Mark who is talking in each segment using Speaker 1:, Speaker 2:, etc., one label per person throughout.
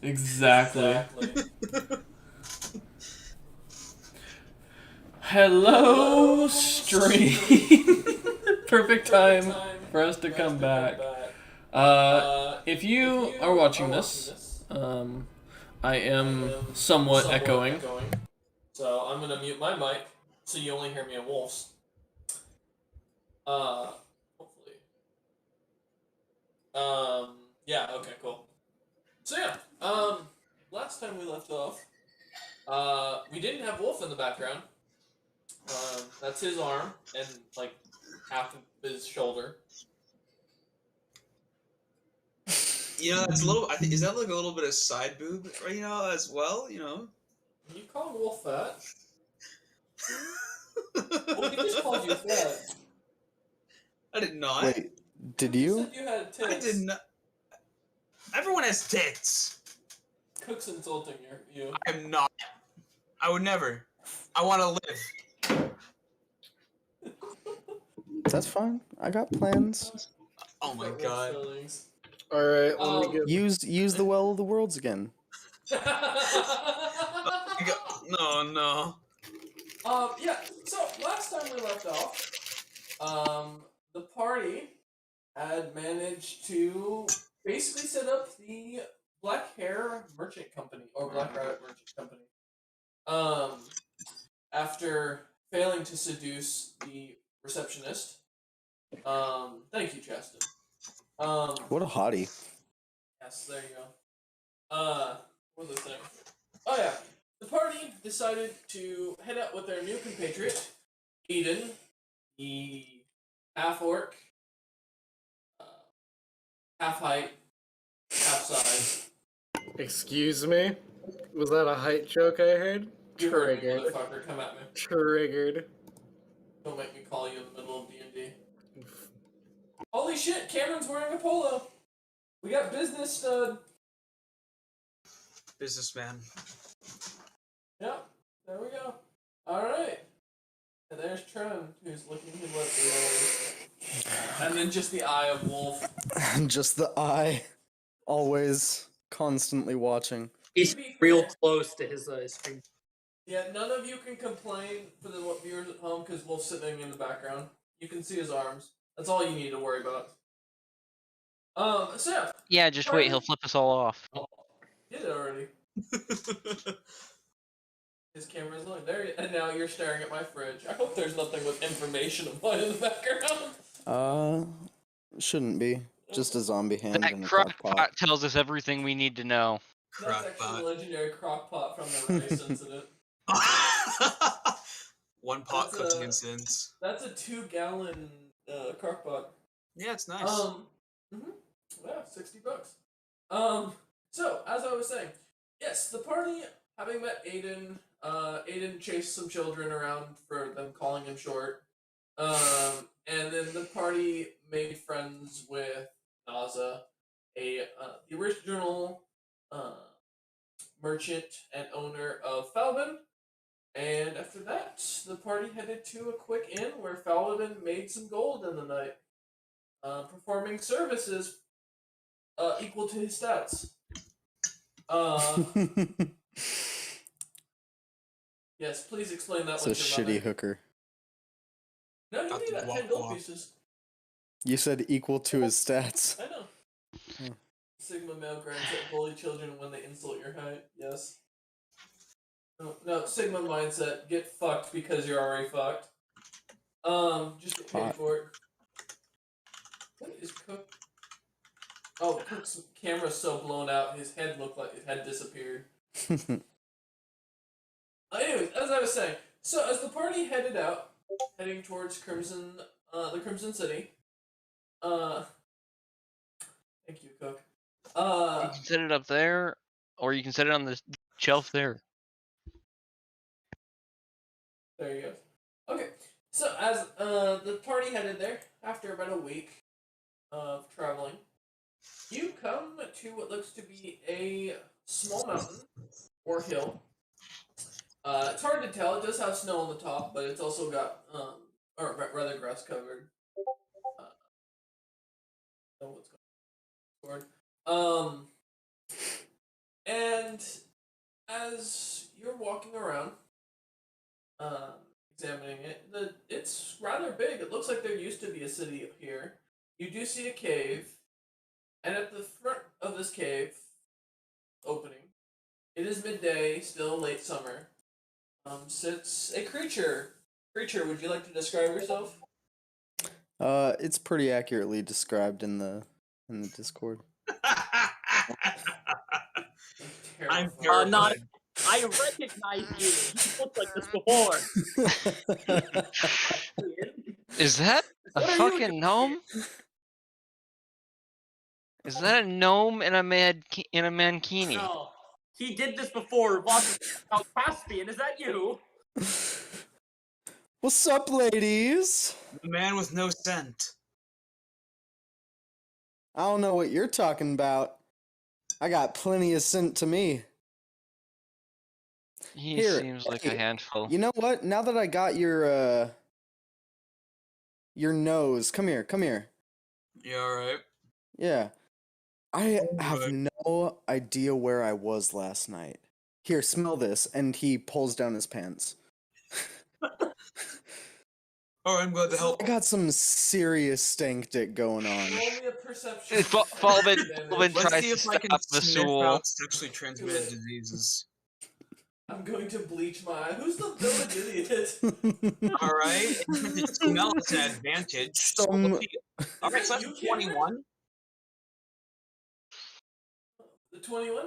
Speaker 1: Exactly. Hello, stream. Perfect time for us to come back. If you are watching this, I am somewhat echoing. So I'm gonna mute my mic so you only hear me and Wolf's. Hopefully. Yeah. Okay. Cool. So yeah. Last time we left off, we didn't have Wolf in the background. That's his arm and like half of his shoulder.
Speaker 2: You know, that's a little. I think is that like a little bit of side boob, you know, as well. You know.
Speaker 1: You called Wolf fat. Well, he just called you fat.
Speaker 2: I did not.
Speaker 3: Wait, did
Speaker 1: You
Speaker 3: you?
Speaker 1: said you had tits.
Speaker 2: I did not. Everyone has tits.
Speaker 1: Cook's insulting you.
Speaker 2: I'm not. I would never. I want to live.
Speaker 3: That's fine. I got plans.
Speaker 2: Oh my god.
Speaker 4: All right, let me get.
Speaker 3: Use the well of the worlds again.
Speaker 2: No.
Speaker 1: Yeah. So last time we left off, the party had managed to basically set up the Black Hare Merchant Company or Black Rabbit Merchant Company. After failing to seduce the receptionist. Thank you, Chaston.
Speaker 3: What a hottie.
Speaker 1: Yes, there you go. What was I saying? Oh yeah, the party decided to head out with their new compatriot, Eden, the half orc, half height, half size.
Speaker 4: Excuse me? Was that a height joke I heard?
Speaker 1: You heard me,
Speaker 4: Triggered.
Speaker 1: motherfucker. Come at me.
Speaker 4: Triggered.
Speaker 1: Don't make me call you in the middle of D&D. Holy shit! Cameron's wearing a polo. We got business stud.
Speaker 2: Businessman.
Speaker 1: Yep, there we go. Alright. And there's Trent, who's looking his left below. And then just the eye of Wolf.
Speaker 3: Just the eye. Always, constantly watching.
Speaker 5: He's real close to his screen.
Speaker 1: Yeah, none of you can complain for the viewers at home because Wolf's sitting in the background. You can see his arms. That's all you need to worry about. So
Speaker 6: yeah, just wait, he'll flip us all off.
Speaker 1: Oh, did it already. His camera's on there, and now you're staring at my fridge. I hope there's nothing with information of mine in the background.
Speaker 3: Shouldn't be. Just a zombie hand
Speaker 6: That
Speaker 3: and a
Speaker 6: crock
Speaker 3: pot.
Speaker 6: pot tells us everything we need to know.
Speaker 1: That's actually the legendary crock pot from the race incident.
Speaker 2: One pot cooking incidents.
Speaker 1: That's a 2-gallon crock pot.
Speaker 2: Yeah, it's nice.
Speaker 1: Yeah, $60. So as I was saying, yes, the party, having met Aiden, Aiden chased some children around for them calling him short. And then the party made friends with Naza, the original merchant and owner of Falvin. And after that, the party headed to a quick inn where Falvin made some gold in the night, performing services equal to his stats. Yes, please explain that.
Speaker 3: It's a shitty hooker.
Speaker 1: No, you need that 10 gold pieces.
Speaker 3: You said equal to his stats.
Speaker 1: I know. Sigma male grants that bully children when they insult your height. Yes. No, Sigma mindset. Get fucked because you're already fucked. Just get paid for it. What is Cook? Oh, Cook's camera's so blown out, his head looked like his head disappeared. Anyways, as I was saying, so as the party headed out, heading towards the Crimson City, thank you, Cook.
Speaker 6: You can set it up there, or you can set it on the shelf there.
Speaker 1: There you go. Okay, so as the party headed there, after about a week of traveling, you come to what looks to be a small mountain or hill. It's hard to tell. It does have snow on the top, but it's also got, or rather, grass covered. What's going on? And as you're walking around, examining it, it's rather big. It looks like there used to be a city here. You do see a cave, and at the front of this cave opening, it is midday, still late summer. Sits a creature. Creature, would you like to describe yourself?
Speaker 3: It's pretty accurately described in the Discord.
Speaker 2: I'm
Speaker 1: Terrified.
Speaker 5: not.
Speaker 2: terrified.
Speaker 5: I recognize you. You looked like this before.
Speaker 6: Is that a
Speaker 5: What are you
Speaker 6: fucking
Speaker 5: doing
Speaker 6: gnome? Is that a gnome in a mankini?
Speaker 5: No, he did this before. Lots of Caspian. Is that you?
Speaker 3: What's up, ladies?
Speaker 2: The man with no scent.
Speaker 3: I don't know what you're talking about. I got plenty of scent to me.
Speaker 6: He
Speaker 3: Here,
Speaker 6: seems like
Speaker 3: hey,
Speaker 6: a handful.
Speaker 3: You know what? Now that I got your nose, come here, come here.
Speaker 2: You alright?
Speaker 3: Yeah. I have
Speaker 2: Alright.
Speaker 3: no idea where I was last night. Here, smell this, and he pulls down his pants.
Speaker 2: Oh, I'm glad to help.
Speaker 3: I got some serious stank dick going on.
Speaker 1: Roll me a perception.
Speaker 6: Falvin
Speaker 1: advantage.
Speaker 2: Let's
Speaker 6: tries
Speaker 2: see
Speaker 6: to
Speaker 2: if I can
Speaker 6: stop the
Speaker 2: sniff
Speaker 6: Vasul.
Speaker 2: out sexually transmitted diseases.
Speaker 1: I'm going to bleach my eye. Who's the village idiot?
Speaker 2: Alright, and to smell is an advantage. So
Speaker 3: Some-
Speaker 2: let's see. Alright, so that's
Speaker 1: You, Cameron?
Speaker 2: 21.
Speaker 1: The 21?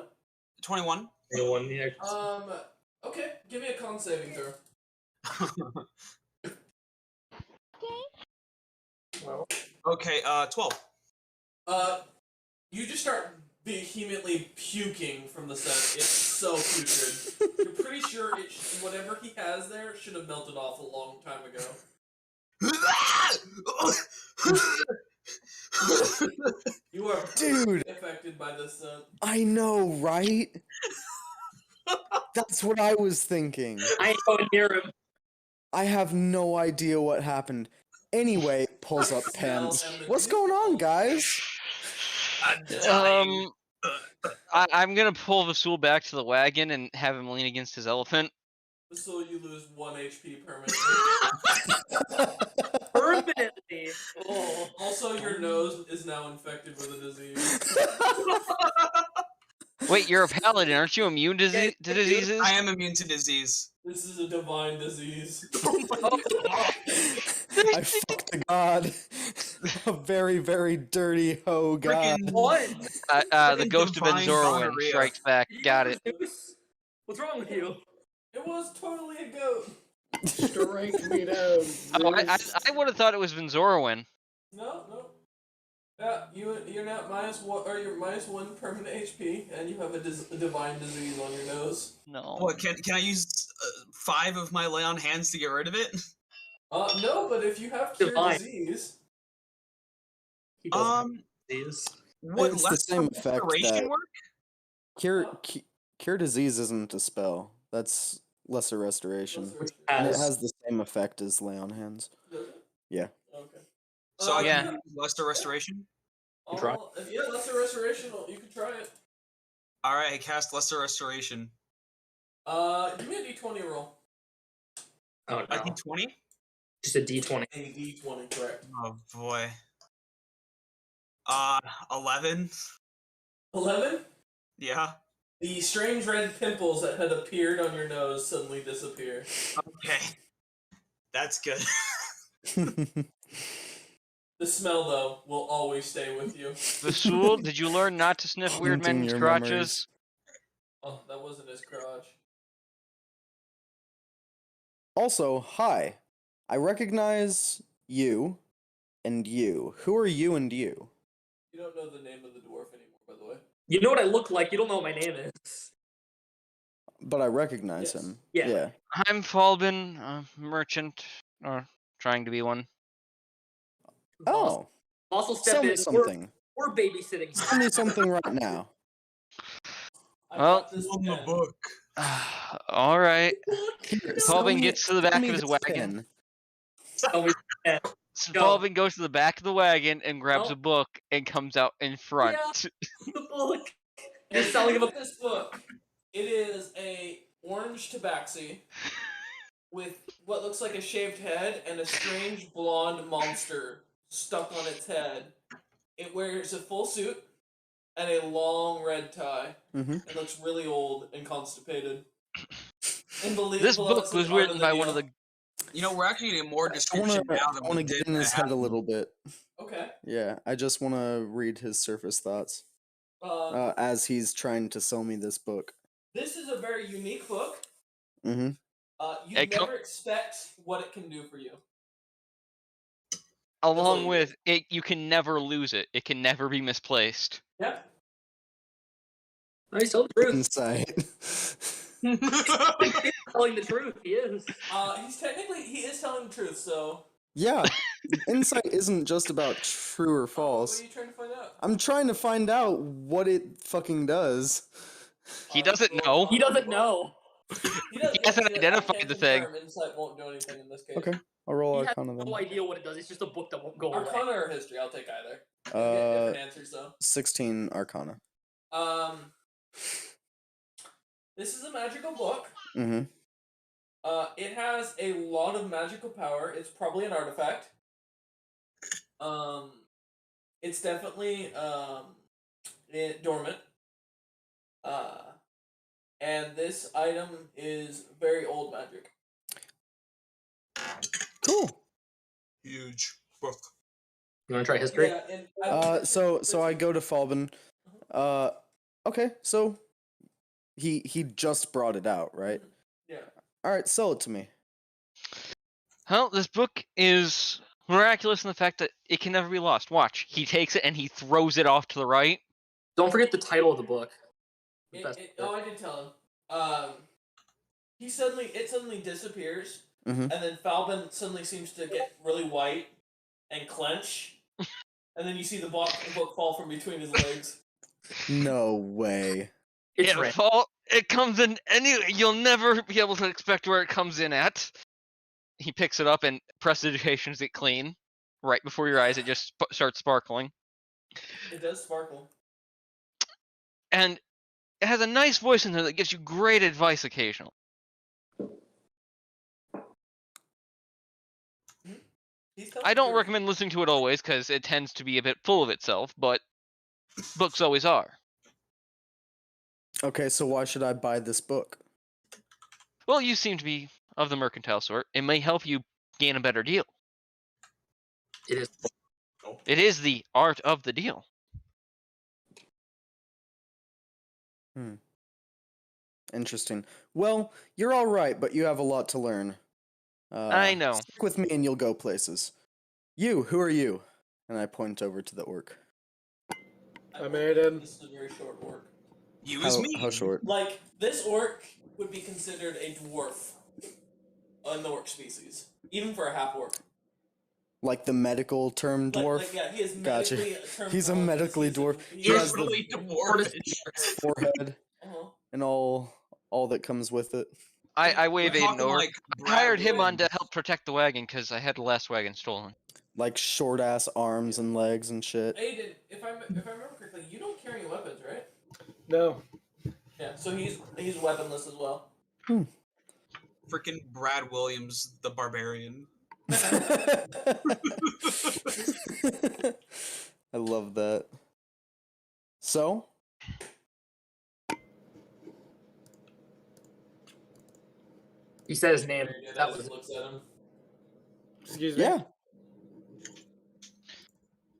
Speaker 2: 21.
Speaker 5: The one here.
Speaker 1: Okay, give me a con saving throw.
Speaker 5: Well,
Speaker 2: Okay, 12.
Speaker 1: You just start vehemently puking from the scent. It's so putrid. You're pretty sure whatever he has there should have melted off a long time ago. You are
Speaker 3: Dude.
Speaker 1: affected by this scent.
Speaker 3: I know, right? That's what I was thinking.
Speaker 5: I ain't going near him.
Speaker 3: I have no idea what happened. Anyway, pulls up pants. What's going on, guys?
Speaker 6: I'm gonna pull Vasul back to the wagon and have him lean against his elephant.
Speaker 1: So you lose 1 HP permanently.
Speaker 5: Permanently. Oh.
Speaker 1: Also, your nose is now infected with a disease.
Speaker 6: Wait, you're a paladin, aren't you immune to diseases?
Speaker 2: I am immune to disease.
Speaker 1: This is a divine disease.
Speaker 3: I fucked a god. A very, very dirty hoe god.
Speaker 2: Freaking
Speaker 5: What?
Speaker 6: The ghost of
Speaker 2: divine
Speaker 6: Enzorwin
Speaker 2: gonorrhea.
Speaker 6: strikes back. Got it.
Speaker 5: Zeus? What's wrong with you?
Speaker 1: It was totally a goat.
Speaker 4: Strike me down.
Speaker 6: Oh,
Speaker 4: Zeus.
Speaker 6: I would have thought it was Venzorowin.
Speaker 1: No. Yeah, you're now -1, or you're -1 permanent HP, and you have a divine disease on your nose.
Speaker 6: No.
Speaker 2: What, can I use 5 of my lay on hands to get rid of it?
Speaker 1: No, but if you have cure
Speaker 5: Divine.
Speaker 1: disease,
Speaker 5: He doesn't disease.
Speaker 2: Would
Speaker 3: It's the
Speaker 2: less
Speaker 3: same effect
Speaker 2: restoration
Speaker 3: that-
Speaker 2: work?
Speaker 3: Cure disease isn't a spell. That's lesser restoration. And it
Speaker 5: Has.
Speaker 3: has the same effect as lay on hands. Yeah.
Speaker 1: Okay.
Speaker 2: So I
Speaker 6: yeah.
Speaker 2: can use lesser restoration?
Speaker 5: Try.
Speaker 1: Yeah, lesser restoration. You can try it.
Speaker 2: Alright, I cast lesser restoration.
Speaker 1: Give me a D20 roll.
Speaker 5: Oh
Speaker 2: A
Speaker 5: no.
Speaker 2: D20?
Speaker 5: Just a D20.
Speaker 1: A D20, correct.
Speaker 2: Oh boy. 11?
Speaker 1: 11.
Speaker 2: Yeah.
Speaker 1: The strange red pimples that had appeared on your nose suddenly disappear.
Speaker 2: Okay. That's good.
Speaker 1: The smell, though, will always stay with you.
Speaker 6: Vasul, did you learn not to sniff weird
Speaker 3: Haunting
Speaker 6: men's
Speaker 3: your
Speaker 6: crotches?
Speaker 1: Oh, that wasn't his crotch.
Speaker 3: Also, hi. I recognize you and you. Who are you and you?
Speaker 1: You don't know the name of the dwarf anymore, by the way.
Speaker 5: You know what I look like. You don't know what my name is.
Speaker 3: But I recognize
Speaker 1: Yes.
Speaker 3: him.
Speaker 5: Yeah.
Speaker 6: I'm Falbin, a merchant, or trying to be one.
Speaker 3: Oh,
Speaker 5: Also step
Speaker 3: tell
Speaker 5: in.
Speaker 3: me something.
Speaker 5: We're babysitting.
Speaker 3: Tell me something right now.
Speaker 1: I
Speaker 6: Well,
Speaker 1: got this
Speaker 2: On the
Speaker 1: pen.
Speaker 2: book.
Speaker 6: All right.
Speaker 3: Here,
Speaker 6: Falvin gets to the
Speaker 3: tell
Speaker 6: back
Speaker 3: me
Speaker 6: of his
Speaker 3: this
Speaker 6: wagon.
Speaker 3: pen.
Speaker 5: Always-
Speaker 6: So
Speaker 5: Go.
Speaker 6: Falvin goes to the back of the wagon and grabs
Speaker 5: Oh.
Speaker 6: a book and comes out in front.
Speaker 5: The book. You're selling him a
Speaker 1: This book. It is a orange tabaxi with what looks like a shaved head and a strange blonde monster stuck on its head. It wears a full suit and a long red tie.
Speaker 3: Mm-hmm.
Speaker 1: It looks really old and constipated. And
Speaker 6: This
Speaker 1: below it
Speaker 6: book
Speaker 1: says
Speaker 6: was
Speaker 1: Art
Speaker 6: written
Speaker 1: of the
Speaker 6: by one of
Speaker 1: Deal.
Speaker 6: the.
Speaker 2: You know, we're actually getting more
Speaker 3: I
Speaker 2: description now than
Speaker 3: want
Speaker 2: we
Speaker 3: to
Speaker 2: did
Speaker 3: get in his head a little bit.
Speaker 1: Okay.
Speaker 3: Yeah, I just want to read his surface thoughts as he's trying to sell me this book.
Speaker 1: This is a very unique book.
Speaker 3: Mm-hmm.
Speaker 1: You
Speaker 6: It
Speaker 1: never expect what it can do for you.
Speaker 6: Along
Speaker 1: you
Speaker 6: with it, you can never lose it. It can never be misplaced.
Speaker 1: Yep.
Speaker 5: Nice, tell the truth.
Speaker 3: Insight.
Speaker 5: He's telling the truth. He is.
Speaker 1: He is telling the truth. So.
Speaker 3: Yeah, insight isn't just about true or
Speaker 1: What
Speaker 3: false.
Speaker 1: are you trying to find out?
Speaker 3: I'm trying to find out what it fucking does.
Speaker 6: He doesn't know.
Speaker 5: He doesn't know.
Speaker 1: He
Speaker 6: hasn't
Speaker 1: I
Speaker 6: identified
Speaker 1: can
Speaker 6: the thing.
Speaker 1: confirm Insight won't do anything in this case.
Speaker 3: Okay, I'll roll
Speaker 5: He has
Speaker 3: Arcana then.
Speaker 5: no idea what it does. It's just a book that won't go away.
Speaker 1: Arcana or history, I'll take either. Get different answers though.
Speaker 3: 16 Arcana.
Speaker 1: This is a magical book.
Speaker 3: Mm-hmm.
Speaker 1: It has a lot of magical power. It's probably an artifact. It's definitely dormant. And this item is very old magic.
Speaker 3: Cool.
Speaker 2: Huge book.
Speaker 5: You want to try history?
Speaker 1: Yeah, and
Speaker 3: So I go to Falben. Okay, so he just brought it out, right?
Speaker 1: Yeah.
Speaker 3: All right, sell it to me.
Speaker 6: Well, this book is miraculous in the fact that it can never be lost. Watch, he takes it and he throws it off to the right.
Speaker 5: Don't forget the title of the book.
Speaker 1: I did tell him. It suddenly disappears,
Speaker 3: Mhm.
Speaker 1: and then Falbin suddenly seems to get really white and clench, and then you see the book fall from between his legs.
Speaker 3: No way.
Speaker 5: It's
Speaker 6: It'll
Speaker 5: red.
Speaker 6: fall. It comes in you'll never be able to expect where it comes in at. He picks it up and prestidigitations it clean. Right before your eyes, it just starts sparkling.
Speaker 1: It does sparkle.
Speaker 6: And it has a nice voice in there that gives you great advice occasionally. I don't recommend listening to it always because it tends to be a bit full of itself, but books always are.
Speaker 3: Okay, so why should I buy this book?
Speaker 6: Well, you seem to be of the mercantile sort. It may help you gain a better deal.
Speaker 5: It is.
Speaker 6: It is the art of the deal.
Speaker 3: Interesting. Well, you're all right, but you have a lot to learn.
Speaker 6: I know.
Speaker 3: Stick with me and you'll go places. You, who are you? And I point over to the orc.
Speaker 4: I'm Aiden.
Speaker 1: This is a very short orc.
Speaker 2: You is me.
Speaker 3: How short?
Speaker 1: Like, this orc would be considered a dwarf in the orc species, even for a half orc.
Speaker 3: Like the medical term dwarf?
Speaker 1: Yeah, he is
Speaker 3: Gotcha.
Speaker 1: medically a term
Speaker 3: He's a
Speaker 1: dwarf.
Speaker 3: medically dwarf.
Speaker 1: He
Speaker 3: He
Speaker 1: has
Speaker 3: has the
Speaker 2: really dwarfish.
Speaker 3: forehead
Speaker 1: Uh-huh.
Speaker 3: and all that comes with it.
Speaker 6: I wave
Speaker 2: We're
Speaker 6: Aiden
Speaker 2: talking
Speaker 6: over.
Speaker 2: like
Speaker 6: I
Speaker 2: Brad
Speaker 6: hired him on
Speaker 2: Williams.
Speaker 6: to help protect the wagon because I had the last wagon stolen.
Speaker 3: Like short ass arms and legs and shit.
Speaker 1: Aiden, if I remember correctly, you don't carry weapons, right?
Speaker 4: No.
Speaker 1: Yeah, so he's weaponless as well.
Speaker 2: Freaking Brad Williams, the barbarian.
Speaker 3: I love that. So,
Speaker 5: He said his name.
Speaker 1: Very good
Speaker 5: That
Speaker 1: as
Speaker 5: was
Speaker 1: he looks at him.
Speaker 4: Excuse me.
Speaker 3: yeah.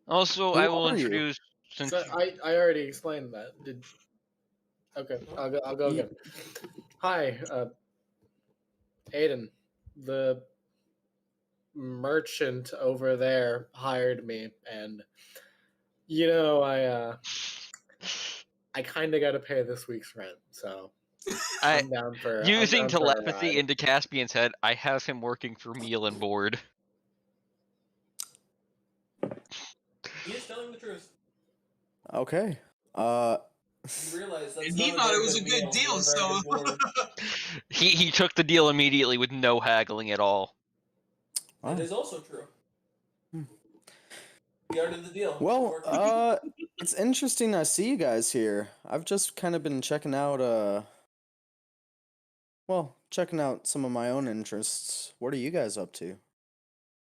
Speaker 6: Also,
Speaker 3: Who
Speaker 6: I will
Speaker 3: are you?
Speaker 6: introduce since
Speaker 4: So I already explained that. Okay, I'll go again. Hi, Aiden. The merchant over there hired me, and I kind of got to pay this week's rent, so I'm down for
Speaker 6: using
Speaker 4: I'm down for a
Speaker 6: telepathy
Speaker 4: ride.
Speaker 6: into Caspian's head, I have him working for meal and board.
Speaker 1: He is telling the truth.
Speaker 3: Okay.
Speaker 1: You realize that's
Speaker 2: And he
Speaker 1: not
Speaker 2: thought
Speaker 1: very
Speaker 2: it was a good
Speaker 1: meal
Speaker 2: deal,
Speaker 1: or a very
Speaker 2: so
Speaker 1: good board.
Speaker 6: He took the deal immediately with no haggling at all.
Speaker 1: That is also true. The art of the deal.
Speaker 3: Well, it's interesting I see you guys here. I've just kind of been checking out Well, checking out some of my own interests. What are you guys up to?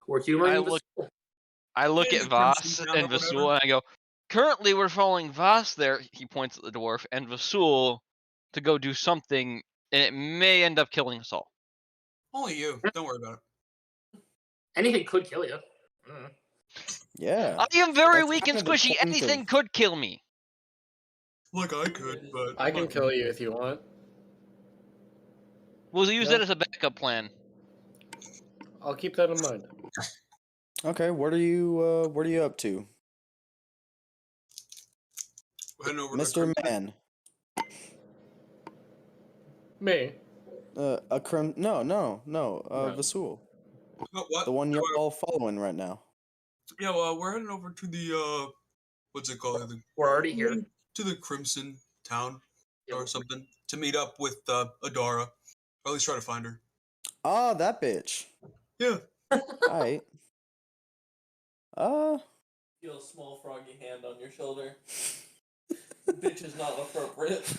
Speaker 5: We're humoring
Speaker 6: I
Speaker 5: the
Speaker 6: look-
Speaker 5: school.
Speaker 6: I look
Speaker 2: Yeah,
Speaker 6: at
Speaker 2: the
Speaker 6: Voss
Speaker 2: Crimson Town
Speaker 6: and
Speaker 2: or whatever.
Speaker 6: Vasul and I go, currently we're following Voss there, he points at the dwarf, and Vasul to go do something, and it may end up killing us all.
Speaker 2: Only you. Don't worry about it.
Speaker 5: Anything could kill you. Mm.
Speaker 3: Yeah.
Speaker 6: I am very
Speaker 3: That's
Speaker 6: weak and
Speaker 3: kind of the
Speaker 6: squishy.
Speaker 3: point
Speaker 6: Anything
Speaker 3: of-
Speaker 6: could kill me.
Speaker 2: Like I could, but
Speaker 4: I can kill you if you want.
Speaker 6: We'll use
Speaker 4: Yeah.
Speaker 6: that as a backup plan.
Speaker 4: I'll keep that in mind.
Speaker 3: Okay, what are you up to?
Speaker 2: We're heading over to
Speaker 3: Mr.
Speaker 2: Crimson.
Speaker 3: Man.
Speaker 4: Me.
Speaker 3: No,
Speaker 4: Right.
Speaker 3: Vasul.
Speaker 2: Oh, what?
Speaker 3: The one you're all following right now.
Speaker 2: Yeah, well, we're heading over to the what's it called?
Speaker 5: We're already here.
Speaker 2: To the Crimson Town
Speaker 5: Yeah.
Speaker 2: or something to meet up with Adara, or at least try to find her.
Speaker 3: Ah, that bitch.
Speaker 2: Yeah.
Speaker 3: Alright.
Speaker 1: Feel a small froggy hand on your shoulder. Bitch is not appropriate.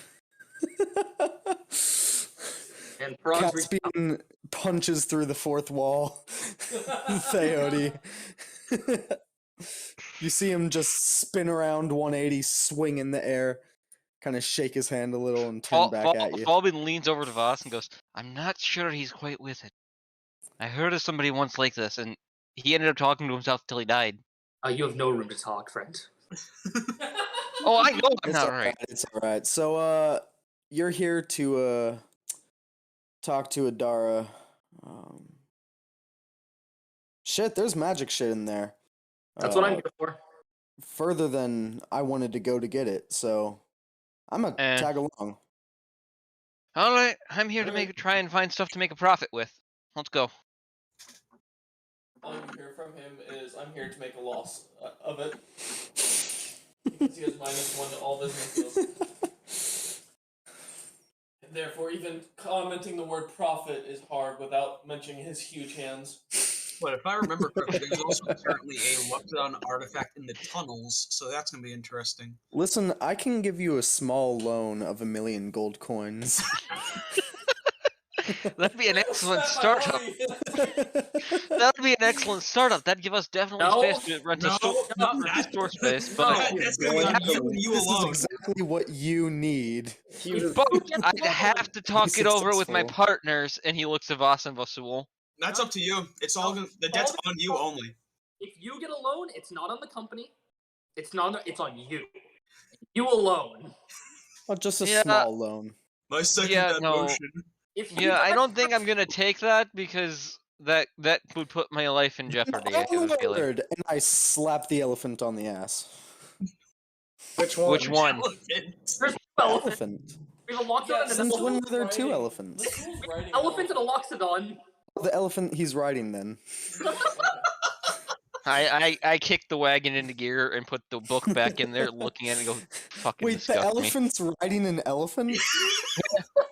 Speaker 5: And frogs
Speaker 3: Caspian punches through the fourth wall. Theody. You see him just spin around 180, swing in the air, kind of shake his hand a little and turn back at you.
Speaker 6: Falbin leans over to Voss and goes, I'm not sure he's quite with it. I heard of somebody once like this, and he ended up talking to himself till he died.
Speaker 5: you have no room to talk, friend.
Speaker 6: Oh, I know I'm
Speaker 3: It's
Speaker 6: not
Speaker 3: alright.
Speaker 6: right.
Speaker 3: It's alright. So, you're here to talk to Adara. Shit, there's magic shit in there.
Speaker 5: That's what I'm here for.
Speaker 3: Further than I wanted to go to get it, so I'm gonna
Speaker 6: Eh.
Speaker 3: tag along.
Speaker 6: All right, I'm here to try and find stuff to make a profit with. Let's go.
Speaker 1: All you hear from him is, I'm here to make a loss of it. Because he has -1 to all business deals. And therefore, even commenting the word profit is hard without mentioning his huge hands.
Speaker 2: But if I remember correctly, there's also apparently a lockdown artifact in the tunnels, so that's gonna be interesting.
Speaker 3: Listen, I can give you a small loan of 1,000,000 gold coins.
Speaker 6: That'd be an excellent
Speaker 1: Spend my
Speaker 6: startup.
Speaker 1: money.
Speaker 6: That'd be an excellent startup. That'd give us definitely
Speaker 5: No,
Speaker 6: space to rent a store,
Speaker 5: no,
Speaker 6: store space.
Speaker 5: no.
Speaker 6: But,
Speaker 2: That's gonna be on you and you
Speaker 3: This is
Speaker 2: alone.
Speaker 3: exactly what you need.
Speaker 4: He was,
Speaker 6: but I'd have to talk it over with my
Speaker 3: successful.
Speaker 6: partners, and he looks at Voss and Vasul.
Speaker 2: That's up to you. It's all the debt's on you only.
Speaker 5: If you get a loan, it's not on the company. It's on you. You alone.
Speaker 3: Oh, just a
Speaker 6: Yeah.
Speaker 3: small loan.
Speaker 2: I second
Speaker 6: Yeah,
Speaker 2: that
Speaker 6: no.
Speaker 2: motion.
Speaker 5: If you
Speaker 6: Yeah, I
Speaker 5: die-
Speaker 6: don't think I'm gonna take that because that would put my life in jeopardy. I have a feeling.
Speaker 3: Onward! And I slap the elephant on the ass.
Speaker 4: which one?
Speaker 6: Which one?
Speaker 2: Elephant.
Speaker 5: There's 2 elephants.
Speaker 3: Elephant.
Speaker 5: We have a loxodon and
Speaker 3: Since
Speaker 5: a
Speaker 3: when were there 2
Speaker 1: Riding-
Speaker 3: elephants?
Speaker 1: Vasul's riding
Speaker 5: elephant and a loxodon.
Speaker 3: The elephant he's riding then.
Speaker 6: I kicked the wagon into gear and put the book back in there, looking at it and go, fucking
Speaker 3: Wait, the
Speaker 6: disgust me.
Speaker 3: elephant's riding an elephant?
Speaker 1: Yeah,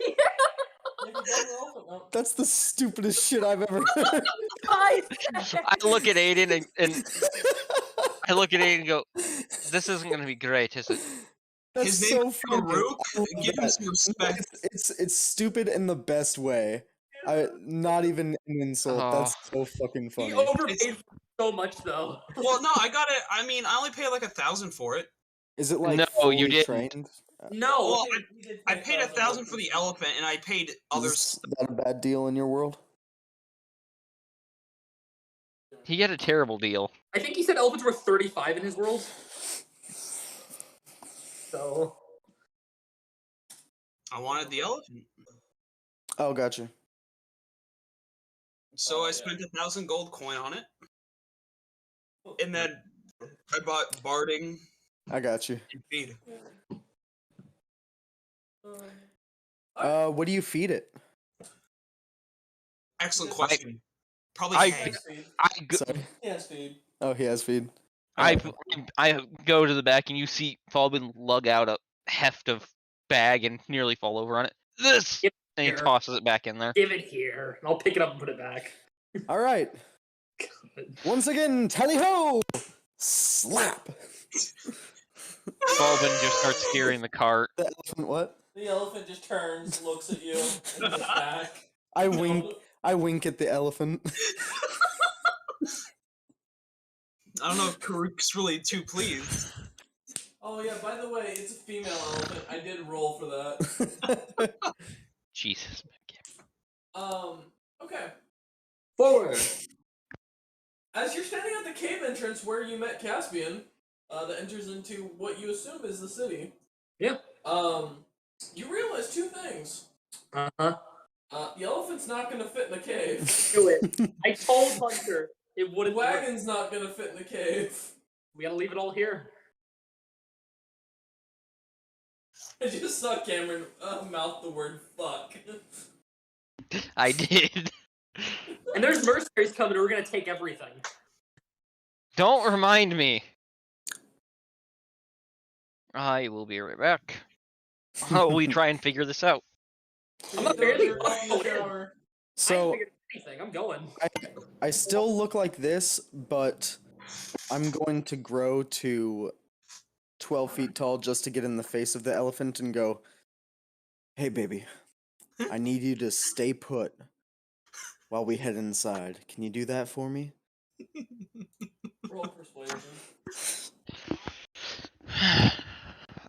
Speaker 1: you got an elephant now.
Speaker 3: That's the stupidest shit I've ever heard.
Speaker 5: Guys,
Speaker 6: I look at Aiden and I look at Aiden and go, this isn't gonna be great, is it?
Speaker 3: That's
Speaker 2: His
Speaker 3: so
Speaker 2: name is
Speaker 3: funny.
Speaker 2: Farouk.
Speaker 3: I love
Speaker 2: Give him
Speaker 3: that.
Speaker 2: some respect.
Speaker 3: It's stupid in the best way. Not even an insult. That's so fucking
Speaker 5: he
Speaker 3: funny.
Speaker 5: overpaid for so much though.
Speaker 2: Well, no, I got it. I mean, I only paid like 1,000 for it.
Speaker 3: Is it like
Speaker 6: No,
Speaker 3: fully
Speaker 6: you didn't.
Speaker 3: trained?
Speaker 5: No.
Speaker 2: Well,
Speaker 1: He did
Speaker 2: I
Speaker 1: pay
Speaker 2: paid 1,000 for the
Speaker 1: 1,000.
Speaker 2: elephant, and I paid others.
Speaker 3: Is that a bad deal in your world?
Speaker 6: He got a terrible deal.
Speaker 5: I think he said elephants were 35 in his world. So
Speaker 2: I wanted the elephant,
Speaker 3: Oh, gotcha.
Speaker 2: so
Speaker 1: Oh,
Speaker 2: I
Speaker 1: yeah.
Speaker 2: spent 1,000 gold coin on it, and then I bought barding
Speaker 3: I got you.
Speaker 2: and feed.
Speaker 3: What do you feed it?
Speaker 2: Excellent question. Probably
Speaker 6: I-
Speaker 2: hay.
Speaker 3: Sorry.
Speaker 1: Yes, dude.
Speaker 3: Oh, he has feed.
Speaker 6: I go to the back and you see Falbin lug out a heft of bag and nearly fall over on it. This!
Speaker 5: Get
Speaker 6: And he
Speaker 5: here.
Speaker 6: tosses it back in there.
Speaker 5: give it here, and I'll pick it up and put it back.
Speaker 3: All right. Once again, tally ho! Slap.
Speaker 6: Falbin just starts steering the cart.
Speaker 3: The elephant what?
Speaker 1: The elephant just turns, looks at you, and goes back.
Speaker 3: I
Speaker 1: No.
Speaker 3: wink at the elephant.
Speaker 2: I don't know if Karuk's really too pleased.
Speaker 1: Oh yeah, by the way, it's a female elephant. I did roll for that.
Speaker 6: Jesus.
Speaker 1: Okay.
Speaker 5: Forward.
Speaker 1: As you're standing at the cave entrance where you met Caspian, that enters into what you assume is the city.
Speaker 5: Yeah.
Speaker 1: You realize two things.
Speaker 5: Uh-huh.
Speaker 1: The elephant's not gonna fit in the cave.
Speaker 5: Do it. I told Hunter it
Speaker 1: The
Speaker 5: wouldn't work.
Speaker 1: wagon's not gonna fit in the cave.
Speaker 5: We gotta leave it all here.
Speaker 1: I just saw Cameron mouth the word fuck.
Speaker 6: I did.
Speaker 5: And there's mercenaries coming, we're gonna take everything.
Speaker 6: Don't remind me. I will be right back. How will we try and figure this out?
Speaker 5: I'm not
Speaker 1: Don't
Speaker 5: barely
Speaker 1: jerk off in the shower.
Speaker 5: I
Speaker 3: So
Speaker 5: ain't figured anything, I'm going.
Speaker 3: I still look like this, but I'm going to grow to 12 feet tall just to get in the face of the elephant and go, "Hey, baby, I need you to stay put while we head inside. Can you do that for me?"
Speaker 1: Roll persuasion.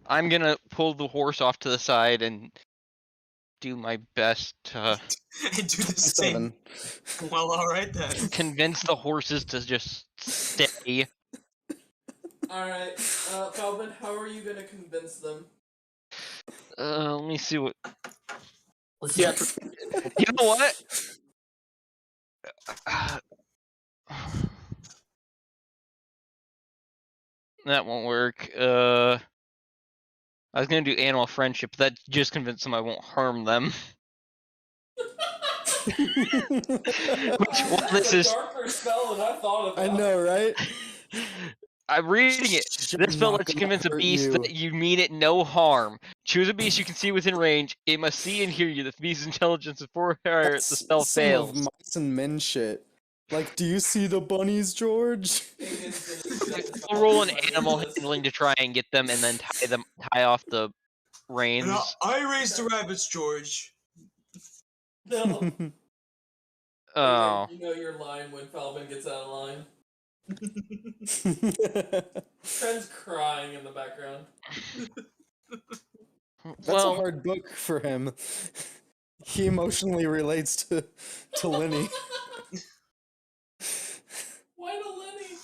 Speaker 6: I'm gonna pull the horse off to the side and do my best to
Speaker 2: I do the same.
Speaker 3: 7.
Speaker 2: Well, alright then.
Speaker 6: convince the horses to just stay.
Speaker 1: Alright, Calvin, how are you gonna convince them?
Speaker 6: Let me see what.
Speaker 5: Let's see that.
Speaker 6: You know what? That won't work. I was gonna do animal friendship, but that just convinced them I won't harm them. Which, while
Speaker 1: That's
Speaker 6: this
Speaker 1: a
Speaker 6: is,
Speaker 1: darker spell than I thought about.
Speaker 3: I know, right?
Speaker 6: I'm reading it. This spell
Speaker 3: Not
Speaker 6: lets you
Speaker 3: gonna
Speaker 6: convince a
Speaker 3: hurt
Speaker 6: beast
Speaker 3: you.
Speaker 6: that you mean it no harm. Choose a beast you can see within range. It must see and hear you. The beast's intelligence is 4 higher. The
Speaker 3: That's
Speaker 6: spell
Speaker 3: some
Speaker 6: fails.
Speaker 3: of mice and men shit. Like, do you see the bunnies, George?
Speaker 6: I'll roll an animal handling to try and get them, and then tie off the reins.
Speaker 2: And I raised the rabbits, George.
Speaker 1: No.
Speaker 6: Oh,
Speaker 1: You know your line when Falvin gets out of line. Trent's crying in the background.
Speaker 3: That's
Speaker 6: well,
Speaker 3: a hard book for him. He emotionally relates to Lenny
Speaker 1: Why to Lenny?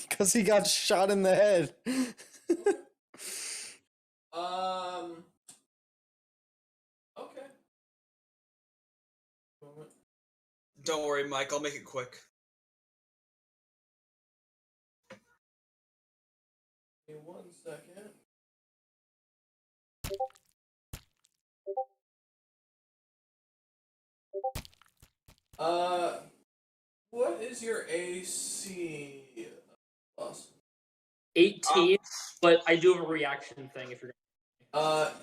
Speaker 3: because he got shot in the head.
Speaker 1: Okay. Moment.
Speaker 2: Don't worry, Mike, I'll make it quick.
Speaker 1: Give me 1 second. What is your AC? Plus?
Speaker 5: 18, but I do have a reaction thing if you're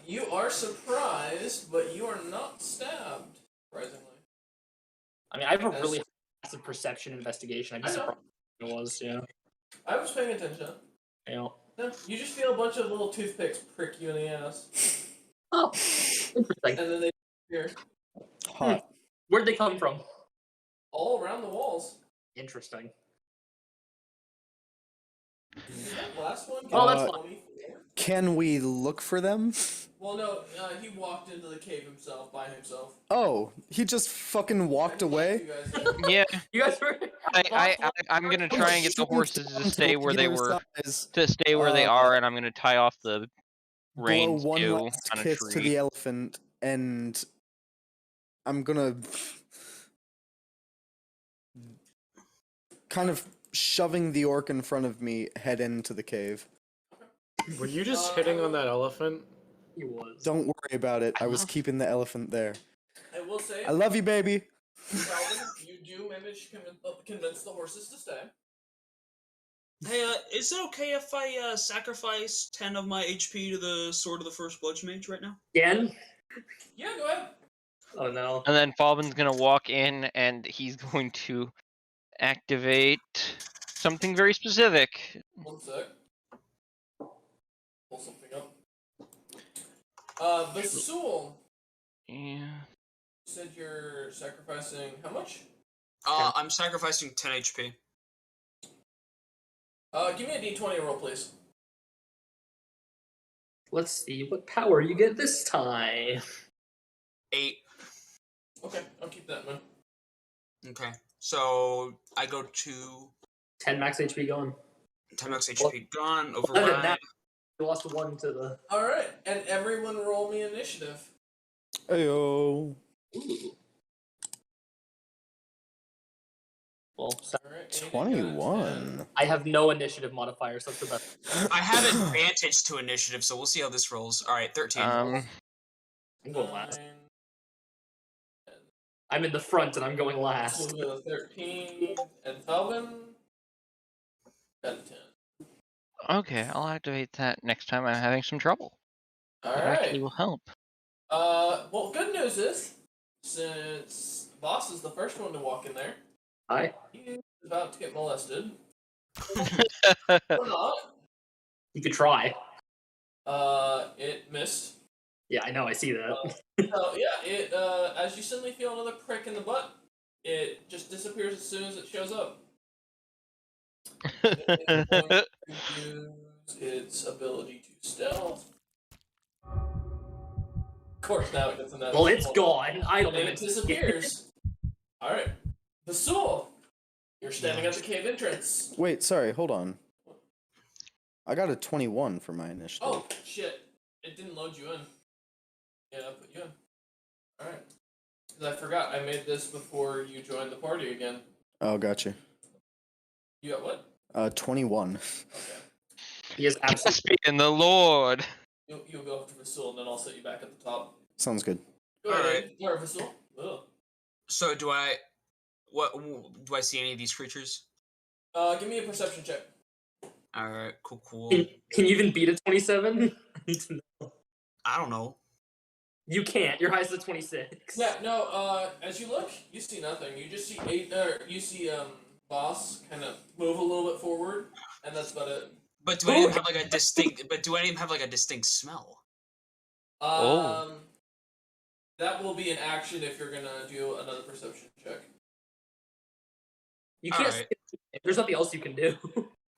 Speaker 1: You are surprised, but you are not stabbed. Surprisingly.
Speaker 5: I mean, I have a really massive perception investigation. I'd be
Speaker 1: I know.
Speaker 5: surprised if it was, yeah.
Speaker 1: I was paying attention.
Speaker 5: You know.
Speaker 1: No, you just feel a bunch of little toothpicks prick you in the ass,
Speaker 5: Oh, interesting.
Speaker 1: and then they appear
Speaker 3: Hot.
Speaker 5: Where'd they come from?
Speaker 1: all around the walls.
Speaker 5: Interesting.
Speaker 1: That last one.
Speaker 5: Oh, that's
Speaker 1: got
Speaker 5: fine.
Speaker 1: 24.
Speaker 3: Can we look for them?
Speaker 1: Well, no, he walked into the cave himself by himself.
Speaker 3: Oh, he just fucking walked away?
Speaker 1: You guys did.
Speaker 6: yeah.
Speaker 5: You guys were.
Speaker 6: I'm gonna try and get the
Speaker 3: Shooting
Speaker 6: horses
Speaker 3: down
Speaker 6: to stay where they
Speaker 3: regular
Speaker 6: were,
Speaker 3: size.
Speaker 6: to stay where they are, and I'm gonna tie off the
Speaker 3: Blow
Speaker 6: reins
Speaker 3: one
Speaker 6: too
Speaker 3: last
Speaker 6: on a
Speaker 3: kiss to
Speaker 6: tree.
Speaker 3: the elephant, and I'm gonna kind of shoving the orc in front of me, head into the cave.
Speaker 4: Were you just hitting on that elephant?
Speaker 5: He was.
Speaker 3: Don't worry about it. I was keeping the elephant there.
Speaker 1: I will say,
Speaker 3: I love you, baby.
Speaker 1: Calvin, you do manage to convince the horses to stay.
Speaker 2: Hey, is it okay if I sacrifice 10 of my HP to the Sword of the First Bludge Mage right now?
Speaker 5: Again?
Speaker 1: Yeah, go ahead.
Speaker 5: Oh no.
Speaker 6: And then Falvin's gonna walk in, and he's going to activate something very specific.
Speaker 1: 1 sec. Pull something up. Basul,
Speaker 6: Yeah.
Speaker 1: you said you're sacrificing how much?
Speaker 2: I'm sacrificing 10 HP.
Speaker 1: Give me a d20 roll, please.
Speaker 5: Let's see what power you get this time.
Speaker 2: 8.
Speaker 1: Okay, I'll keep that in mind.
Speaker 2: Okay. So I go to
Speaker 5: 10 max HP gone.
Speaker 2: 10 max HP gone,
Speaker 5: 11
Speaker 2: override.
Speaker 5: now. You lost 1 to the.
Speaker 1: Alright, and everyone roll me initiative.
Speaker 3: Ayo.
Speaker 5: Ooh. Well,
Speaker 1: Alright, Aiden got a
Speaker 3: 21.
Speaker 5: I have no initiative modifier, so that's the best.
Speaker 2: I have advantage to initiative, so we'll see how this rolls. Alright, 13.
Speaker 5: I'm
Speaker 1: 10,
Speaker 5: going last.
Speaker 1: 9,
Speaker 5: I'm in the front and I'm going
Speaker 1: so
Speaker 5: last.
Speaker 1: we'll go 13, and Falvin got a 10.
Speaker 6: Okay, I'll activate that next time I'm having some trouble. That actually
Speaker 1: Alright.
Speaker 6: will help.
Speaker 1: Well, good news is, since Boss is the first one to walk in there,
Speaker 5: Hi.
Speaker 1: he's about to get molested. Or not.
Speaker 5: You could try.
Speaker 1: It missed.
Speaker 5: Yeah, I know. I see that.
Speaker 1: So yeah, it as you suddenly feel another prick in the butt, it just disappears as soon as it shows up. And it's going to use its ability to stealth. Of course, now it gets another.
Speaker 5: Well, it's gone. I don't
Speaker 1: And
Speaker 5: even
Speaker 1: it disappears. All right, Vasul, you're standing at the cave entrance.
Speaker 3: Wait, sorry, hold on. I got a 21 for my initiative.
Speaker 1: Oh shit! It didn't load you in. Yeah, I put you in. All right. Because I forgot I made this before you joined the party again.
Speaker 3: Oh, gotcha.
Speaker 1: You got what?
Speaker 3: 21.
Speaker 1: Okay.
Speaker 5: He has absolutely.
Speaker 6: Caspian, the Lord.
Speaker 1: You'll go up to Vasul, and then I'll set you back at the top.
Speaker 3: Sounds good.
Speaker 1: Go ahead. Or Vasul. Ugh.
Speaker 2: So do I see any of these creatures?
Speaker 1: Give me a perception check.
Speaker 2: Alright, cool.
Speaker 5: Can you even beat a 27?
Speaker 2: I don't know.
Speaker 5: You can't. Your highest is a 26.
Speaker 1: Yeah, no, as you look, you see nothing. You just see Boss kind of move a little bit forward, and that's about it.
Speaker 2: But do any of them have like a distinct smell?
Speaker 6: Oh.
Speaker 1: That will be an action if you're gonna do another perception check.
Speaker 5: You can't.
Speaker 2: Alright.
Speaker 5: There's nothing else you can do.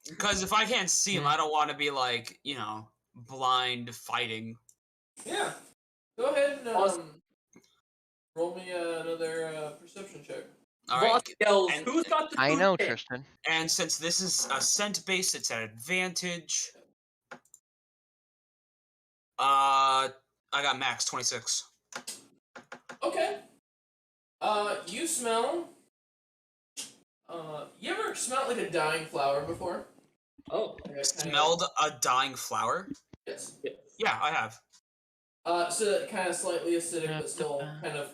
Speaker 2: Because if I can't see them, I don't want to be like, blind fighting.
Speaker 1: Yeah. Go ahead and
Speaker 5: Awesome.
Speaker 1: roll me another perception check.
Speaker 5: Boss
Speaker 2: Alright.
Speaker 5: yells,
Speaker 2: and-
Speaker 5: "Who's got the
Speaker 6: I
Speaker 5: food
Speaker 6: know,
Speaker 5: pick?"
Speaker 6: Tristan.
Speaker 2: And since this is a scent base, it's an advantage. I got max 26.
Speaker 1: Okay. You smell. You ever smelled like a dying flower before?
Speaker 5: Oh.
Speaker 2: Smelled a dying flower?
Speaker 1: Yes.
Speaker 2: Yeah, I have.
Speaker 1: So kind of slightly acidic, but still kind of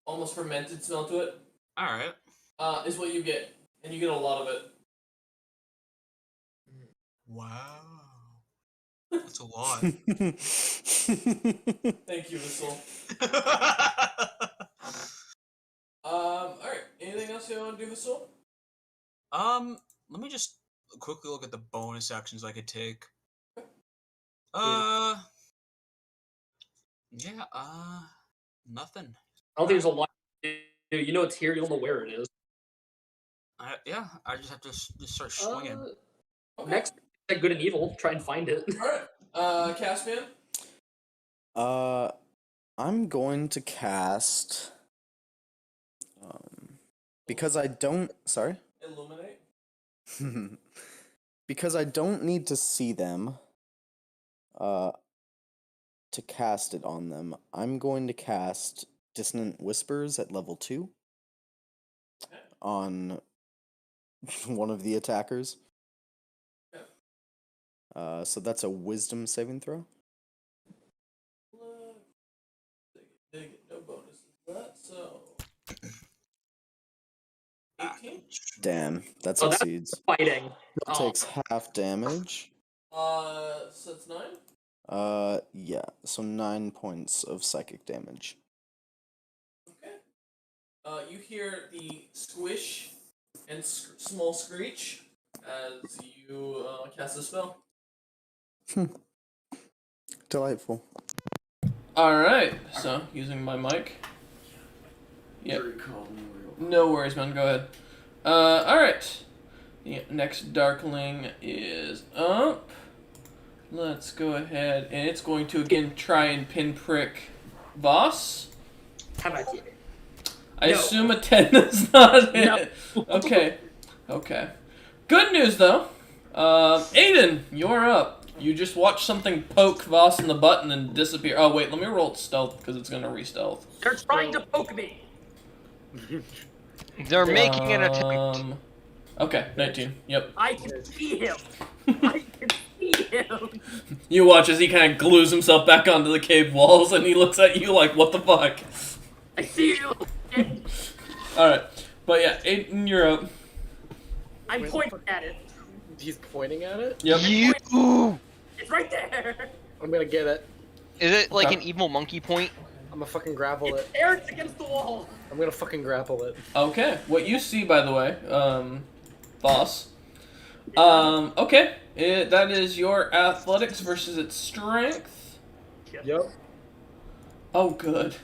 Speaker 1: almost fermented smell to it.
Speaker 2: Alright.
Speaker 1: Is what you get, and you get a lot of it.
Speaker 2: Wow. That's a lot.
Speaker 1: Thank you, Vasul. Alright. Anything else you want to do, Vasul?
Speaker 2: Let me just quickly look at the bonus actions I could take. Nothing.
Speaker 5: I don't think there's a lot to do. You know it's here, you don't know where it is.
Speaker 2: I just have to just start swinging.
Speaker 1: Okay.
Speaker 5: Next, like good and evil, try and find it.
Speaker 1: Alright. Caspian?
Speaker 3: I'm going to cast. Because I don't. Sorry?
Speaker 1: Illuminate?
Speaker 3: Because I don't need to see them. To cast it on them, I'm going to cast Dissonant Whispers at level 2
Speaker 1: Okay.
Speaker 3: on one of the attackers.
Speaker 1: Okay.
Speaker 3: So that's a Wisdom saving throw.
Speaker 1: Dig it. No bonuses for that, so 18?
Speaker 3: Damn, that
Speaker 5: Oh, that's
Speaker 3: succeeds.
Speaker 5: fighting.
Speaker 3: It takes half damage.
Speaker 1: So it's 9?
Speaker 3: Yeah, so 9 points of psychic damage.
Speaker 1: Okay. You hear the squish and small screech as you cast a spell.
Speaker 3: Delightful.
Speaker 1: Alright, so using my mic. Yep. No worries, man. Go ahead. Alright. The next Darkling is up. Let's go ahead, and it's going to again try and pinprick Voss.
Speaker 5: How about you?
Speaker 1: I
Speaker 5: No.
Speaker 1: assume a 10 does not hit.
Speaker 5: No.
Speaker 1: Okay. Okay. Good news, though. Aiden, you're up. You just watched something poke Voss in the button and disappear. Oh, wait, let me roll stealth, because it's going to re-stealth.
Speaker 5: They're trying to poke me.
Speaker 6: They're making an attempt.
Speaker 1: Okay, 19. Yep.
Speaker 5: I can see him. I can see him.
Speaker 1: You watch as he kind of glues himself back onto the cave walls, and he looks at you like, what the fuck?
Speaker 5: I see you.
Speaker 1: Alright. But yeah, Aiden, you're up.
Speaker 5: I'm pointing at it.
Speaker 4: He's pointing at it.
Speaker 1: Yep.
Speaker 6: You.
Speaker 5: It's right there.
Speaker 4: I'm gonna get it.
Speaker 6: Is it like
Speaker 1: Okay.
Speaker 6: an evil monkey point?
Speaker 4: I'm gonna fucking grapple it.
Speaker 5: Eric's against the wall.
Speaker 4: I'm gonna fucking grapple it.
Speaker 1: Okay. What you see, by the way, boss. Okay. That is your athletics versus its strength.
Speaker 4: Yep.
Speaker 1: Oh, good.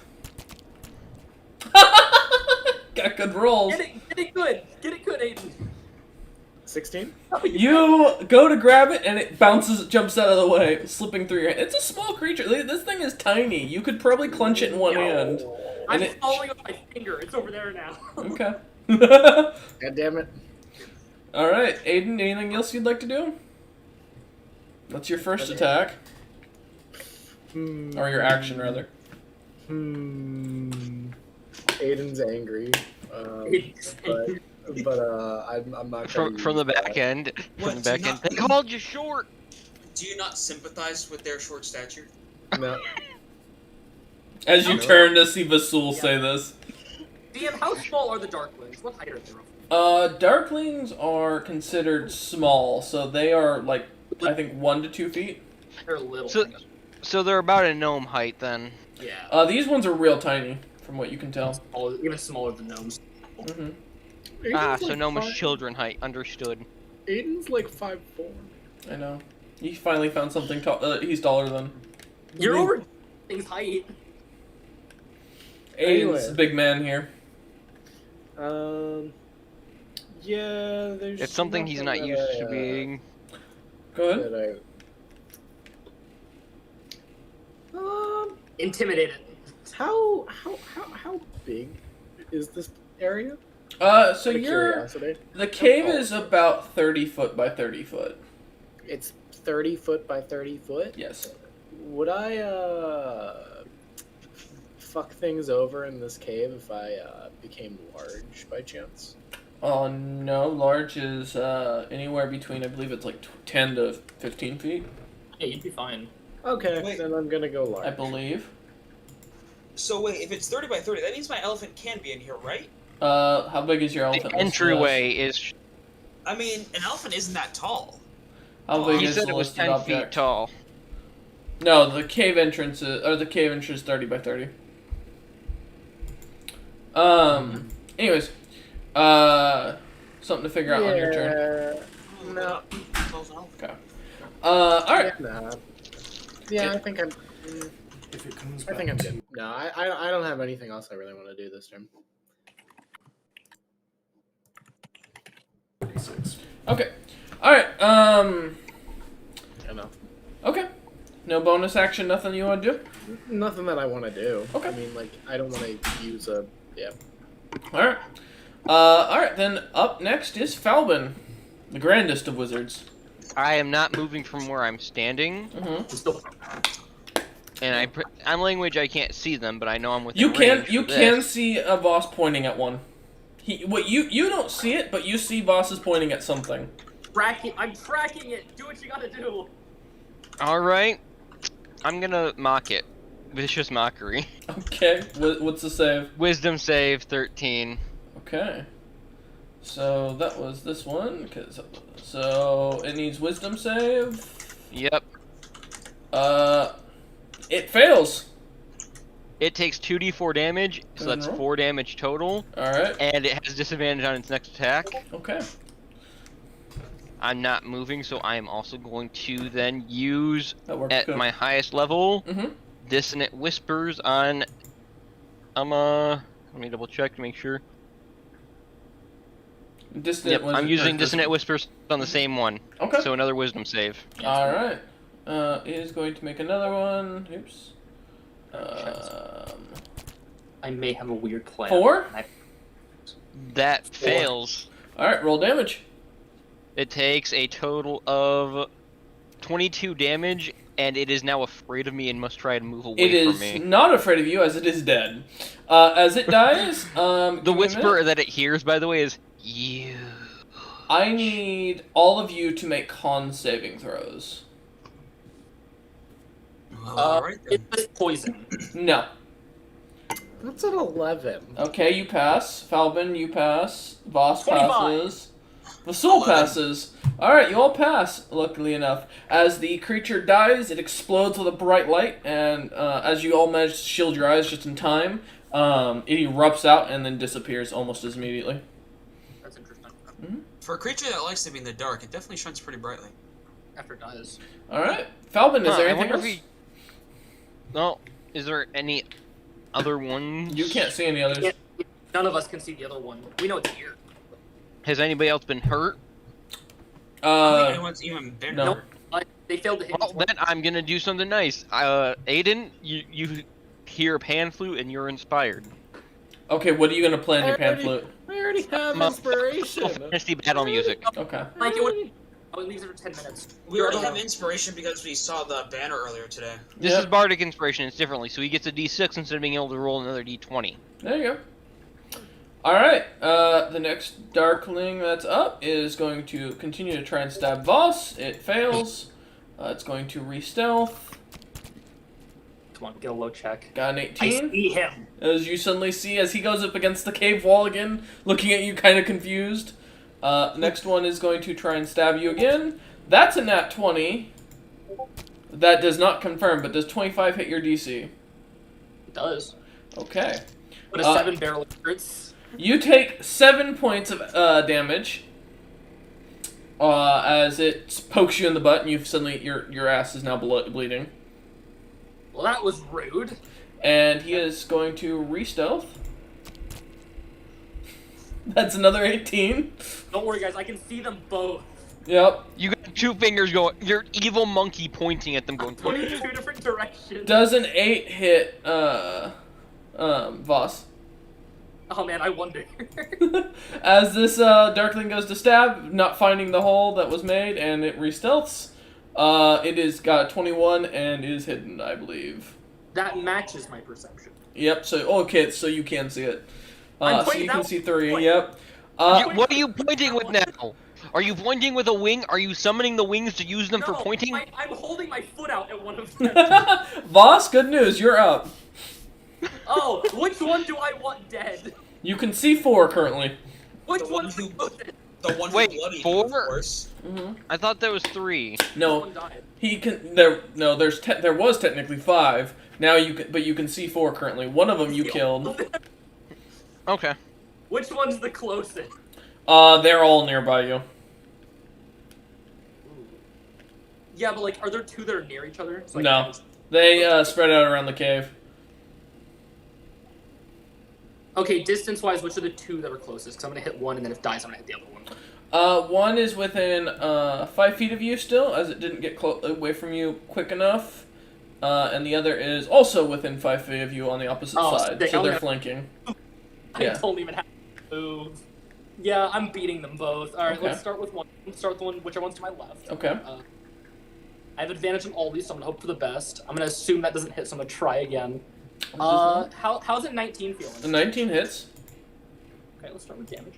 Speaker 1: Got good rolls.
Speaker 5: Get it good. Get it good, Aiden.
Speaker 4: 16.
Speaker 5: Oh,
Speaker 1: You go to grab it, and it bounces, jumps out of the way, slipping through your hand. It's a small creature. This thing is tiny. You could probably clench it in one hand.
Speaker 5: I'm
Speaker 1: And it-
Speaker 5: following up my finger. It's over there now.
Speaker 1: Okay.
Speaker 4: God damn it.
Speaker 1: Alright, Aiden, anything else you'd like to do? That's your first attack. Or your action, rather.
Speaker 4: Aiden's angry. But I'm not gonna
Speaker 6: From the
Speaker 4: use that.
Speaker 6: back end.
Speaker 2: What,
Speaker 6: From the
Speaker 2: do you
Speaker 6: back end.
Speaker 2: not-
Speaker 6: They called you short.
Speaker 2: Do you not sympathize with their short stature?
Speaker 4: No.
Speaker 1: As you
Speaker 4: No.
Speaker 1: turn to see Vasul say this.
Speaker 5: DM, how small are the Darklings? What height are they roughly?
Speaker 1: Darklings are considered small, so they are like, I think 1 to 2 feet.
Speaker 5: They're little.
Speaker 6: So they're about a gnome height then.
Speaker 5: Yeah.
Speaker 1: These ones are real tiny, from what you can tell.
Speaker 5: Even smaller than gnomes.
Speaker 1: Hmm.
Speaker 6: Ah,
Speaker 4: Aiden's
Speaker 6: so
Speaker 4: like
Speaker 6: gnome is
Speaker 4: five-
Speaker 6: children height. Understood.
Speaker 4: Aiden's like 5'4".
Speaker 1: I know. You finally found something tall. He's taller than.
Speaker 5: You're over things height.
Speaker 1: Aiden's
Speaker 4: Anyway.
Speaker 1: the big man here.
Speaker 4: Yeah, there's.
Speaker 6: It's something he's not
Speaker 4: nothing
Speaker 6: used
Speaker 4: that
Speaker 6: to
Speaker 4: I,
Speaker 6: being.
Speaker 1: Go ahead.
Speaker 4: that
Speaker 5: Intimidated.
Speaker 4: how big is this area?
Speaker 1: So
Speaker 4: Out of
Speaker 1: you're.
Speaker 4: curiosity.
Speaker 1: The cave is about 30 foot by 30 foot.
Speaker 4: It's 30 foot by 30 foot.
Speaker 1: Yes.
Speaker 4: Would I fuck things over in this cave if I became large by chance?
Speaker 1: Oh no, large is anywhere between, I believe it's like 10 to 15 feet,
Speaker 5: Yeah, you'd be fine.
Speaker 4: Okay,
Speaker 2: Wait.
Speaker 4: then I'm gonna go
Speaker 1: I
Speaker 4: large.
Speaker 1: believe.
Speaker 2: So wait, if it's 30 by 30, that means my elephant can be in here, right?
Speaker 1: How big is your
Speaker 6: The
Speaker 1: elephant? listed
Speaker 6: entryway is.
Speaker 2: I mean, an elephant isn't that tall.
Speaker 1: as? How big
Speaker 6: He
Speaker 1: is
Speaker 6: said
Speaker 1: the
Speaker 6: it was
Speaker 1: listed
Speaker 6: 10
Speaker 1: object?
Speaker 6: feet tall.
Speaker 1: No, the cave entrance is, or the cave entrance is 30 by 30. Anyways, something to figure out on your turn.
Speaker 4: No.
Speaker 1: Okay. Alright.
Speaker 4: Nah. Yeah, I think I'm.
Speaker 7: If it comes
Speaker 4: I
Speaker 7: back
Speaker 4: think I'm
Speaker 7: to
Speaker 4: good. No, I don't have anything else I really want to do this turn.
Speaker 7: 36.
Speaker 1: Okay. Alright,
Speaker 4: I know.
Speaker 1: okay. No bonus action, nothing you want to do?
Speaker 4: Nothing that I want to do.
Speaker 1: Okay.
Speaker 4: I mean, like, I don't want to use a. Yeah.
Speaker 1: Alright. Alright, then up next is Falbin, the grandest of wizards.
Speaker 6: I am not moving from where I'm standing,
Speaker 1: Mm-hmm.
Speaker 6: and I'm language I can't see them, but I know I'm within
Speaker 1: You can
Speaker 6: range
Speaker 1: you
Speaker 6: for
Speaker 1: can
Speaker 6: this.
Speaker 1: see a boss pointing at one. You don't see it, but you see bosses pointing at something.
Speaker 5: I'm tracking it. Do what you gotta do.
Speaker 6: All right, I'm gonna mock it. Vicious mockery.
Speaker 1: Okay, what's the save?
Speaker 6: Wisdom save 13.
Speaker 1: Okay. So that was this one, so it needs wisdom save.
Speaker 6: Yep.
Speaker 1: It fails.
Speaker 6: It takes 2d4 damage, so that's
Speaker 1: Roll.
Speaker 6: 4 damage total,
Speaker 1: Alright,
Speaker 6: and it has disadvantage on its next attack.
Speaker 1: okay.
Speaker 6: I'm not moving, so I am also going to then use
Speaker 1: That works
Speaker 6: at
Speaker 1: good.
Speaker 6: my highest level
Speaker 1: Mm-hmm.
Speaker 6: Dissonant Whispers on. Let me double check to make sure.
Speaker 1: Dissonant
Speaker 6: Yep, I'm using Dissonant Whispers on the same one.
Speaker 1: Okay.
Speaker 6: So another Wisdom save.
Speaker 1: All right. It is going to make another one. Oops.
Speaker 5: I may have a weird plan.
Speaker 1: 4.
Speaker 6: That fails.
Speaker 1: All right. Roll damage.
Speaker 6: It takes a total of 22 damage, and it is now afraid of me and must try to move away
Speaker 1: It
Speaker 6: from
Speaker 1: is
Speaker 6: me.
Speaker 1: not afraid of you, as it is dead. As it dies,
Speaker 6: The
Speaker 1: give me a
Speaker 6: whisper
Speaker 1: minute.
Speaker 6: that it hears, by the way, is you.
Speaker 1: I need all of you to make con saving throws.
Speaker 2: Well, alright then.
Speaker 5: It's just poison.
Speaker 1: No.
Speaker 4: That's an 11.
Speaker 1: Okay, you pass. Falbin, you pass. Voss
Speaker 5: 25.
Speaker 1: passes. Vasul
Speaker 2: 11.
Speaker 1: passes. Alright, you all pass, luckily enough. As the creature dies, it explodes with a bright light, and as you all manage to shield your eyes just in time, it erupts out and then disappears almost as immediately.
Speaker 5: That's interesting.
Speaker 2: For a creature that likes to be in the dark, it definitely shines pretty brightly.
Speaker 5: After it dies.
Speaker 1: Alright. Falbin, is there
Speaker 6: I
Speaker 1: anything
Speaker 6: wonder
Speaker 1: else?
Speaker 6: if we... No, is there any other ones?
Speaker 1: You can't see any others.
Speaker 5: Yeah, none of us can see the other one. We know it's here.
Speaker 6: Has anybody else been hurt?
Speaker 2: I don't think anyone's even been
Speaker 1: no.
Speaker 2: hurt.
Speaker 5: They failed to hit
Speaker 6: Well,
Speaker 5: me.
Speaker 6: then I'm gonna do something nice. Aiden, you hear pan flute and you're inspired.
Speaker 1: Okay, what are you gonna play on your pan
Speaker 4: Already-
Speaker 1: flute?
Speaker 4: I already have
Speaker 6: Mo-
Speaker 4: inspiration.
Speaker 6: Fantasy battle music.
Speaker 1: Okay.
Speaker 5: Like, it would. I would leave it for 10 minutes.
Speaker 2: We already have inspiration because we saw the banner earlier today.
Speaker 6: This
Speaker 1: Yep.
Speaker 6: is bardic inspiration. It's differently, so he gets a D6 instead of being able to roll another D20.
Speaker 1: There you go. Alright, the next Darkling that's up is going to continue to try and stab Voss. It fails. It's going to re-stealth.
Speaker 5: Come on, get a low check.
Speaker 1: Got an
Speaker 5: I
Speaker 1: 18.
Speaker 5: see him.
Speaker 1: As you suddenly see as he goes up against the cave wall again, looking at you kind of confused. Next one is going to try and stab you again. That's a nat 20. That does not confirm, but does 25 hit your DC?
Speaker 5: It does.
Speaker 1: Okay.
Speaker 5: But a 7 barrel crits.
Speaker 1: You take 7 points of damage as it pokes you in the butt, and you've suddenly your ass is now bleeding.
Speaker 5: Well, that was rude.
Speaker 1: And he is going to re-stealth. That's another 18.
Speaker 5: Don't worry, guys. I can see them both.
Speaker 1: Yep.
Speaker 6: You got 2 fingers going. You're evil monkey pointing at them, going.
Speaker 5: Pointing in 2 different directions.
Speaker 1: Does an 8 hit Voss?
Speaker 5: Oh man, I wonder.
Speaker 1: As this Darkling goes to stab, not finding the hole that was made, and it re-stealths. It is got a 21 and is hidden, I believe.
Speaker 5: That matches my perception.
Speaker 1: Yep. So okay, so you can see it.
Speaker 5: I'm
Speaker 1: So
Speaker 5: pointing
Speaker 1: you can
Speaker 5: that
Speaker 1: see 3.
Speaker 5: way.
Speaker 1: Yep.
Speaker 6: What are you pointing with now? Are you pointing with a wing? Are you summoning the wings to use them for
Speaker 5: No,
Speaker 6: pointing?
Speaker 5: I'm holding my foot out at one of them.
Speaker 1: Voss, good news, you're up.
Speaker 5: Oh, which one do I want dead?
Speaker 1: You can see 4 currently.
Speaker 5: Which
Speaker 2: The one
Speaker 5: one's
Speaker 2: who-
Speaker 5: the closest?
Speaker 2: The one who
Speaker 6: Wait,
Speaker 2: bloodied you,
Speaker 6: 4?
Speaker 2: of course.
Speaker 1: Mm-hmm.
Speaker 6: I thought there was 3.
Speaker 1: No,
Speaker 5: One died.
Speaker 1: he can. There was technically 5. Now you can, but you can see 4 currently. One of them you killed.
Speaker 6: Okay.
Speaker 5: Which one's the closest?
Speaker 1: They're all nearby you.
Speaker 5: Yeah, but like, are there 2 that are near each other? So, like,
Speaker 1: No. They spread out around the cave.
Speaker 5: Okay, distance-wise, which are the 2 that are closest? Because I'm gonna hit one, and then if it dies, I'm gonna hit the other one.
Speaker 1: One is within 5 feet of you still, as it didn't get away from you quick enough. And the other is also within 5 feet of you on the opposite
Speaker 5: Oh,
Speaker 1: side,
Speaker 5: so
Speaker 1: so they're
Speaker 5: they're-
Speaker 1: flanking.
Speaker 5: I
Speaker 1: Yeah.
Speaker 5: don't even have to move. Yeah, I'm beating them both. Alright,
Speaker 1: Okay.
Speaker 5: let's start with one. Let's start with the one, whichever one's to my left.
Speaker 1: Okay.
Speaker 5: I have advantage on all these, so I'm gonna hope for the best. I'm gonna assume that doesn't hit, so I'm gonna try again.
Speaker 1: Does
Speaker 5: How's it 19 feeling?
Speaker 1: The 19 hits.
Speaker 5: Okay, let's start with damage.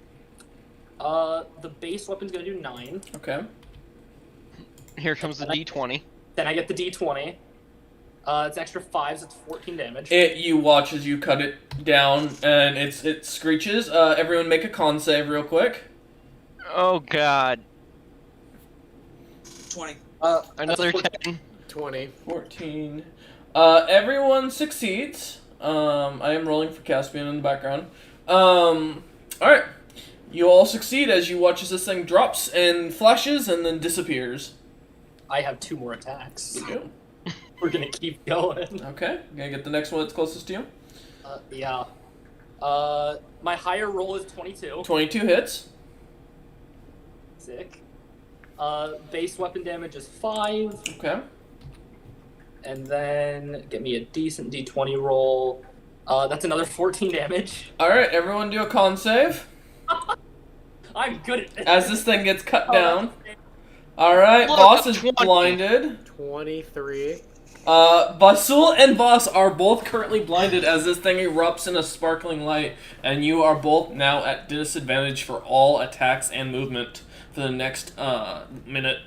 Speaker 5: The base weapon's gonna do 9.
Speaker 1: Okay.
Speaker 6: Here comes the D20.
Speaker 5: Then I get the D20. It's extra 5, so it's 14 damage.
Speaker 1: You watch as you cut it down, and it screeches. Everyone make a con save real quick.
Speaker 6: Oh god.
Speaker 2: 20.
Speaker 6: Another
Speaker 5: That's a
Speaker 6: 10.
Speaker 4: 20.
Speaker 1: 14. Everyone succeeds. I am rolling for Caspian in the background. Alright. You all succeed as you watch as this thing drops and flashes and then disappears.
Speaker 5: I have 2 more attacks.
Speaker 1: You do.
Speaker 5: We're gonna keep going.
Speaker 1: Okay, gonna get the next one that's closest to you.
Speaker 5: Yeah. My higher roll is 22.
Speaker 1: 22 hits.
Speaker 5: Sick. Base weapon damage is 5.
Speaker 1: Okay.
Speaker 5: And then get me a decent d20 roll. That's another 14 damage.
Speaker 1: All right, everyone, do a con save
Speaker 5: I'm good at this.
Speaker 1: as this thing gets cut
Speaker 5: Oh,
Speaker 1: down. All right,
Speaker 6: Look,
Speaker 1: Boss
Speaker 6: a
Speaker 1: is
Speaker 6: 20.
Speaker 1: blinded.
Speaker 4: 23.
Speaker 1: Basul and Voss are both currently blinded as this thing erupts in a sparkling light, and you are both now at disadvantage for all attacks and movement for the next minute.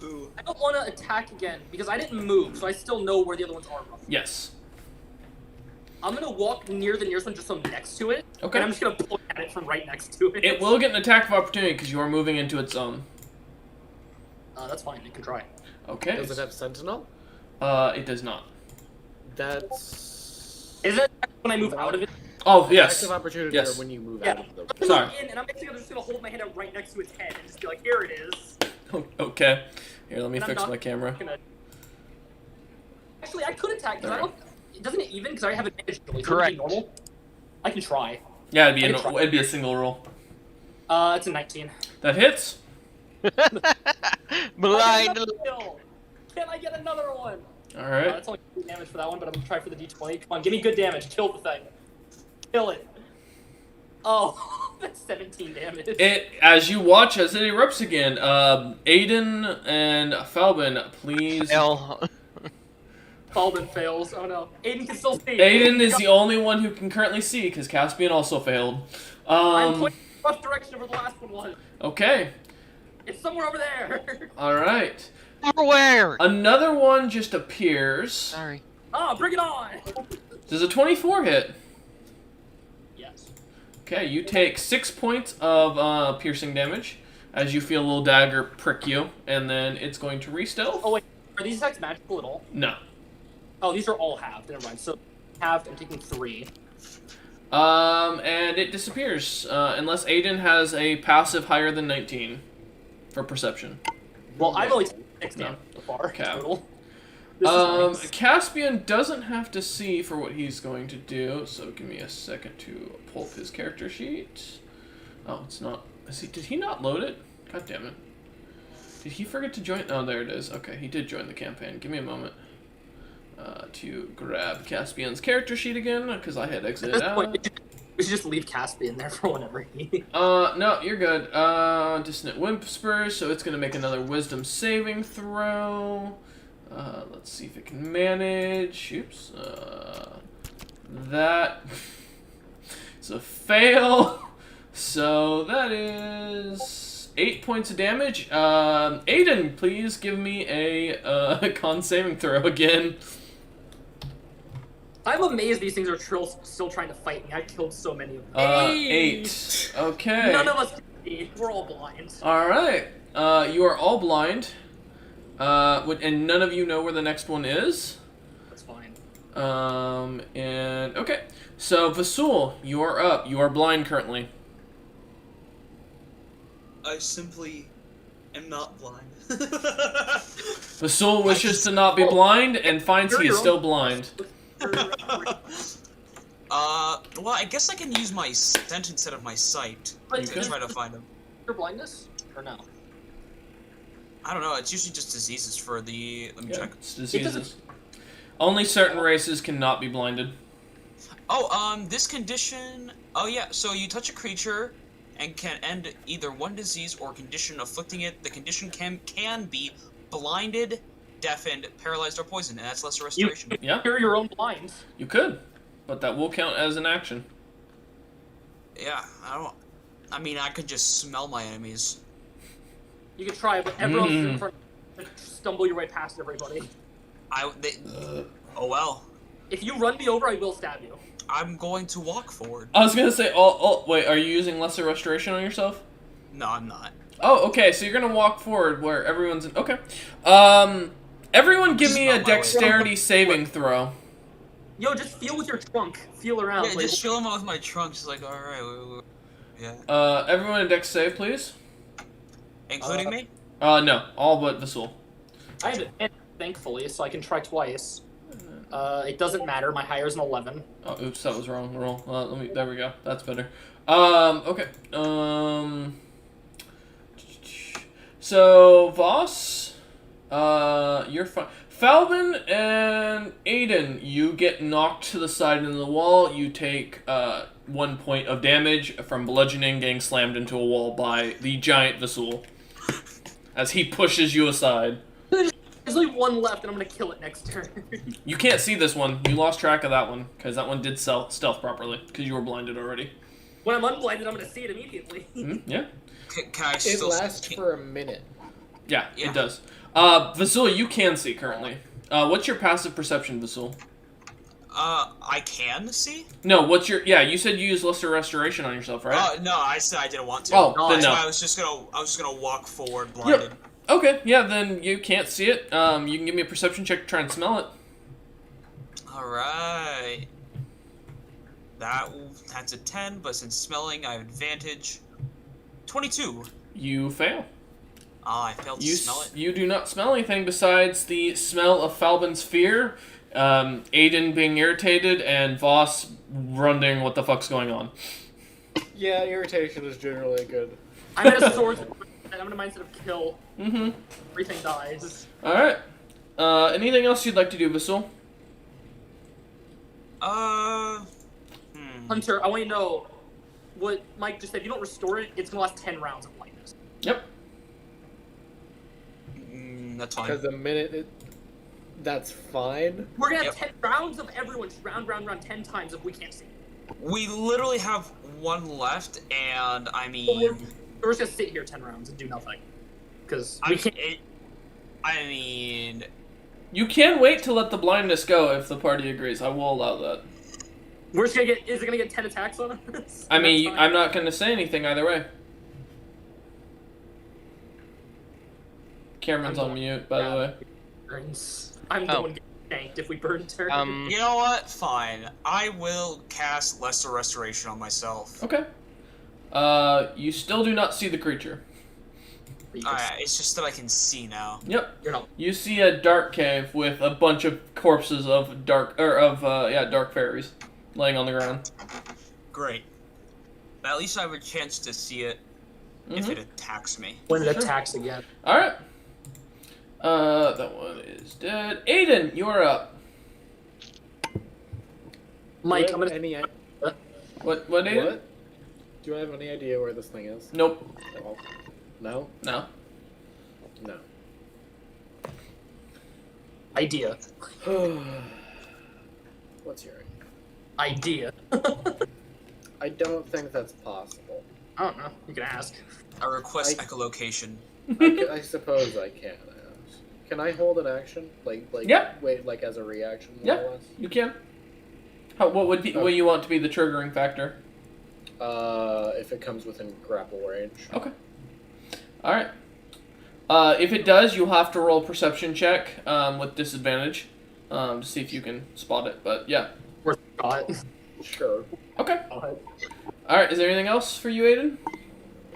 Speaker 2: Ooh.
Speaker 5: I don't want to attack again because I didn't move, so I still know where the other ones are. Roughly.
Speaker 1: Yes.
Speaker 5: I'm gonna walk near the nearest one, just so I'm next to it.
Speaker 1: Okay.
Speaker 5: And I'm just gonna poke at it from right next to it.
Speaker 1: It will get an attack of opportunity because you are moving into its zone.
Speaker 5: That's fine. You can try.
Speaker 1: Okay.
Speaker 4: Does it have Sentinel?
Speaker 1: It does not.
Speaker 4: That's.
Speaker 5: Is it when I move out of it?
Speaker 1: Oh, yes.
Speaker 4: Active opportunity
Speaker 1: Yes.
Speaker 4: or when you move
Speaker 5: Yeah.
Speaker 4: out of the.
Speaker 5: I'm
Speaker 1: Sorry.
Speaker 5: gonna look in, and I'm basically just gonna hold my hand out right next to its head and just be like, "Here it is."
Speaker 1: Okay. Here, let me
Speaker 5: And I'm
Speaker 1: fix
Speaker 5: not
Speaker 1: my camera.
Speaker 5: gonna- Actually, I could attack because I don't. Doesn't it even? Because I have advantage. So
Speaker 6: Correct.
Speaker 5: It would be normal. I can try.
Speaker 1: Yeah,
Speaker 5: I
Speaker 1: it'd be a single roll.
Speaker 5: It's a 19.
Speaker 1: That hits.
Speaker 6: Blind.
Speaker 5: Another kill. Can I get another one?
Speaker 1: All right.
Speaker 5: That's only 2 damage for that one, but I'm gonna try for the d20. Come on, give me good damage. Kill the thing. Kill it. Oh, that's 17 damage.
Speaker 1: As you watch as it erupts again, Aiden and Falbin, please.
Speaker 6: L.
Speaker 5: Falbin fails. Oh no. Aiden can still see.
Speaker 1: Aiden is the only one who can currently see because Caspian also failed.
Speaker 5: I'm pointing in the rough direction where the last one was.
Speaker 1: Okay.
Speaker 5: It's somewhere over there.
Speaker 1: All right.
Speaker 6: Where?
Speaker 1: Another one just appears.
Speaker 6: Sorry.
Speaker 5: Ah, bring it on.
Speaker 1: Does a 24 hit?
Speaker 5: Yes.
Speaker 1: Okay, you take 6 points of piercing damage as you feel a little dagger prick you, and then it's going to re-stealth.
Speaker 5: Oh wait, are these attacks magical at all?
Speaker 1: No.
Speaker 5: Oh, these are all halved. Never mind. So halved. I'm taking 3.
Speaker 1: And it disappears unless Aiden has a passive higher than 19 for perception.
Speaker 5: Well, I've only taken 6
Speaker 1: No.
Speaker 5: damage so far
Speaker 1: Okay.
Speaker 5: total. This is nice.
Speaker 1: Caspian doesn't have to see for what he's going to do, so give me a second to pull up his character sheet. Oh, it's not. Did he not load it? God damn it. Did he forget to join? Oh, there it is. Okay, he did join the campaign. Give me a moment to grab Caspian's character sheet again, because I had
Speaker 5: At
Speaker 1: exited
Speaker 5: this
Speaker 1: out.
Speaker 5: point, we should just leave Caspian there for whenever he.
Speaker 1: No, you're good. Dissonant Whispers, so it's gonna make another Wisdom saving throw. Let's see if it can manage. Oops. That is a fail. So that is 8 points of damage. Aiden, please give me a con saving throw again.
Speaker 5: I'm amazed these things are still trying to fight me. I killed so many of them.
Speaker 1: 8. Okay.
Speaker 5: None of us can see. We're all blind.
Speaker 1: Alright. You are all blind. And none of you know where the next one is.
Speaker 5: That's fine.
Speaker 1: And okay. So Vasul, you are up. You are blind currently.
Speaker 2: I simply am not blind.
Speaker 1: Vasul wishes to not be blind and finds he is still blind.
Speaker 2: Well, I guess I can use my scent instead of my sight
Speaker 5: But
Speaker 2: to
Speaker 1: could.
Speaker 2: try to find him.
Speaker 5: your blindness? Or no?
Speaker 2: I don't know. It's usually just diseases for the. Let me
Speaker 1: Yeah,
Speaker 2: check.
Speaker 1: it's diseases. Only certain races cannot be blinded.
Speaker 2: Oh, this condition. Oh yeah. So you touch a creature, and can end either one disease or condition afflicting it. The condition can be blinded, deafened, paralyzed, or poisoned, and that's lesser restoration.
Speaker 1: Yeah,
Speaker 5: Cure your own blind.
Speaker 1: you could, but that will count as an action.
Speaker 2: Yeah. I mean, I could just smell my enemies.
Speaker 5: You can try, but everyone's in front. Stumble your way past everybody.
Speaker 2: Oh well.
Speaker 5: If you run me over, I will stab you.
Speaker 2: I'm going to walk forward.
Speaker 1: I was gonna say, oh, wait, are you using lesser restoration on yourself?
Speaker 2: No, I'm not.
Speaker 1: Oh, okay, so you're gonna walk forward where everyone's in. Okay. Everyone give me a
Speaker 2: Just not my way.
Speaker 1: dexterity saving throw.
Speaker 5: Yo, just feel with your trunk. Feel around.
Speaker 2: Yeah,
Speaker 5: like-
Speaker 2: just fill him out with my trunk. Just like, all right, yeah.
Speaker 1: Everyone a dex save, please.
Speaker 2: Including me?
Speaker 1: No, all but Vasul.
Speaker 5: I have advantage. thankfully, so I can try twice. It doesn't matter. My higher is an 11.
Speaker 1: Oh, oops, that was wrong roll. There we go. That's better. Okay. So Voss, you're fine. Falvin and Aiden, you get knocked to the side of the wall. You take 1 point of damage from bludgeoning, getting slammed into a wall by the giant Vasul as he pushes you aside.
Speaker 5: There's only one left, and I'm gonna kill it next turn.
Speaker 1: You can't see this one. You lost track of that one because that one did stealth properly because you were blinded already.
Speaker 5: When I'm unblinded, I'm gonna see it immediately.
Speaker 1: Yeah.
Speaker 2: Can I
Speaker 4: It
Speaker 2: still
Speaker 4: lasts for a minute.
Speaker 1: Yeah,
Speaker 2: Yeah.
Speaker 1: it does. Vasul, you can see currently. What's your passive perception, Vasul?
Speaker 2: I can see?
Speaker 1: No, what's your... Yeah, you said you use Lesser Restoration on yourself, right?
Speaker 2: No, I said I didn't want to.
Speaker 1: Oh, then
Speaker 2: That's
Speaker 1: no.
Speaker 2: why I was just gonna walk forward blinded.
Speaker 1: Okay, yeah, then you can't see it. You can give me a perception check to try and smell it.
Speaker 2: Alright. That's a 10, but since smelling, I have advantage. 22.
Speaker 1: You fail.
Speaker 2: I failed to smell it.
Speaker 1: You do not smell anything besides the smell of Falbin's fear, Aiden being irritated, and Voss wondering what the fuck's going on.
Speaker 4: Yeah, irritation is generally good.
Speaker 5: I'm at a sword, and I'm in a mindset of kill.
Speaker 1: Mm-hmm.
Speaker 5: Everything dies.
Speaker 1: Alright. Anything else you'd like to do, Vasul?
Speaker 5: Hunter, I want you to know what Mike just said. If you don't restore it, it's gonna last 10 rounds of blindness.
Speaker 1: Yep.
Speaker 2: That's fine.
Speaker 4: Because the minute that's fine.
Speaker 5: We're gonna have 10 rounds of everyone just round 10 times if we can't see.
Speaker 2: We literally have one left, and I
Speaker 5: But
Speaker 2: mean...
Speaker 5: we're just gonna sit here 10 rounds and do nothing. Because
Speaker 2: I
Speaker 5: we
Speaker 2: mean,
Speaker 5: can't.
Speaker 1: You can wait to let the blindness go if the party agrees. I will allow that.
Speaker 5: We're just gonna get. Is it gonna get 10 attacks on us?
Speaker 1: I mean, I'm not going to say anything either way. Cameron's on mute, by the way.
Speaker 5: I'm the one getting tanked if we burn turn.
Speaker 2: You know what? Fine. I will cast Lesser Restoration on myself.
Speaker 1: Okay. You still do not see the creature.
Speaker 2: Alright, it's just that I can see now.
Speaker 1: Yep.
Speaker 5: You're not.
Speaker 1: You see a dark cave with a bunch of corpses of dark fairies laying on the ground.
Speaker 2: Great. But at least I have a chance to see it if it attacks me.
Speaker 5: When it attacks again.
Speaker 1: Alright. That one is dead. Aiden, you're up.
Speaker 5: Mike, I'm gonna.
Speaker 1: What, Aiden?
Speaker 4: What? Do I have any idea where this thing is?
Speaker 1: Nope.
Speaker 4: Oh. No?
Speaker 1: No.
Speaker 4: No.
Speaker 5: Idea.
Speaker 4: What's your
Speaker 5: Idea.
Speaker 4: I don't think that's possible.
Speaker 5: I don't know. You can ask.
Speaker 2: I request echolocation.
Speaker 4: I suppose I can ask. Can I hold an action?
Speaker 1: Yeah.
Speaker 4: Wait, like as a reaction, more
Speaker 1: Yeah.
Speaker 4: or less?
Speaker 1: You can. What you want to be the triggering factor?
Speaker 4: If it comes within grapple range.
Speaker 1: Okay. Alright. If it does, you'll have to roll a perception check with disadvantage to see if you can spot it, but yeah.
Speaker 5: We're shot.
Speaker 4: Sure.
Speaker 1: Okay. Alright, is there anything else for you, Aiden?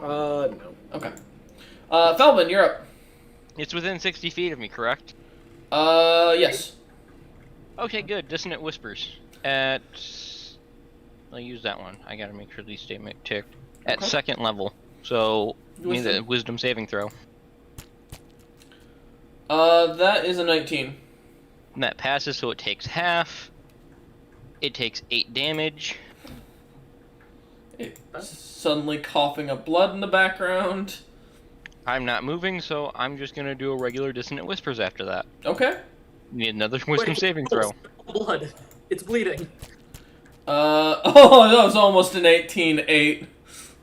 Speaker 4: No.
Speaker 1: Okay. Felvin, you're up.
Speaker 6: It's within 60 feet of me, correct?
Speaker 1: Yes.
Speaker 6: Okay, good. Dissonant Whispers. At... I'll use that one. I gotta make sure these stay ticked. At
Speaker 1: Okay.
Speaker 6: second level. So, you need
Speaker 1: Wisdom?
Speaker 6: a wisdom saving throw.
Speaker 1: That is a 19.
Speaker 6: And that passes, so it takes half. It takes 8 damage.
Speaker 1: Suddenly coughing up blood in the background.
Speaker 6: I'm not moving, so I'm just gonna do a regular Dissonant Whispers after that.
Speaker 1: Okay.
Speaker 6: Need another wisdom saving throw.
Speaker 5: Blood. It's bleeding.
Speaker 1: Oh, that was almost an 18-8.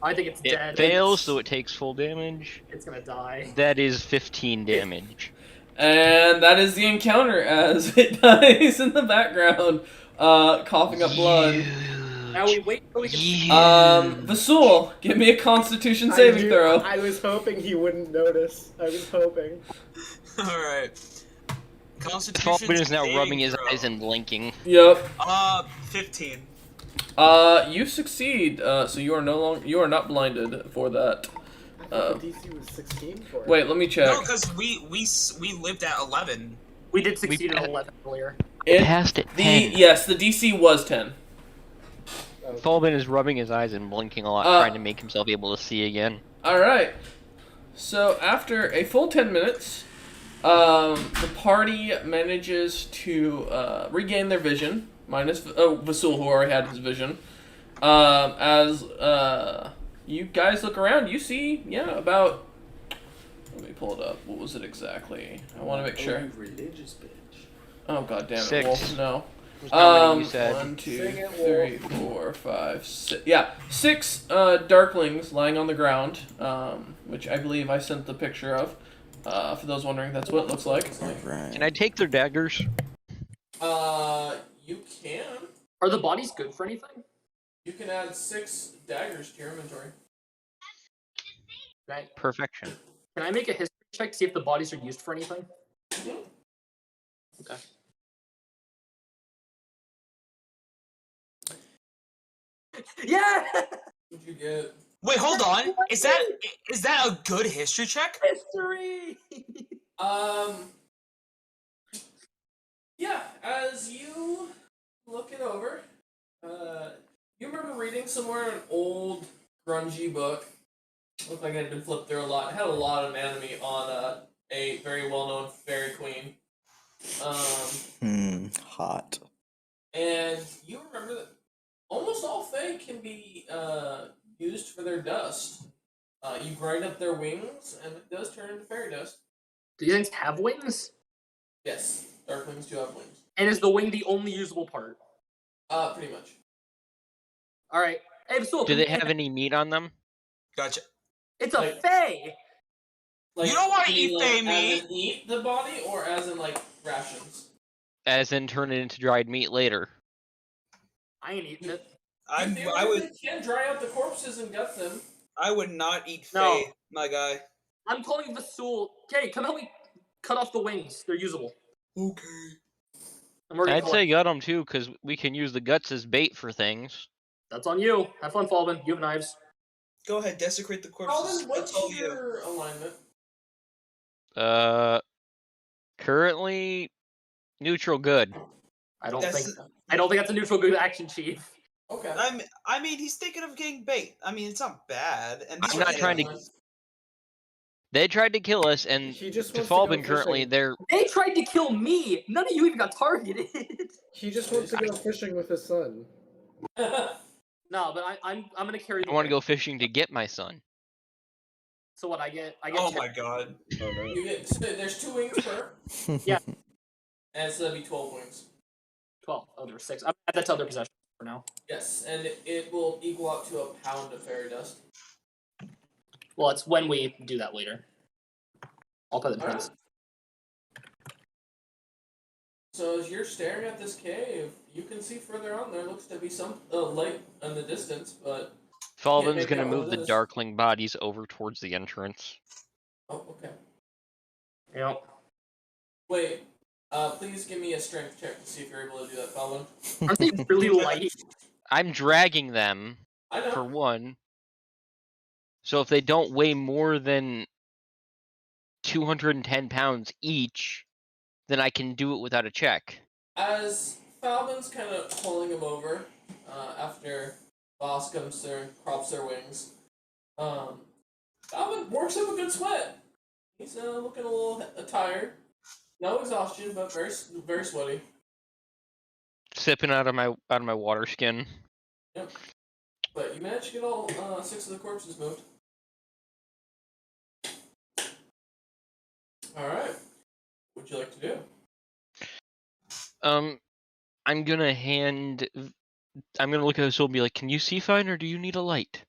Speaker 5: I think it's
Speaker 6: It
Speaker 5: dead.
Speaker 6: fails, so it takes full damage.
Speaker 5: It's gonna die.
Speaker 6: That is 15 damage.
Speaker 1: And that is the encounter as it dies in the background, coughing up blood.
Speaker 5: Now we wait till we can.
Speaker 1: Vasul, give me a Constitution saving throw.
Speaker 4: I was hoping he wouldn't notice. I was hoping.
Speaker 2: Alright. Constitution
Speaker 6: Falcon is now
Speaker 2: saving
Speaker 6: rubbing his
Speaker 2: throw.
Speaker 6: eyes and blinking.
Speaker 1: Yep.
Speaker 2: 15.
Speaker 1: You succeed. So you are not blinded for that.
Speaker 4: I thought the DC was 16 for it.
Speaker 1: Wait, let me check.
Speaker 2: No, because we lived at 11.
Speaker 5: We did succeed at 11 earlier.
Speaker 6: Passed at 10.
Speaker 1: Yes, the DC was 10.
Speaker 6: Fulvin is rubbing his eyes and blinking a lot, trying to make himself able to see again.
Speaker 1: Alright. So after a full 10 minutes, the party manages to regain their vision, minus Vasul, who already had his vision. As you guys look around, you see, about... Let me pull it up. What was it exactly? I want to make sure.
Speaker 7: You religious bitch.
Speaker 1: Oh, god damn it,
Speaker 6: 6.
Speaker 1: Wolf. No.
Speaker 6: How many you said?
Speaker 1: 1, 2, 3, 4, 5, 6. Yeah, 6 darklings lying on the ground, which I believe I sent the picture of. For those wondering, that's what it looks like.
Speaker 3: Right.
Speaker 6: Can I take their daggers?
Speaker 1: You can.
Speaker 5: Are the bodies good for anything?
Speaker 1: You can add 6 daggers to your inventory.
Speaker 5: Right.
Speaker 6: Perfection.
Speaker 5: Can I make a history check to see if the bodies are used for anything?
Speaker 1: Mhm.
Speaker 5: Okay. Yeah!
Speaker 1: What'd you get?
Speaker 2: Wait, hold on. Is that a good history check?
Speaker 5: History!
Speaker 1: Yeah, as you look it over, you remember reading somewhere an old, grungy book. Looked like it had been flipped through a lot. It had a lot of anatomy on a very well-known fairy queen.
Speaker 3: Hot.
Speaker 1: And you remember that almost all fae can be used for their dust. You grind up their wings, and it does turn into fairy dust.
Speaker 5: Do these things have wings?
Speaker 1: Yes, darklings do have wings.
Speaker 5: And is the wing the only usable part?
Speaker 1: Pretty much.
Speaker 5: Alright. Hey, so
Speaker 6: Do they have any meat on them?
Speaker 2: Gotcha.
Speaker 5: It's a
Speaker 1: like-
Speaker 5: fae!
Speaker 2: You don't wanna
Speaker 1: mean,
Speaker 2: eat fae meat.
Speaker 1: As in eat the body, or as in, rations?
Speaker 6: As in turn it into dried meat later.
Speaker 5: I ain't eating it.
Speaker 2: I
Speaker 1: You can dry out the corpses and gut them.
Speaker 2: would not eat
Speaker 5: No.
Speaker 2: fae, my guy.
Speaker 5: I'm calling Vasul. Okay, come help me cut off the wings. They're usable.
Speaker 2: Okay.
Speaker 5: And we're gonna
Speaker 6: I'd say
Speaker 5: collect-
Speaker 6: gut them too, because we can use the guts as bait for things.
Speaker 5: That's on you. Have fun, Falvin. You have knives.
Speaker 2: Go ahead, desecrate the corpses.
Speaker 1: Alden,
Speaker 2: That's
Speaker 1: what's
Speaker 2: all you.
Speaker 1: your alignment?
Speaker 6: Currently neutral good.
Speaker 5: I don't
Speaker 2: That's-
Speaker 5: think that's a neutral good action, Chief.
Speaker 1: Okay.
Speaker 2: I mean, he's thinking of getting bait. I mean, it's not bad. And
Speaker 6: I'm not trying to- They tried to kill us, and
Speaker 4: He just
Speaker 6: to
Speaker 4: wants to go
Speaker 6: Falvin currently,
Speaker 4: fishing.
Speaker 6: they're
Speaker 5: They tried to kill me. None of you even got targeted.
Speaker 4: He just wants to go fishing with his son.
Speaker 5: No, but I'm gonna carry.
Speaker 6: I want to go fishing to get my son.
Speaker 5: So what I get?
Speaker 2: Oh
Speaker 5: 10.
Speaker 2: my god.
Speaker 1: You get so there's 2 wings per,
Speaker 5: Yeah.
Speaker 1: and so that'd be 12 wings.
Speaker 5: 12. Oh, there were 6. I'm at that other possession for now.
Speaker 1: Yes, and it will equal out to a pound of fairy dust.
Speaker 5: Well, it's when we do that later. I'll put the
Speaker 1: Alright.
Speaker 5: prints.
Speaker 1: So as you're staring at this cave, you can see further on there looks to be some light in the distance, but
Speaker 6: Falvin's
Speaker 1: make
Speaker 6: gonna
Speaker 1: out
Speaker 6: move
Speaker 1: what
Speaker 6: the
Speaker 1: it is.
Speaker 6: darkling bodies over towards the entrance.
Speaker 1: oh, okay.
Speaker 5: Yep.
Speaker 1: Wait, please give me a strength check to see if you're able to do that, Falvin.
Speaker 5: Aren't they really light?
Speaker 6: I'm dragging them,
Speaker 1: I know.
Speaker 6: for one. So if they don't weigh more than 210 pounds each, then I can do it without a check.
Speaker 1: As Falvin's kind of pulling him over, after Boss comes there and props their wings, Falvin works up a good sweat. He's looking a little tired. No exhaustion, but very very sweaty.
Speaker 6: Sipping out of my water skin.
Speaker 1: Yep. But you managed to get all 6 of the corpses moved. Alright. What would you like to do?
Speaker 6: I'm gonna look at this and be like, can you see fine or do you need a light?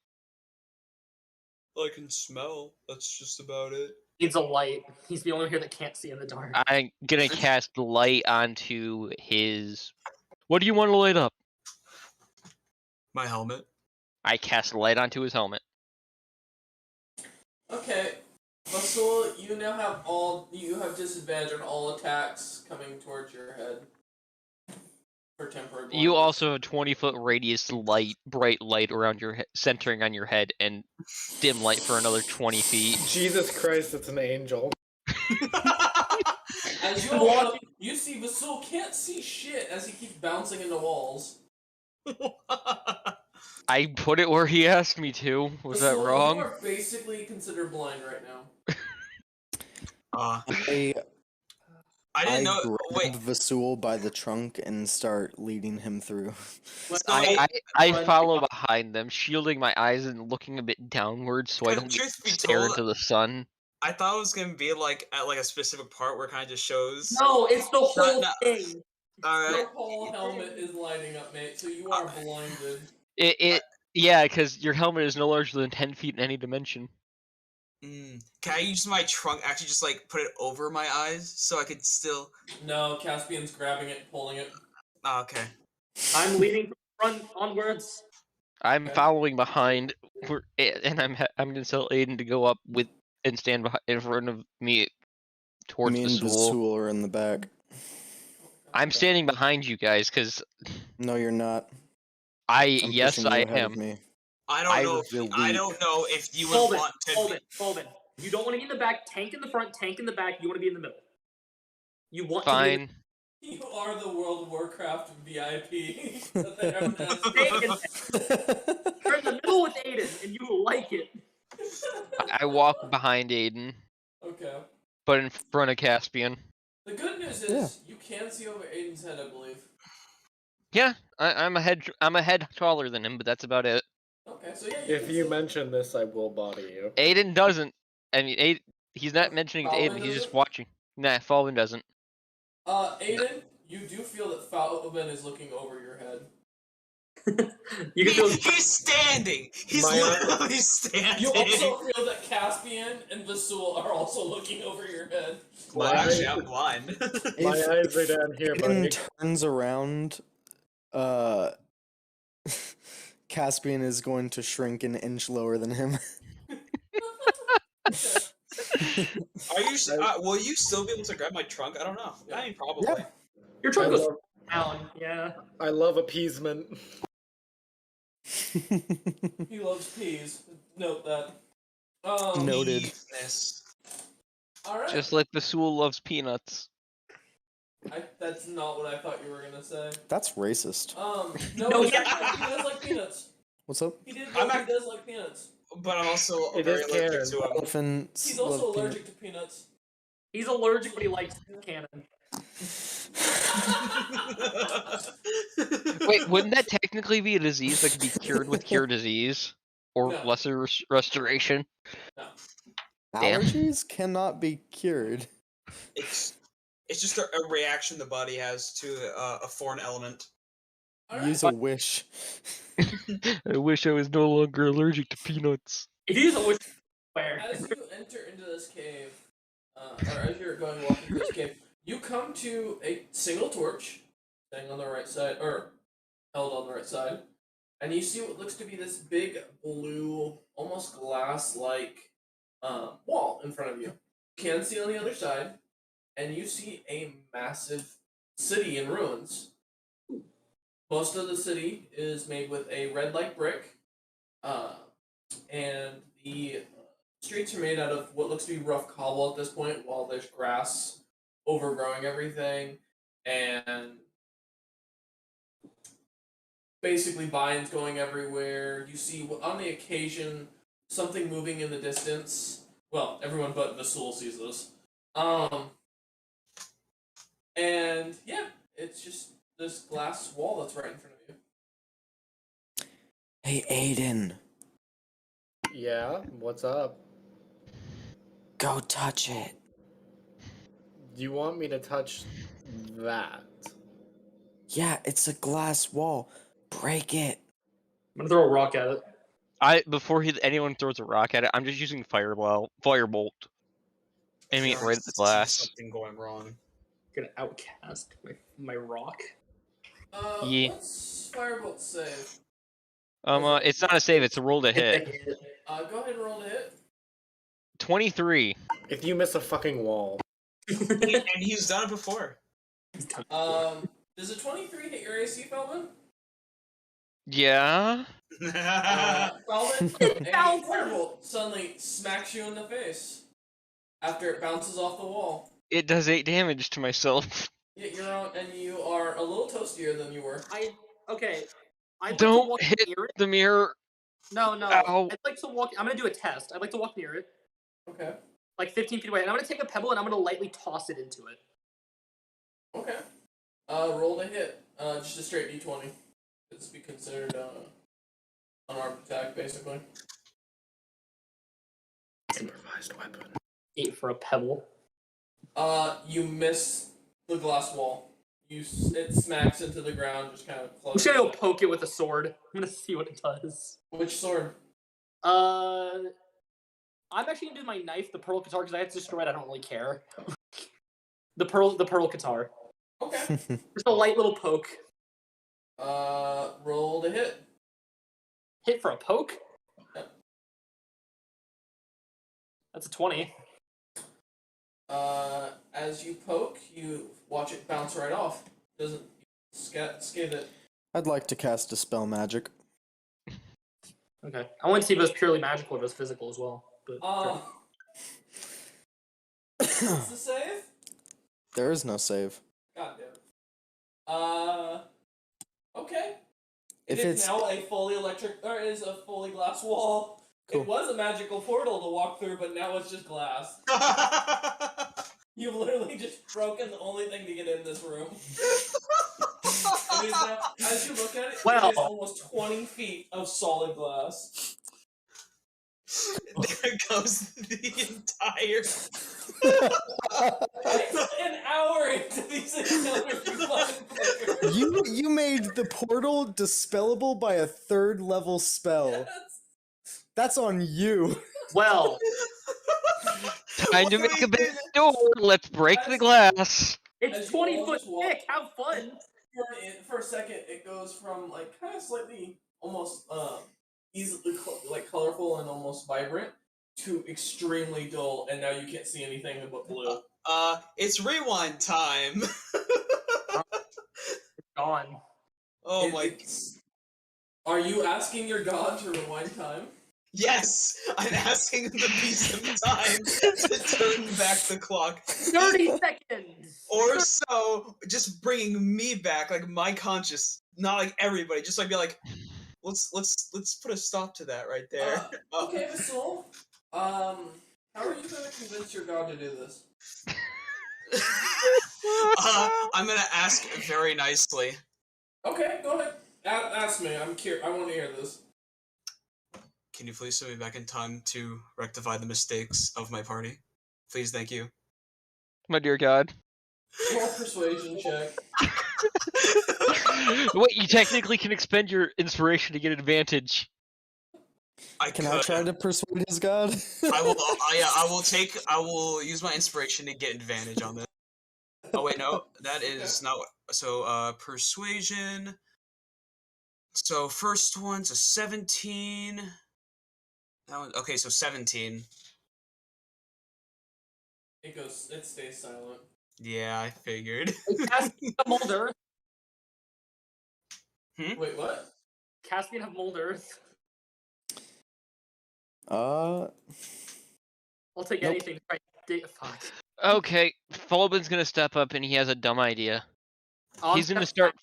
Speaker 2: I can smell. That's just about it.
Speaker 5: Needs a light. He's the only one here that can't see in the dark.
Speaker 6: I'm gonna cast light onto his... What do you want to light up?
Speaker 2: My helmet.
Speaker 6: I cast light onto his helmet.
Speaker 1: Okay. Vasul, you now have disadvantage on all attacks coming towards your head. For temporary blindness.
Speaker 6: You also have a 20-foot radius light, bright light around your head, centering on your head, and dim light for another 20 feet.
Speaker 4: Jesus Christ, it's an angel.
Speaker 1: As you all look, you see Vasul can't see shit as he keeps bouncing into walls.
Speaker 6: I put it where he asked me to. Was that
Speaker 1: Vasul,
Speaker 6: wrong?
Speaker 1: You are basically considered blind right now.
Speaker 2: I didn't know.
Speaker 3: grab
Speaker 2: Wait,
Speaker 3: Vasul by the trunk and start leading him through.
Speaker 6: I follow behind them, shielding my eyes and looking a bit downwards so I don't
Speaker 2: truth be
Speaker 6: stare
Speaker 2: told,
Speaker 6: into the sun.
Speaker 2: I thought it was gonna be like at like a specific part where it kind of just shows.
Speaker 5: No, it's the whole
Speaker 2: no.
Speaker 5: thing.
Speaker 2: All
Speaker 1: Your
Speaker 2: right.
Speaker 1: whole helmet is lighting up, mate, so you are blinded.
Speaker 6: Yeah, because your helmet is no larger than 10 feet in any dimension.
Speaker 2: Can I use my trunk? Actually, just like put it over my eyes so I could still.
Speaker 1: No, Caspian's grabbing it, pulling it.
Speaker 2: Oh, okay.
Speaker 5: I'm leading from front onwards.
Speaker 6: I'm
Speaker 1: Okay.
Speaker 6: following behind, and I'm gonna tell Aiden to go up with and stand in front of me towards
Speaker 3: Me
Speaker 6: the
Speaker 3: and
Speaker 6: stool.
Speaker 3: Vasul are in the back.
Speaker 6: I'm standing behind you guys because
Speaker 3: No, you're not.
Speaker 6: yes,
Speaker 3: pushing you
Speaker 6: I
Speaker 3: ahead
Speaker 6: am.
Speaker 3: of me.
Speaker 2: I don't know.
Speaker 3: You're
Speaker 2: I
Speaker 3: weak.
Speaker 2: don't know if you would
Speaker 5: Hold it,
Speaker 2: want to.
Speaker 5: hold it. You don't want to be in the back, tank in the front, tank in the back. You want to be in the middle. You want to be in
Speaker 6: Fine.
Speaker 1: You are the World of Warcraft VIP that they haven't
Speaker 5: You're in the middle with Aiden, and you like it.
Speaker 6: I walk behind Aiden,
Speaker 1: Okay.
Speaker 6: but in front of Caspian.
Speaker 1: The good news is you can see over Aiden's head, I believe.
Speaker 6: Yeah, I'm a head taller than him, but that's about it.
Speaker 1: Okay, so yeah.
Speaker 4: If you mention this, I will body you.
Speaker 6: Aiden doesn't. I mean, he's not mentioning it to
Speaker 1: Falvin
Speaker 6: Aiden. He's just
Speaker 1: doesn't?
Speaker 6: watching. Nah, Falvin doesn't.
Speaker 1: Aiden, you do feel that Falvin is looking over your head.
Speaker 5: You can feel
Speaker 2: He's standing. He's
Speaker 4: My-
Speaker 2: literally standing.
Speaker 1: You also feel that Caspian and Vasul are also looking over your head.
Speaker 2: Well,
Speaker 4: My
Speaker 2: actually,
Speaker 4: eyes-
Speaker 2: I'm blind.
Speaker 4: My
Speaker 3: If
Speaker 4: eyes are down here, buddy.
Speaker 3: Aiden turns around, Caspian is going to shrink an inch lower than him.
Speaker 2: Are you? Will you still be able to grab my trunk? I don't know. I mean, probably.
Speaker 3: Yeah.
Speaker 5: your
Speaker 4: I
Speaker 5: trunk goes
Speaker 4: love,
Speaker 5: down. Yeah.
Speaker 4: I love appeasement.
Speaker 1: He loves peas. Note that.
Speaker 3: Noted.
Speaker 2: Peeveness.
Speaker 1: Alright.
Speaker 6: Just like Vasul loves peanuts.
Speaker 1: That's not what I thought you were gonna say.
Speaker 3: That's racist.
Speaker 1: No, he
Speaker 5: yeah.
Speaker 1: does like peanuts.
Speaker 3: What's up?
Speaker 1: He
Speaker 2: I'm
Speaker 1: does like peanuts.
Speaker 2: But I'm also
Speaker 4: It
Speaker 2: very
Speaker 4: is
Speaker 2: allergic
Speaker 4: Karen.
Speaker 2: to them.
Speaker 3: Elephants
Speaker 1: He's also
Speaker 3: love
Speaker 1: allergic to peanuts.
Speaker 5: He's allergic, but he likes cannon.
Speaker 6: Wait, wouldn't that technically be a disease that could be cured with cure disease or
Speaker 1: No.
Speaker 6: lesser restoration?
Speaker 1: No.
Speaker 6: Damn.
Speaker 3: Allergies cannot be cured.
Speaker 2: It's just a reaction the body has to a foreign element.
Speaker 1: Alright.
Speaker 3: Use a wish.
Speaker 6: I wish I was no longer allergic to peanuts.
Speaker 5: If you use a wish, where?
Speaker 1: As you enter into this cave, or as you're going walking through this cave, you come to a single torch, staying on the right side, or held on the right side, and you see what looks to be this big blue, almost glass-like wall in front of you. You can see on the other side, and you see a massive city in ruins. Most of the city is made with a red light brick, and the streets are made out of what looks to be rough cobble at this point, while there's grass overgrowing everything, and basically vines going everywhere. You see, on the occasion, something moving in the distance. Well, everyone but Vasul sees this. And yeah, it's just this glass wall that's right in front of you.
Speaker 3: Hey, Aiden,
Speaker 4: Yeah, what's up?
Speaker 3: go touch it.
Speaker 4: Do you want me to touch that?
Speaker 3: Yeah, it's a glass wall. Break it.
Speaker 5: I'm gonna throw a rock at it.
Speaker 6: Before anyone throws a rock at it, I'm just using firebolt, aiming it right at the glass.
Speaker 2: Something going wrong.
Speaker 5: I'm gonna outcast my rock.
Speaker 6: Yeah.
Speaker 1: What's Firebolt save?
Speaker 6: It's not a save; it's a roll to hit.
Speaker 1: Go ahead and roll to hit.
Speaker 6: 23.
Speaker 4: If you miss a fucking wall.
Speaker 2: And he's done it before.
Speaker 1: Does a 23 hit your AC, Felvin?
Speaker 6: Yeah.
Speaker 1: Felvin, a Firebolt suddenly smacks you in the face after it bounces off the wall.
Speaker 6: It does 8 damage to myself.
Speaker 1: Yeah, you're on, and you are a little toastier than you were.
Speaker 5: Okay. I'd like to
Speaker 6: Don't
Speaker 5: walk
Speaker 6: hit
Speaker 5: near it.
Speaker 6: the mirror.
Speaker 5: No.
Speaker 6: Ow.
Speaker 5: I'd like to walk. I'm gonna do a test. I'd like to walk near it,
Speaker 1: Okay.
Speaker 5: like 15 feet away, and I'm gonna take a pebble and I'm gonna lightly toss it into it.
Speaker 1: Okay. Roll to hit. Just a straight d20. It's be considered unarmed attack, basically.
Speaker 4: Improvised weapon.
Speaker 5: 8 for a pebble.
Speaker 1: You miss the glass wall. It smacks into the ground, just kind of
Speaker 5: I'm
Speaker 1: close.
Speaker 5: just gonna go poke it with a sword. I'm gonna see what it does.
Speaker 1: Which sword?
Speaker 5: I'm actually gonna do my knife, the pearl guitar, because I have to destroy it. I don't really care. the pearl guitar.
Speaker 1: Okay.
Speaker 5: Just a light little poke.
Speaker 1: Roll to hit.
Speaker 5: Hit for a poke.
Speaker 1: Yep.
Speaker 5: That's a 20.
Speaker 1: As you poke, you watch it bounce right off. Doesn't skid it.
Speaker 3: I'd like to cast Dispel Magic.
Speaker 5: Okay. I want to see if it was purely magical or if it was physical as well. But
Speaker 1: What's the save?
Speaker 3: There is no save.
Speaker 1: God damn it. Okay.
Speaker 3: If
Speaker 1: It is
Speaker 3: it's
Speaker 1: now a fully is a fully glass wall.
Speaker 3: Cool.
Speaker 1: It was a magical portal to walk through, but now it's just glass. You've literally just broken the only thing to get in this room. It is now, as you look at it,
Speaker 5: Well.
Speaker 1: it is almost 20 feet of solid glass.
Speaker 2: There goes the entire.
Speaker 1: It's an hour into these encounters.
Speaker 3: you made the portal dispellable by a 3rd level spell.
Speaker 1: Yes.
Speaker 3: That's on you.
Speaker 5: Well,
Speaker 6: Time to make a big door. Let's break the glass.
Speaker 5: it's
Speaker 1: As you
Speaker 5: 20
Speaker 1: all
Speaker 5: foot
Speaker 1: just walk-
Speaker 5: thick. Have fun.
Speaker 1: For a second, it goes from like kind of slightly, almost easily colorful and almost vibrant to extremely dull, and now you can't see anything but blue.
Speaker 2: It's rewind time.
Speaker 5: Gone.
Speaker 2: Oh my.
Speaker 1: Are you asking your god to rewind time?
Speaker 2: Yes, I'm asking him to be some time to turn back the clock.
Speaker 5: 30 seconds.
Speaker 2: Or so, just bringing me back, like my conscious, not like everybody. Just like be like, let's put a stop to that right there.
Speaker 1: Okay, Vasul. How are you gonna convince your god to do this?
Speaker 2: I'm gonna ask very nicely.
Speaker 1: Okay, go ahead. Ask me. I'm curious. I want to hear this.
Speaker 2: Can you please send me back in time to rectify the mistakes of my party? Please, thank you.
Speaker 6: My dear God.
Speaker 1: Roll persuasion check.
Speaker 6: Wait, you technically can expend your inspiration to get advantage.
Speaker 2: I
Speaker 3: try to persuade his god?
Speaker 2: I will use my inspiration to get advantage on this. Oh wait, no, that is not. So, persuasion. So first one's a 17. That one, okay, so 17.
Speaker 1: It stays silent.
Speaker 2: Yeah, I figured.
Speaker 5: Caspian of mold earth.
Speaker 1: Wait, what?
Speaker 5: Caspian of mold earth.
Speaker 3: Uh.
Speaker 5: I'll take
Speaker 3: Nope.
Speaker 5: anything. Right. Fuck.
Speaker 6: Okay, Fulbin's gonna step up and he has a dumb idea.
Speaker 5: Oh,
Speaker 6: He's gonna start.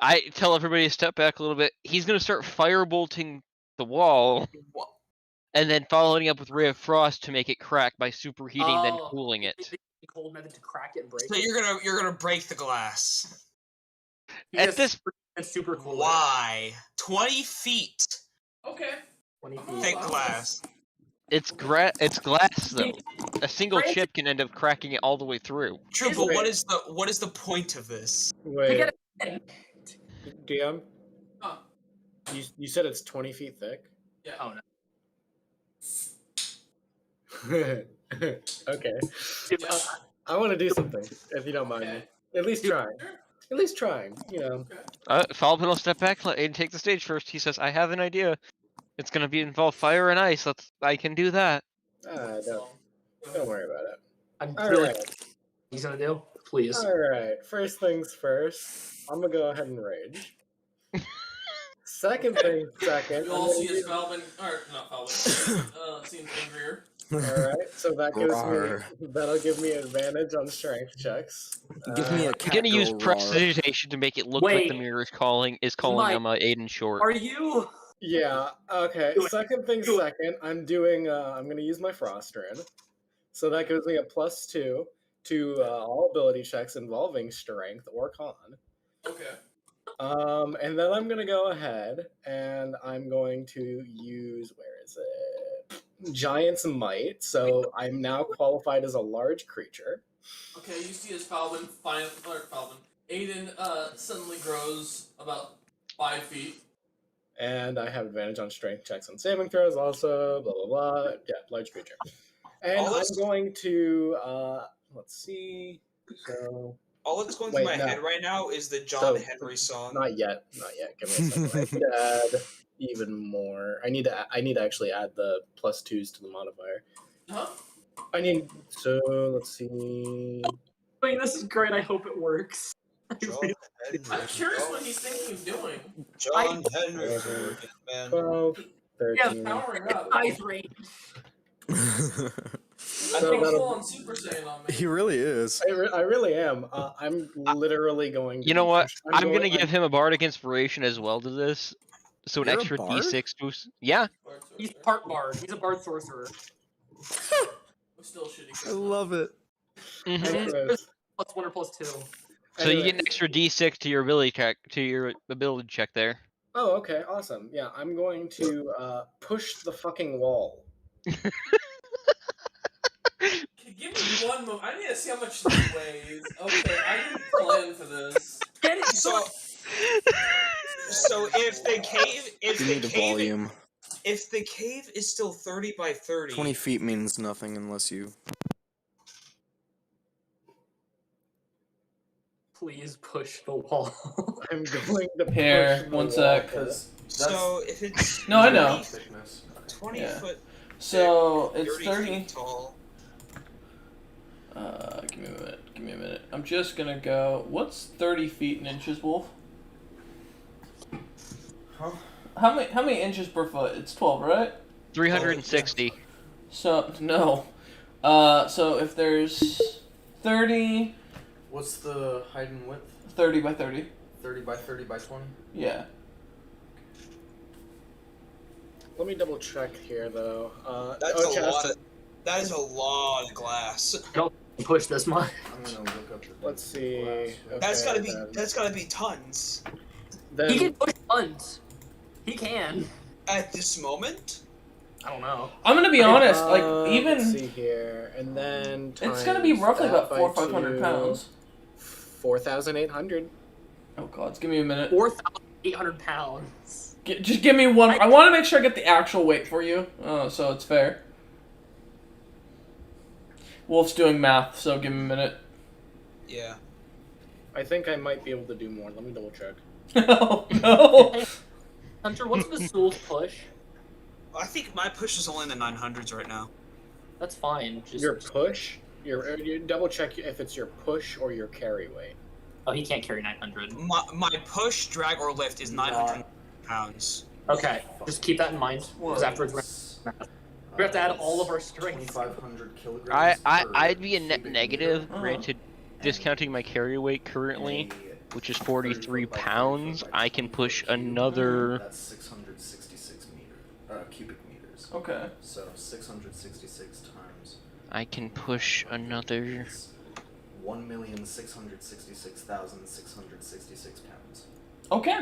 Speaker 6: I tell everybody to step back a little bit. He's gonna start firebolting the wall, and then following up with Ray of Frost to make it crack by superheating, then cooling it.
Speaker 5: The cold method to crack it and break
Speaker 2: So
Speaker 5: it.
Speaker 2: you're gonna break the glass.
Speaker 6: At this,
Speaker 5: It's super cool.
Speaker 2: Why? 20 feet.
Speaker 1: Okay.
Speaker 5: 20
Speaker 2: Thick
Speaker 5: feet.
Speaker 2: glass.
Speaker 6: it's glass though. A single chip can end up cracking it all the way through.
Speaker 2: True,
Speaker 5: Is
Speaker 2: but
Speaker 5: it?
Speaker 2: what is the point of this?
Speaker 5: To
Speaker 4: Wait,
Speaker 5: get it.
Speaker 4: DM,
Speaker 1: Huh.
Speaker 4: you said it's 20 feet thick?
Speaker 1: Yeah.
Speaker 5: Oh no.
Speaker 4: Okay.
Speaker 1: Yeah.
Speaker 4: I want to do something, if you don't mind
Speaker 1: Okay.
Speaker 4: me. At least trying.
Speaker 1: Sure.
Speaker 4: At least trying, you know.
Speaker 1: Okay.
Speaker 6: Fulbin will step back, let Aiden take the stage first. He says, "I have an idea. It's gonna involve fire and ice. I can do that."
Speaker 4: Don't worry about it.
Speaker 5: I'm
Speaker 4: All
Speaker 5: really.
Speaker 4: right.
Speaker 5: He's gonna do. Please.
Speaker 4: All right. First things first. I'm gonna go ahead and rage. Second thing second.
Speaker 1: You
Speaker 4: I'm
Speaker 1: all
Speaker 4: gonna
Speaker 1: see as
Speaker 4: use-
Speaker 1: Falvin, or not Falvin, seems angrier.
Speaker 4: All right, so
Speaker 3: Rawr.
Speaker 4: that'll give me advantage on strength checks.
Speaker 3: Give me a
Speaker 6: I'm
Speaker 3: cat
Speaker 6: gonna use
Speaker 3: girl roar.
Speaker 6: prestidigitation to make it look like the
Speaker 5: Wait.
Speaker 6: mirror is calling
Speaker 5: Mike,
Speaker 6: Aiden short.
Speaker 5: Are you?
Speaker 4: Yeah. Okay.
Speaker 5: Do it.
Speaker 4: Second thing
Speaker 5: Do it.
Speaker 4: second. I'm doing. I'm gonna use my frost rin, so that gives me a +2 to all ability checks involving strength or con.
Speaker 1: Okay.
Speaker 4: And then I'm gonna go ahead and I'm going to use, where is it? Giant's Might. So I'm now qualified as a large creature.
Speaker 1: Okay, you see as Falvin, Aiden suddenly grows about 5 feet.
Speaker 4: And I have advantage on strength checks and saving throws also, blah, blah, blah. Yeah, large creature. And
Speaker 2: All
Speaker 4: I'm
Speaker 2: this-
Speaker 4: going to, let's see. So,
Speaker 2: All that's going
Speaker 4: Wait,
Speaker 2: through my
Speaker 4: no.
Speaker 2: head right now is the John
Speaker 4: So,
Speaker 2: Henry song.
Speaker 4: not yet. Give me a second. I need to add even more. I need to actually add the +2s to the modifier.
Speaker 1: Huh?
Speaker 4: So let's see.
Speaker 5: I mean, this is great. I hope it works.
Speaker 2: John
Speaker 1: I'm curious what he's thinking of doing.
Speaker 2: John Henry, working man.
Speaker 4: 12,
Speaker 5: Yeah,
Speaker 4: 13.
Speaker 1: Powering up.
Speaker 5: Size range.
Speaker 1: He's
Speaker 4: So
Speaker 1: going
Speaker 4: that'll-
Speaker 1: full on Super Saiyan on me.
Speaker 3: He really is.
Speaker 4: I really am. I'm literally going to.
Speaker 6: You know what?
Speaker 4: push-
Speaker 6: I'm gonna give him a bardic inspiration as well to this, so an
Speaker 3: You're a
Speaker 6: extra
Speaker 3: bard?
Speaker 6: D6 boost. Yeah.
Speaker 5: He's part bard. He's a bard sorcerer.
Speaker 1: We're still shitty.
Speaker 3: I love it.
Speaker 6: Mhm.
Speaker 4: Anyways,
Speaker 5: +1 or +2.
Speaker 6: So you get an
Speaker 4: anyways.
Speaker 6: extra D6 to your ability check there.
Speaker 4: Oh, okay, awesome. Yeah, I'm going to push the fucking wall.
Speaker 1: Give me one moment. I need to see how much this weighs. Okay, I didn't plan for this.
Speaker 5: Get it?
Speaker 2: So if the cave,
Speaker 3: You need a volume.
Speaker 2: if the cave is still 30 by 30,
Speaker 3: 20 feet means nothing unless you.
Speaker 5: Please push the wall.
Speaker 4: I'm going to push
Speaker 5: Here,
Speaker 4: the
Speaker 5: one
Speaker 4: wall.
Speaker 5: sec.
Speaker 1: Because
Speaker 2: so if it's
Speaker 5: No, I know.
Speaker 2: 20
Speaker 7: Thickness.
Speaker 2: 20
Speaker 5: Yeah.
Speaker 2: foot,
Speaker 5: So it's
Speaker 2: 30
Speaker 5: 30.
Speaker 2: feet tall.
Speaker 5: Give me a minute. Give me a minute. I'm just gonna go. What's 30 feet in inches, Wolf?
Speaker 7: Huh?
Speaker 5: How many inches per foot? It's 12, right?
Speaker 6: 360.
Speaker 5: So no. So if there's 30,
Speaker 7: What's the height and width?
Speaker 5: 30 by 30.
Speaker 7: 30 by 30 by 20?
Speaker 5: Yeah.
Speaker 4: Let me double check here, though.
Speaker 2: That's
Speaker 4: okay,
Speaker 2: a lot. That is a lot of glass.
Speaker 5: Push this much.
Speaker 7: I'm gonna look up the.
Speaker 4: Let's see.
Speaker 7: glass.
Speaker 4: Okay,
Speaker 2: That's gotta be tons.
Speaker 4: Then,
Speaker 5: He can push tons. He can.
Speaker 2: At this moment,
Speaker 5: I don't know. I'm gonna be honest. Like
Speaker 4: let's
Speaker 5: even
Speaker 4: see here, and then
Speaker 5: it's gonna be
Speaker 4: times
Speaker 5: roughly
Speaker 4: that
Speaker 5: about
Speaker 4: by
Speaker 5: 400-500
Speaker 4: 2,
Speaker 5: pounds.
Speaker 4: 4,800.
Speaker 5: Oh god, give me a minute.
Speaker 8: 4,800 pounds.
Speaker 5: Just give me one. I want to make sure I get the actual weight for you, so it's fair. Wolf's doing math, so give me a minute.
Speaker 2: yeah.
Speaker 4: I think I might be able to do more. Let me double check.
Speaker 5: Oh no!
Speaker 8: Hunter, what's the Soul's push?
Speaker 2: I think my push is only in the 900s right now.
Speaker 8: That's fine. Just
Speaker 4: Your push? You double check if it's your push or your carry weight.
Speaker 8: Oh, he can't carry 900.
Speaker 2: My push, drag, or lift is 900 pounds.
Speaker 8: Okay, just keep that in mind. Because afterwards, we have to add all of our strength.
Speaker 7: 2,500 kilograms.
Speaker 6: I'd be a net
Speaker 7: cubic
Speaker 6: negative,
Speaker 7: meter.
Speaker 6: granted, discounting my carry weight currently, which is 43 pounds. I can push another.
Speaker 7: That's 666 cubic meters.
Speaker 5: Okay.
Speaker 7: So 666 times.
Speaker 6: I can push another.
Speaker 7: 1,666,666 pounds.
Speaker 5: Okay.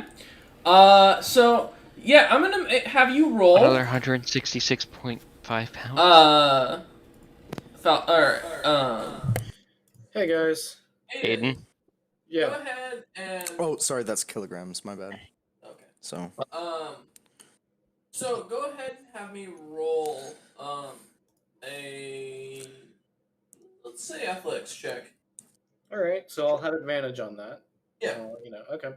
Speaker 5: So yeah, I'm gonna have you roll.
Speaker 6: Another 166.5 pounds.
Speaker 4: Hey guys.
Speaker 6: Aiden.
Speaker 1: Go
Speaker 4: Yeah.
Speaker 1: ahead and
Speaker 3: Oh, sorry, that's kilograms. My bad.
Speaker 1: okay.
Speaker 3: So
Speaker 1: So go ahead and have me roll a let's say athletics check.
Speaker 4: All right. So I'll have advantage on that.
Speaker 1: Yeah.
Speaker 4: Okay.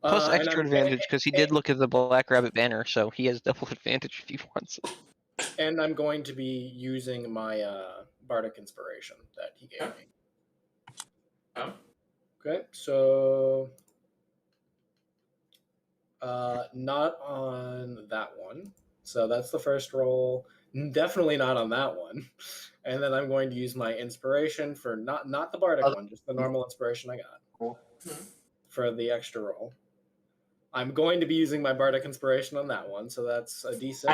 Speaker 6: Plus
Speaker 4: And
Speaker 6: extra
Speaker 4: I'm
Speaker 6: advantage because he did look at the Black Rabbit banner, so he has double advantage if he wants it.
Speaker 4: And I'm going to be using my bardic inspiration that he gave me.
Speaker 1: Oh.
Speaker 4: Okay. So not on that one. So that's the first roll. Definitely not on that one. And then I'm going to use my inspiration for not the bardic one, just the normal inspiration I got for the extra roll. I'm going to be using my bardic inspiration on that one, so that's a d6.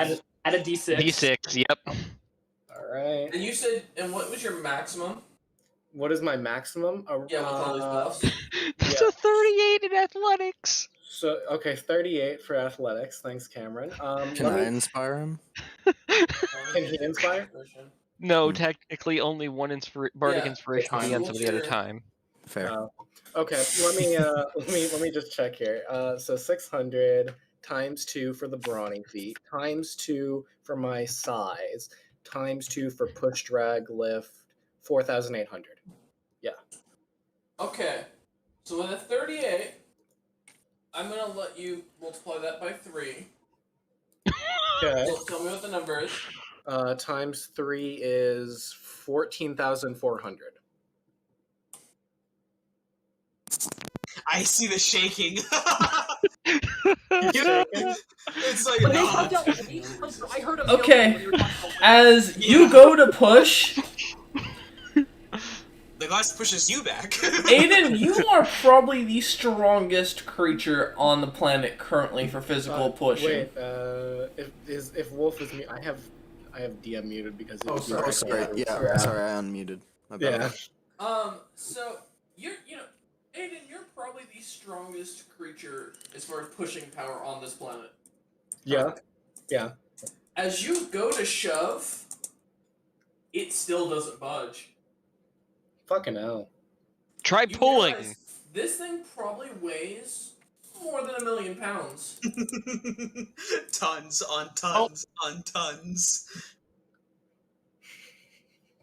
Speaker 5: Add a d6.
Speaker 6: D6, yep.
Speaker 4: All right.
Speaker 1: And you said, and what was your maximum?
Speaker 4: What is my maximum?
Speaker 1: Yeah, with all these buffs.
Speaker 6: That's
Speaker 4: Yeah.
Speaker 6: a 38 in athletics.
Speaker 4: So okay, 38 for athletics. Thanks, Cameron.
Speaker 3: Can I inspire him?
Speaker 4: Can he inspire?
Speaker 6: No, technically only one bardic
Speaker 1: Yeah,
Speaker 6: inspiration can be on
Speaker 1: cool
Speaker 6: somebody at a
Speaker 1: share.
Speaker 6: time.
Speaker 3: Fair.
Speaker 4: Okay, let me just check here. So 600 times 2 for the brawny feat, times 2 for my size, times 2 for push, drag, lift, 4,800. Yeah.
Speaker 1: Okay, so with a 38, I'm gonna let you multiply that by 3.
Speaker 4: Okay.
Speaker 1: So tell me what the number is.
Speaker 4: Times 3 is 14,400.
Speaker 2: I see the shaking.
Speaker 4: He's shaking.
Speaker 2: It's like,
Speaker 5: But they
Speaker 2: no.
Speaker 5: talked about I heard a
Speaker 8: Okay.
Speaker 5: when they were talking about
Speaker 8: As you go to push,
Speaker 2: The glass pushes you back.
Speaker 8: Aiden, you are probably the strongest creature on the planet currently for physical pushing.
Speaker 4: Wait, if Wolf is me, I have DM muted because
Speaker 7: Oh, sorry.
Speaker 3: Oh, sorry. Yeah, sorry, I unmuted. My bad.
Speaker 4: Yeah.
Speaker 1: So you know, Aiden, you're probably the strongest creature as far as pushing power on this planet.
Speaker 4: Yeah. Yeah.
Speaker 1: As you go to shove, it still doesn't budge.
Speaker 4: Fucking hell.
Speaker 6: Try
Speaker 1: You
Speaker 6: pulling.
Speaker 1: realize this thing probably weighs more than 1 million pounds.
Speaker 2: Tons on tons on tons.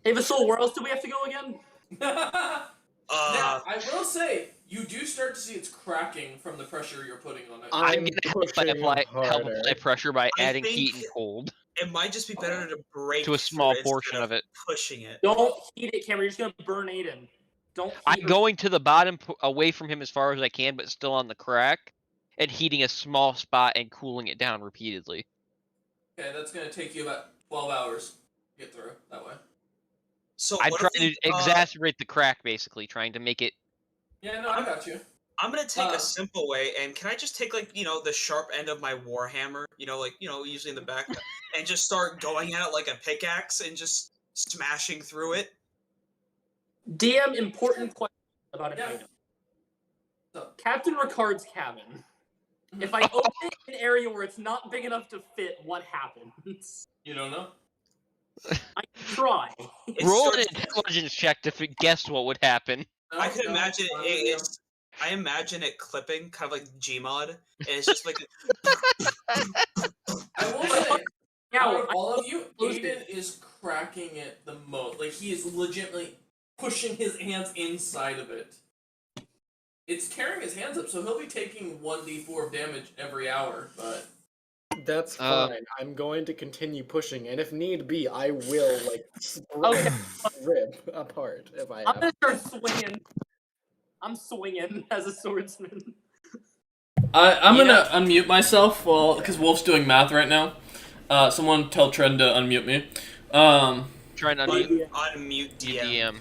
Speaker 5: Hey, Vasul, where else do we have to go again?
Speaker 1: Now, I will say, you do start to see it's cracking from the pressure you're putting on it.
Speaker 6: I'm gonna help apply pressure by
Speaker 2: I
Speaker 6: adding
Speaker 2: think-
Speaker 6: heat and cold
Speaker 2: It might just be better to break
Speaker 6: to a small
Speaker 2: through it
Speaker 6: portion
Speaker 2: instead
Speaker 6: of it.
Speaker 2: pushing it.
Speaker 5: Don't heat it, Cameron. You're just gonna burn Aiden. Don't.
Speaker 6: I'm
Speaker 5: Heat
Speaker 6: going to the bottom, away from him as far as I can, but still on the crack, and heating a small spot and cooling it down repeatedly.
Speaker 1: Okay, that's going to take you about 12 hours to get through that way.
Speaker 2: So
Speaker 6: I'm
Speaker 2: what
Speaker 6: trying
Speaker 2: if
Speaker 6: to
Speaker 2: we,
Speaker 6: exacerbate the crack, basically, trying to make it.
Speaker 1: Yeah, no, I got you.
Speaker 2: I'm gonna take a simple way, and can I just take the sharp end of my warhammer, usually in the back, and just start going at it like a pickaxe and just smashing through it?
Speaker 5: DM, important question about an
Speaker 1: Yeah.
Speaker 5: item.
Speaker 1: So,
Speaker 5: Captain Ricard's cabin. If I open it in an area where it's not big enough to fit, what happens?
Speaker 1: you don't know?
Speaker 5: I try.
Speaker 2: It
Speaker 6: Roll an
Speaker 2: starts-
Speaker 6: intelligence check to guess what would happen.
Speaker 2: I could
Speaker 1: No,
Speaker 2: imagine
Speaker 1: no,
Speaker 2: it's. I imagine it clipping, kind of like Gmod, and it's just like.
Speaker 1: I will say,
Speaker 5: Yeah,
Speaker 1: out of all of you,
Speaker 5: closed
Speaker 1: Aiden is cracking it the most. Like, he is legitimately pushing his hands inside of it. It's tearing his hands up, so he'll be taking 1d4 of damage every hour, but...
Speaker 4: That's fine. I'm going to continue pushing, and if need be, I will rip apart if I
Speaker 5: I'm
Speaker 4: have.
Speaker 5: gonna start swinging. I'm swinging as a swordsman.
Speaker 8: I'm gonna unmute myself because Wolf's doing math right now. Someone tell Trend to unmute me.
Speaker 6: Trying to unmute
Speaker 2: Unmute DM.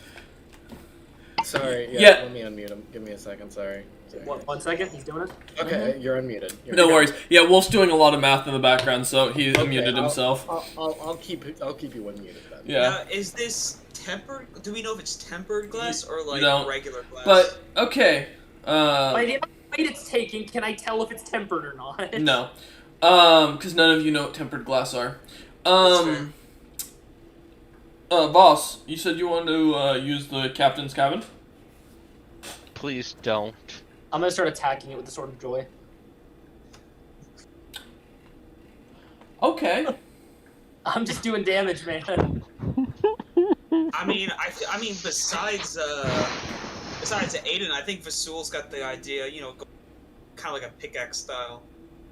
Speaker 6: DM.
Speaker 4: Sorry.
Speaker 8: Yeah.
Speaker 4: Let me unmute him. Give me a second. Sorry.
Speaker 5: 1 second, he's doing it.
Speaker 4: Okay, you're unmuted.
Speaker 8: No worries. Yeah, Wolf's doing a lot of math in the background, so he unmuted himself.
Speaker 4: I'll keep you unmuted then.
Speaker 8: Yeah.
Speaker 2: Now, is this tempered? Do we know if it's tempered glass or like
Speaker 8: don't.
Speaker 2: regular glass?
Speaker 8: But okay.
Speaker 5: By the amount of weight it's taking, can I tell if it's tempered or not?
Speaker 8: No. Because none of you know what tempered glass are. Boss, you said you wanted to use the captain's cabin?
Speaker 6: Please don't.
Speaker 5: I'm gonna start attacking it with the Sword of Joy.
Speaker 8: Okay.
Speaker 5: I'm just doing damage, man.
Speaker 2: I mean, besides Aiden, I think Vasul's got the idea. Kind of like a pickaxe style.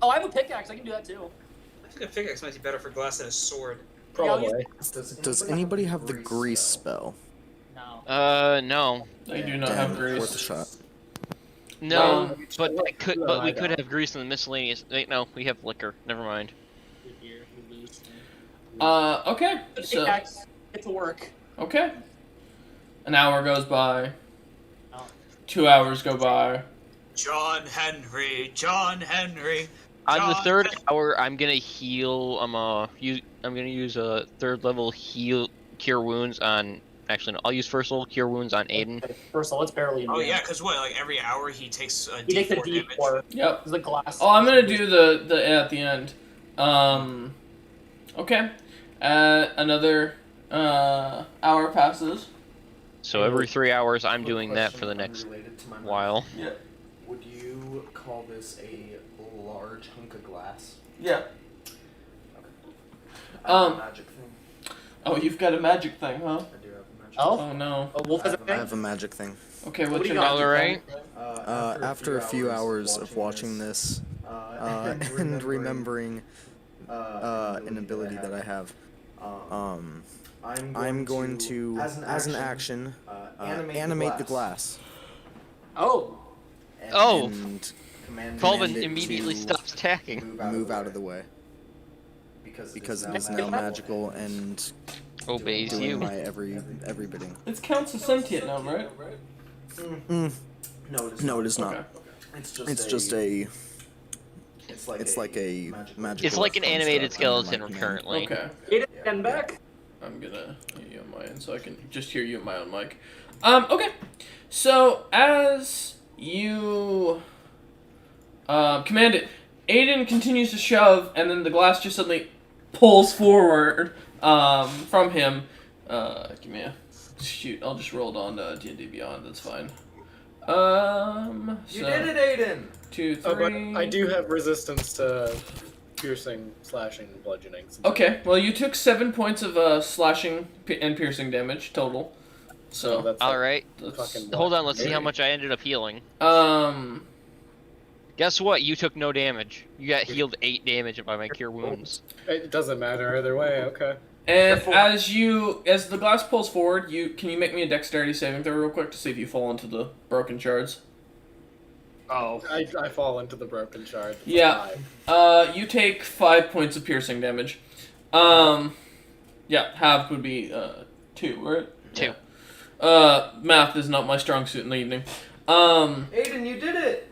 Speaker 5: Oh, I have a pickaxe. I can do that too.
Speaker 2: I think a pickaxe might be better for glass than a sword.
Speaker 4: Probably.
Speaker 3: Does anybody have the grease spell?
Speaker 5: No.
Speaker 6: No.
Speaker 8: I do not
Speaker 3: Damn,
Speaker 8: have
Speaker 3: worth
Speaker 8: grease.
Speaker 3: a shot.
Speaker 6: No,
Speaker 8: Um,
Speaker 6: but we could have grease in the miscellaneous. Wait, no, we have liquor. Never mind.
Speaker 8: Okay. So
Speaker 5: Pickaxe, get to work.
Speaker 8: okay. An hour goes by.
Speaker 5: Oh.
Speaker 8: 2 hours go by.
Speaker 2: John Henry, John Henry.
Speaker 6: On the
Speaker 2: John
Speaker 6: third
Speaker 2: Hen-
Speaker 6: hour, I'm gonna heal. I'm gonna use a third level cure wounds on. Actually, no, I'll use first level cure wounds on Aiden.
Speaker 5: Okay, first of all, it's barely immune.
Speaker 2: Oh yeah, because what? Like every hour he takes a
Speaker 5: He takes a
Speaker 2: D4 damage.
Speaker 5: D4.
Speaker 8: Yep.
Speaker 5: The glass.
Speaker 8: Oh, I'm gonna do the at the end. Okay. Another hour passes.
Speaker 6: So every 3 hours, I'm doing that for the next
Speaker 7: Unrelated to my mind.
Speaker 6: while.
Speaker 8: Yeah.
Speaker 7: Would you call this a large hunk of glass?
Speaker 8: Yeah.
Speaker 7: I have a magic thing.
Speaker 8: Oh, you've got a magic thing, huh?
Speaker 7: I do have a magic
Speaker 5: Oh?
Speaker 8: Oh no.
Speaker 5: Oh, Wolf has a
Speaker 3: I
Speaker 5: thing?
Speaker 3: have a magic thing.
Speaker 8: Okay,
Speaker 5: What
Speaker 8: what's
Speaker 5: do you
Speaker 8: your
Speaker 5: got?
Speaker 8: magic
Speaker 6: Alright.
Speaker 8: thing?
Speaker 3: After a few hours of watching this, and remembering an ability that I have, I'm going to, as an action, animate the glass.
Speaker 5: Oh.
Speaker 6: Oh.
Speaker 3: And
Speaker 6: Colvin
Speaker 3: command it
Speaker 6: immediately
Speaker 3: to
Speaker 6: stops attacking.
Speaker 3: move out of the way. Because it is now magical and
Speaker 6: Obeys
Speaker 3: doing
Speaker 6: you.
Speaker 3: my every bidding.
Speaker 8: It counts as sentient now, right?
Speaker 7: No,
Speaker 3: No, it is not.
Speaker 8: Okay.
Speaker 3: It's just a. It's like a magical.
Speaker 6: It's like an animated
Speaker 3: construct under
Speaker 6: skeleton
Speaker 3: my command.
Speaker 6: currently.
Speaker 8: Okay.
Speaker 5: Aiden, stand back.
Speaker 8: I'm gonna hear you on my end so I can just hear you on my own mic. Okay. So as you command it, Aiden continues to shove, and then the glass just suddenly pulls forward from him. Give me a shoot. I'll just roll it on D&D Beyond. That's fine.
Speaker 7: You did it, Aiden!
Speaker 8: 2, 3.
Speaker 4: Oh, but I do have resistance to piercing, slashing, and bludgeoning.
Speaker 8: Okay, well you took 7 points of slashing and piercing damage total. So
Speaker 4: that's
Speaker 6: All right.
Speaker 4: fucking
Speaker 6: Hold on. Let's see how much I ended up healing.
Speaker 8: um
Speaker 6: Guess what? You took no damage. You got healed 8 damage by my cure wounds.
Speaker 4: It doesn't matter either way. Okay.
Speaker 8: and as the glass pulls forward, can you make me a dexterity saving throw real quick to see if you fall into the broken shards?
Speaker 5: Oh.
Speaker 4: I fall into the broken shard. It's a
Speaker 8: Yeah.
Speaker 4: 5.
Speaker 8: You take 5 points of piercing damage. Yeah, half would be 2, right?
Speaker 6: 2.
Speaker 8: Math is not my strong suit in the evening.
Speaker 7: Aiden, you did it!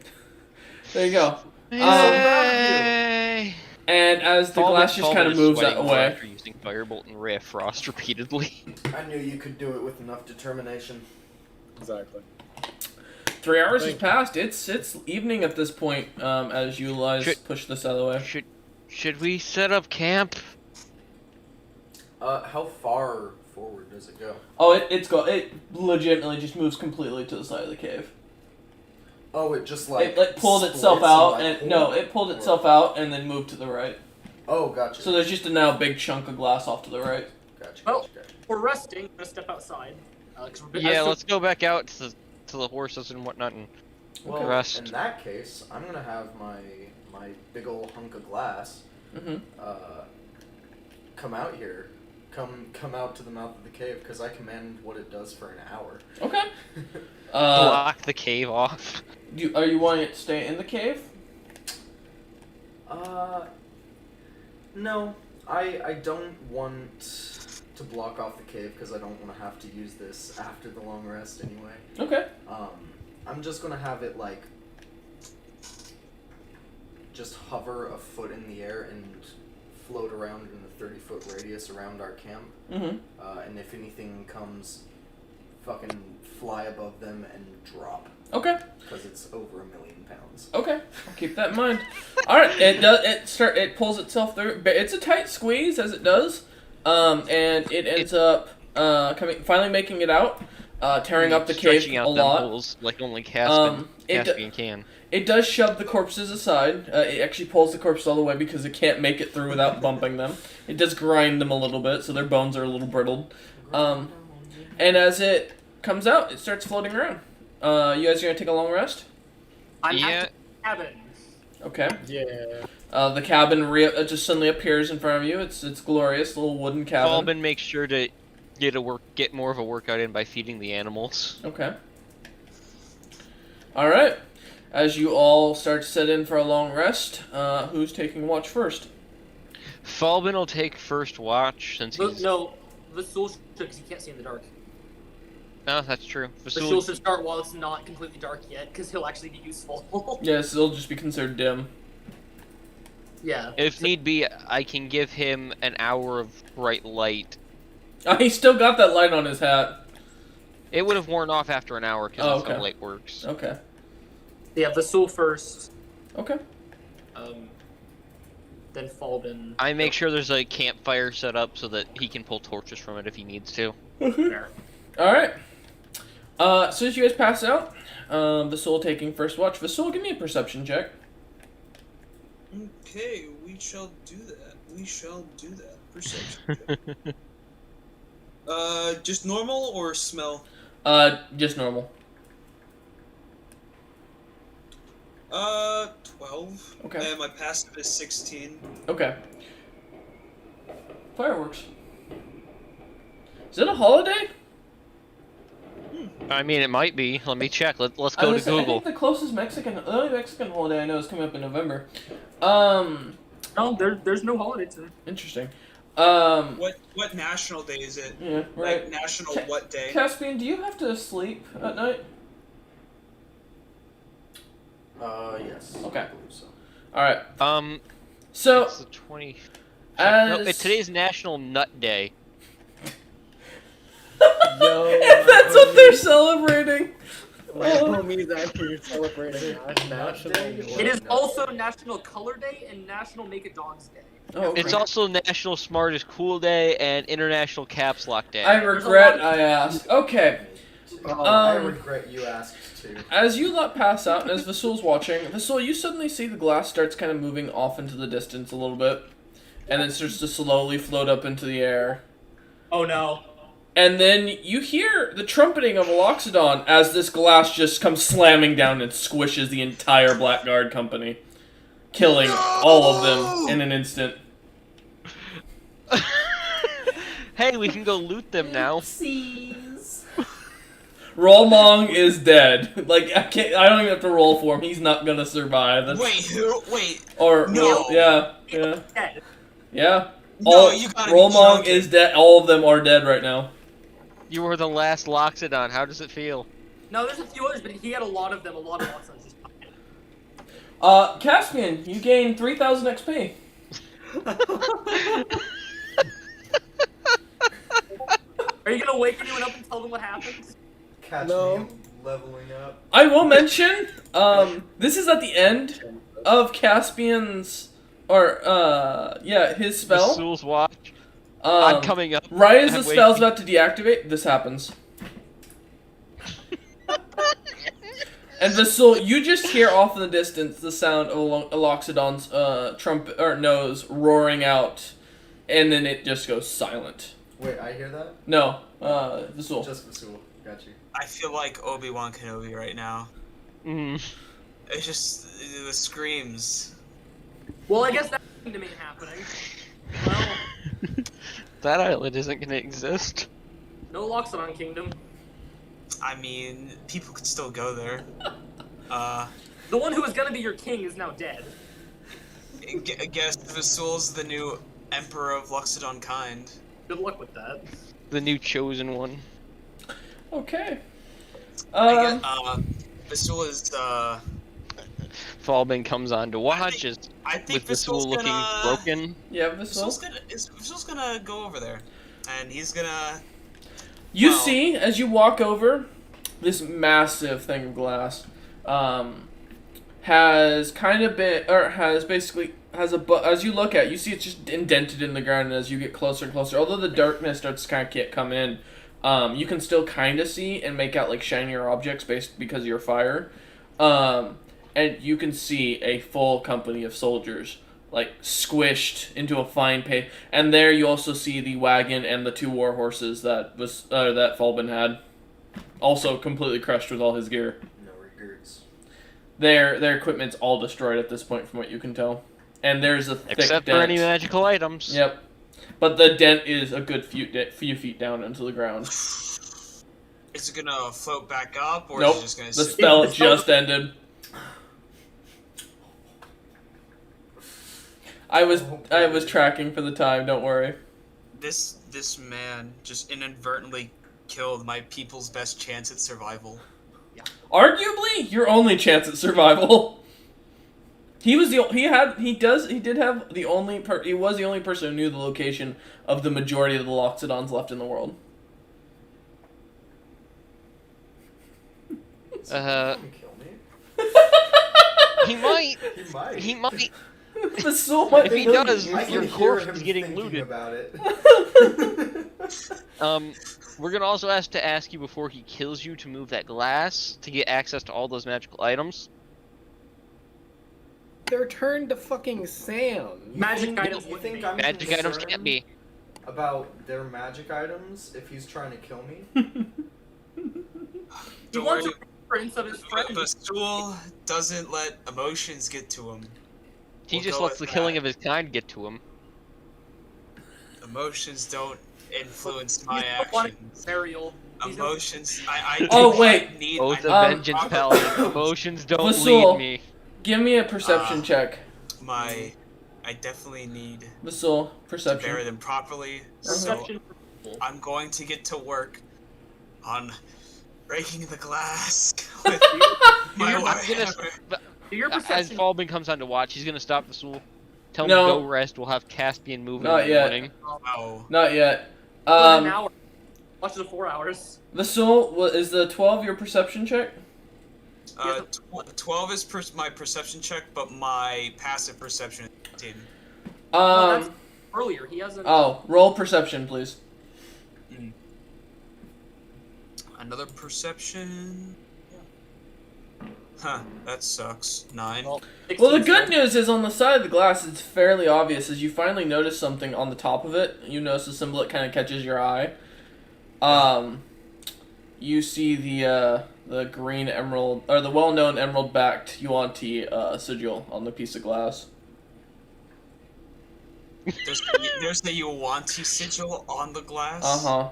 Speaker 8: There you go.
Speaker 6: Yay!
Speaker 8: And as the glass just kind of moves that away.
Speaker 6: After using Firebolt and Ray of Frost repeatedly.
Speaker 7: I knew you could do it with enough determination.
Speaker 4: Exactly.
Speaker 8: 3 hours has passed. It's evening at this point. As you guys push this out of the way.
Speaker 6: Should we set up camp?
Speaker 7: How far forward does it go?
Speaker 8: Oh, it legitimately just moves completely to the side of the cave.
Speaker 7: Oh, it just like
Speaker 8: It pulled itself out it pulled itself out and then moved to the right.
Speaker 7: Oh, gotcha.
Speaker 8: So there's just a now big chunk of glass off to the right.
Speaker 7: Gotcha.
Speaker 5: Well,
Speaker 7: Gotcha.
Speaker 5: we're resting. I'm gonna step outside.
Speaker 6: Yeah, let's go back out to the horses and whatnot and
Speaker 7: Well,
Speaker 6: rest.
Speaker 7: in that case, I'm gonna have my big old hunk of glass
Speaker 8: Mm-hmm.
Speaker 7: come out here. Come out to the mouth of the cave because I command what it does for an hour.
Speaker 8: Okay.
Speaker 6: block the cave off.
Speaker 8: Are you wanting it to stay in the cave?
Speaker 7: No, I don't want to block off the cave because I don't want to have to use this after the long rest anyway.
Speaker 8: Okay.
Speaker 7: I'm just gonna have it like just hover a foot in the air and float around in a 30-foot radius around our camp.
Speaker 8: Mm-hmm.
Speaker 7: And if anything comes, fucking fly above them and drop.
Speaker 8: Okay.
Speaker 7: Because it's over 1 million pounds.
Speaker 8: Okay. I'll keep that in mind. All right. It pulls itself through. But it's a tight squeeze as it does. And it ends up finally making it out. Tearing up the cave
Speaker 6: Stretching out
Speaker 8: a lot.
Speaker 6: them holes like only Caspian
Speaker 8: It
Speaker 6: can.
Speaker 8: It does shove the corpses aside. It actually pulls the corpses all the way because it can't make it through without bumping them. It does grind them a little bit, so their bones are a little brittled. And as it comes out, it starts floating around. You guys are gonna take a long rest?
Speaker 5: I'm
Speaker 6: Yeah.
Speaker 5: at the cabin.
Speaker 8: Okay.
Speaker 4: Yeah.
Speaker 8: The cabin just suddenly appears in front of you. It's glorious, little wooden cabin.
Speaker 6: Colvin makes sure to get more of a workout in by feeding the animals.
Speaker 8: Okay. All right. As you all start to set in for a long rest, who's taking watch first?
Speaker 6: Falbin will take first watch since he's.
Speaker 5: No, Vasul should, because he can't see in the dark.
Speaker 6: No, that's true.
Speaker 5: Vasul should start while it's not completely dark yet, because he'll actually be useful.
Speaker 8: Yes, it'll just be considered dim.
Speaker 5: Yeah.
Speaker 6: If need be, I can give him an hour of bright light.
Speaker 8: He still got that light on his hat.
Speaker 6: It would have worn off after an hour because that's how light works.
Speaker 8: Okay.
Speaker 5: Yeah, Vasul first.
Speaker 8: Okay.
Speaker 5: Then Falbin.
Speaker 6: I make sure there's a campfire set up so that he can pull torches from it if he needs to.
Speaker 5: Fair.
Speaker 8: Alright. So as you guys pass out, Vasul taking first watch. Vasul, give me a perception check.
Speaker 9: Okay, we shall do that. We shall do that. Perception check. Just normal or smell?
Speaker 8: Just normal.
Speaker 9: 12.
Speaker 8: Okay.
Speaker 9: And my passive is 16.
Speaker 8: Okay. Fireworks. Is it a holiday?
Speaker 6: I mean, it might be. Let me check. Let's
Speaker 8: I
Speaker 6: go to
Speaker 8: was gonna say, I
Speaker 6: Google.
Speaker 8: think the closest the only Mexican holiday I know is coming up in November.
Speaker 5: No, there's no holiday today.
Speaker 8: Interesting.
Speaker 9: What national day is it?
Speaker 8: Yeah, right.
Speaker 9: Like national what day?
Speaker 8: Caspian, do you have to sleep at night?
Speaker 7: Yes.
Speaker 8: Okay.
Speaker 7: I believe so.
Speaker 8: Alright. So,
Speaker 6: It's the 20.
Speaker 8: as...
Speaker 6: No, today's National Nut Day.
Speaker 8: That's what they're celebrating!
Speaker 4: My homies actually celebrating National
Speaker 5: It is also National Color Day and National Make a Dog's Day.
Speaker 8: Oh,
Speaker 6: It's also National Smart is Cool Day and International Caps Lock Day.
Speaker 8: I regret I asked. Okay.
Speaker 7: I regret you asked too.
Speaker 8: As you let pass out, and as Vasul's watching, Vasul, you suddenly see the glass starts kind of moving off into the distance a little bit, and then starts to slowly float up into the air.
Speaker 5: Oh no.
Speaker 8: And then you hear the trumpeting of Aloxodon as this glass just comes slamming down and squishes the entire Blackguard company, killing all of them in an instant.
Speaker 6: Hey, we can go loot them now.
Speaker 8: Rolmong is dead. Like I don't even have to roll for him. He's not gonna survive. That's...
Speaker 9: Wait, who? Wait.
Speaker 8: Or
Speaker 9: No.
Speaker 8: yeah.
Speaker 9: No,
Speaker 8: All
Speaker 9: you gotta be
Speaker 8: Rolmong
Speaker 9: joking.
Speaker 8: is dead. All of them are dead right now.
Speaker 6: You were the last Loxodon. How does it feel?
Speaker 5: No, there's a few others, but he had a lot of them. A lot of Loxodons just
Speaker 8: Caspian, you gain 3,000 XP.
Speaker 5: Are you gonna wake anyone up and tell them what happened?
Speaker 7: Catch
Speaker 4: No.
Speaker 7: me leveling up.
Speaker 8: I will mention, this is at the end of Caspian's, his spell.
Speaker 6: Vasul's watch. I'm coming up.
Speaker 8: Right as
Speaker 6: I'm
Speaker 8: the spell's
Speaker 6: waiting.
Speaker 8: about to deactivate, this happens. And Vasul, you just hear off in the distance the sound of Aloxodon's trumpet or nose roaring out, and then it just goes silent.
Speaker 7: Wait, I hear that?
Speaker 8: No, Vasul.
Speaker 7: Just Vasul. Got you.
Speaker 9: I feel like Obi-Wan Kenobi right now.
Speaker 6: Mm.
Speaker 9: It's just the screams.
Speaker 5: Well, I guess that kingdom ain't happening. Well,
Speaker 6: That island isn't gonna exist.
Speaker 5: no Loxodon Kingdom.
Speaker 9: I mean, people could still go there.
Speaker 5: The one who was gonna be your king is now dead.
Speaker 9: I guess Vasul's the new Emperor of Loxodon kind.
Speaker 5: Good luck with that.
Speaker 6: The new chosen one.
Speaker 8: Okay.
Speaker 9: I guess, Vasul is,
Speaker 6: Falbin comes on to watch
Speaker 9: I think
Speaker 6: with Vasul
Speaker 9: Vasul's
Speaker 6: looking
Speaker 9: gonna...
Speaker 6: broken.
Speaker 8: Yeah, Vasul.
Speaker 9: Vasul's gonna go over there. And he's gonna...
Speaker 8: You
Speaker 9: Well-
Speaker 8: see, as you walk over, this massive thing of glass has kind of been, or has basically, as you look at it, you see it's just indented in the ground, and as you get closer and closer, although the darkness starts to kind of come in, you can still kind of see and make out like shinier objects because of your fire. And you can see a full company of soldiers like squished into a fine paste, and there you also see the wagon and the 2 war horses that Falbin had, also completely crushed with all his gear.
Speaker 7: No regrets.
Speaker 8: Their equipment's all destroyed at this point, from what you can tell, and there's a thick
Speaker 6: Except
Speaker 8: dent.
Speaker 6: for any magical items.
Speaker 8: Yep, but the dent is a good few feet down into the ground.
Speaker 9: Is it gonna float back up, or
Speaker 8: Nope,
Speaker 9: is it just gonna
Speaker 8: the
Speaker 9: sit?
Speaker 8: spell
Speaker 5: The spell-
Speaker 8: just ended. I was tracking for the time. Don't worry.
Speaker 9: This man just inadvertently killed my people's best chance at survival.
Speaker 8: Arguably, your only chance at survival. He was the he did have the only he was the only person who knew the location of the majority of the Loxodons left in the world.
Speaker 7: Kill me.
Speaker 6: He might.
Speaker 7: He might.
Speaker 6: He might.
Speaker 8: The soul
Speaker 6: If he does,
Speaker 7: I can
Speaker 6: your
Speaker 7: hear
Speaker 6: corpse
Speaker 7: him
Speaker 6: is getting
Speaker 7: thinking
Speaker 6: looted.
Speaker 7: about it.
Speaker 6: We're gonna also have to ask you before he kills you to move that glass to get access to all those magical items.
Speaker 4: Their turn to fucking Sam.
Speaker 5: Magic items.
Speaker 7: You
Speaker 5: wouldn't
Speaker 7: think
Speaker 5: be.
Speaker 7: I'm
Speaker 6: Magic items can't
Speaker 7: concerned
Speaker 6: be.
Speaker 7: about their magic items if he's trying to kill me?
Speaker 5: He
Speaker 9: Don't
Speaker 5: wants
Speaker 9: worry,
Speaker 5: a reference of his friend.
Speaker 9: the stool doesn't let emotions get to him.
Speaker 6: He
Speaker 9: We'll
Speaker 6: just
Speaker 9: go
Speaker 6: lets the
Speaker 9: with
Speaker 6: killing
Speaker 9: that.
Speaker 6: of his kind get to him.
Speaker 9: Emotions don't influence my
Speaker 5: He's the one
Speaker 9: actions.
Speaker 5: burial. He's
Speaker 9: Emotions. I
Speaker 8: Oh,
Speaker 9: do
Speaker 8: wait.
Speaker 9: not need.
Speaker 6: Oath of
Speaker 9: I need
Speaker 6: Vengeance
Speaker 9: proper-
Speaker 6: Paladin. Emotions don't
Speaker 8: Vasul.
Speaker 6: lead me.
Speaker 8: Give me a perception check.
Speaker 9: I definitely need
Speaker 8: Vasul,
Speaker 9: to
Speaker 8: perception.
Speaker 9: bury them properly.
Speaker 5: Perception.
Speaker 9: So I'm going to get to work on breaking the glass with my
Speaker 5: I'm
Speaker 9: wife.
Speaker 5: Do your
Speaker 6: As
Speaker 5: perception.
Speaker 6: Falbin comes on to watch, he's gonna stop the Vasul. Tell him
Speaker 8: No.
Speaker 6: to go rest. We'll have Caspian move in
Speaker 8: Not
Speaker 6: the
Speaker 8: yet.
Speaker 6: morning.
Speaker 9: Oh,
Speaker 8: Not yet.
Speaker 5: An hour. Watch the 4 hours.
Speaker 8: Vasul, is the 12 your perception check?
Speaker 9: 12 is my perception check, but my passive perception is 18.
Speaker 5: No, that's earlier. He hasn't.
Speaker 8: Oh, roll perception, please.
Speaker 9: Another perception. Huh, that sucks. 9.
Speaker 8: Well, the
Speaker 5: 16
Speaker 8: good
Speaker 5: still.
Speaker 8: news is on the side of the glass, it's fairly obvious as you finally notice something on the top of it. You notice a symbol that kind of catches your eye. You see the green emerald, or the well-known emerald-backed Yuan-Ti sigil on the piece of glass.
Speaker 9: There's the Yuan-Ti sigil on the glass.
Speaker 8: Uh-huh.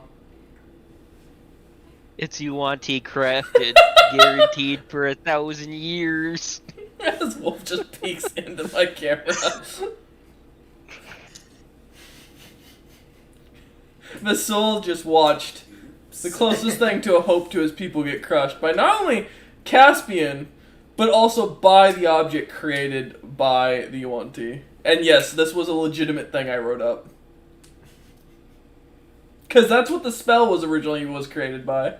Speaker 6: It's Yuan-Ti crafted, guaranteed for 1,000 years.
Speaker 8: As Wolf just peeks into my camera. Vasul just watched the closest thing to a hope to his people get crushed by not only Caspian, but also by the object created by the Yuan-Ti. And yes, this was a legitimate thing I wrote up. Because that's what the spell was created by.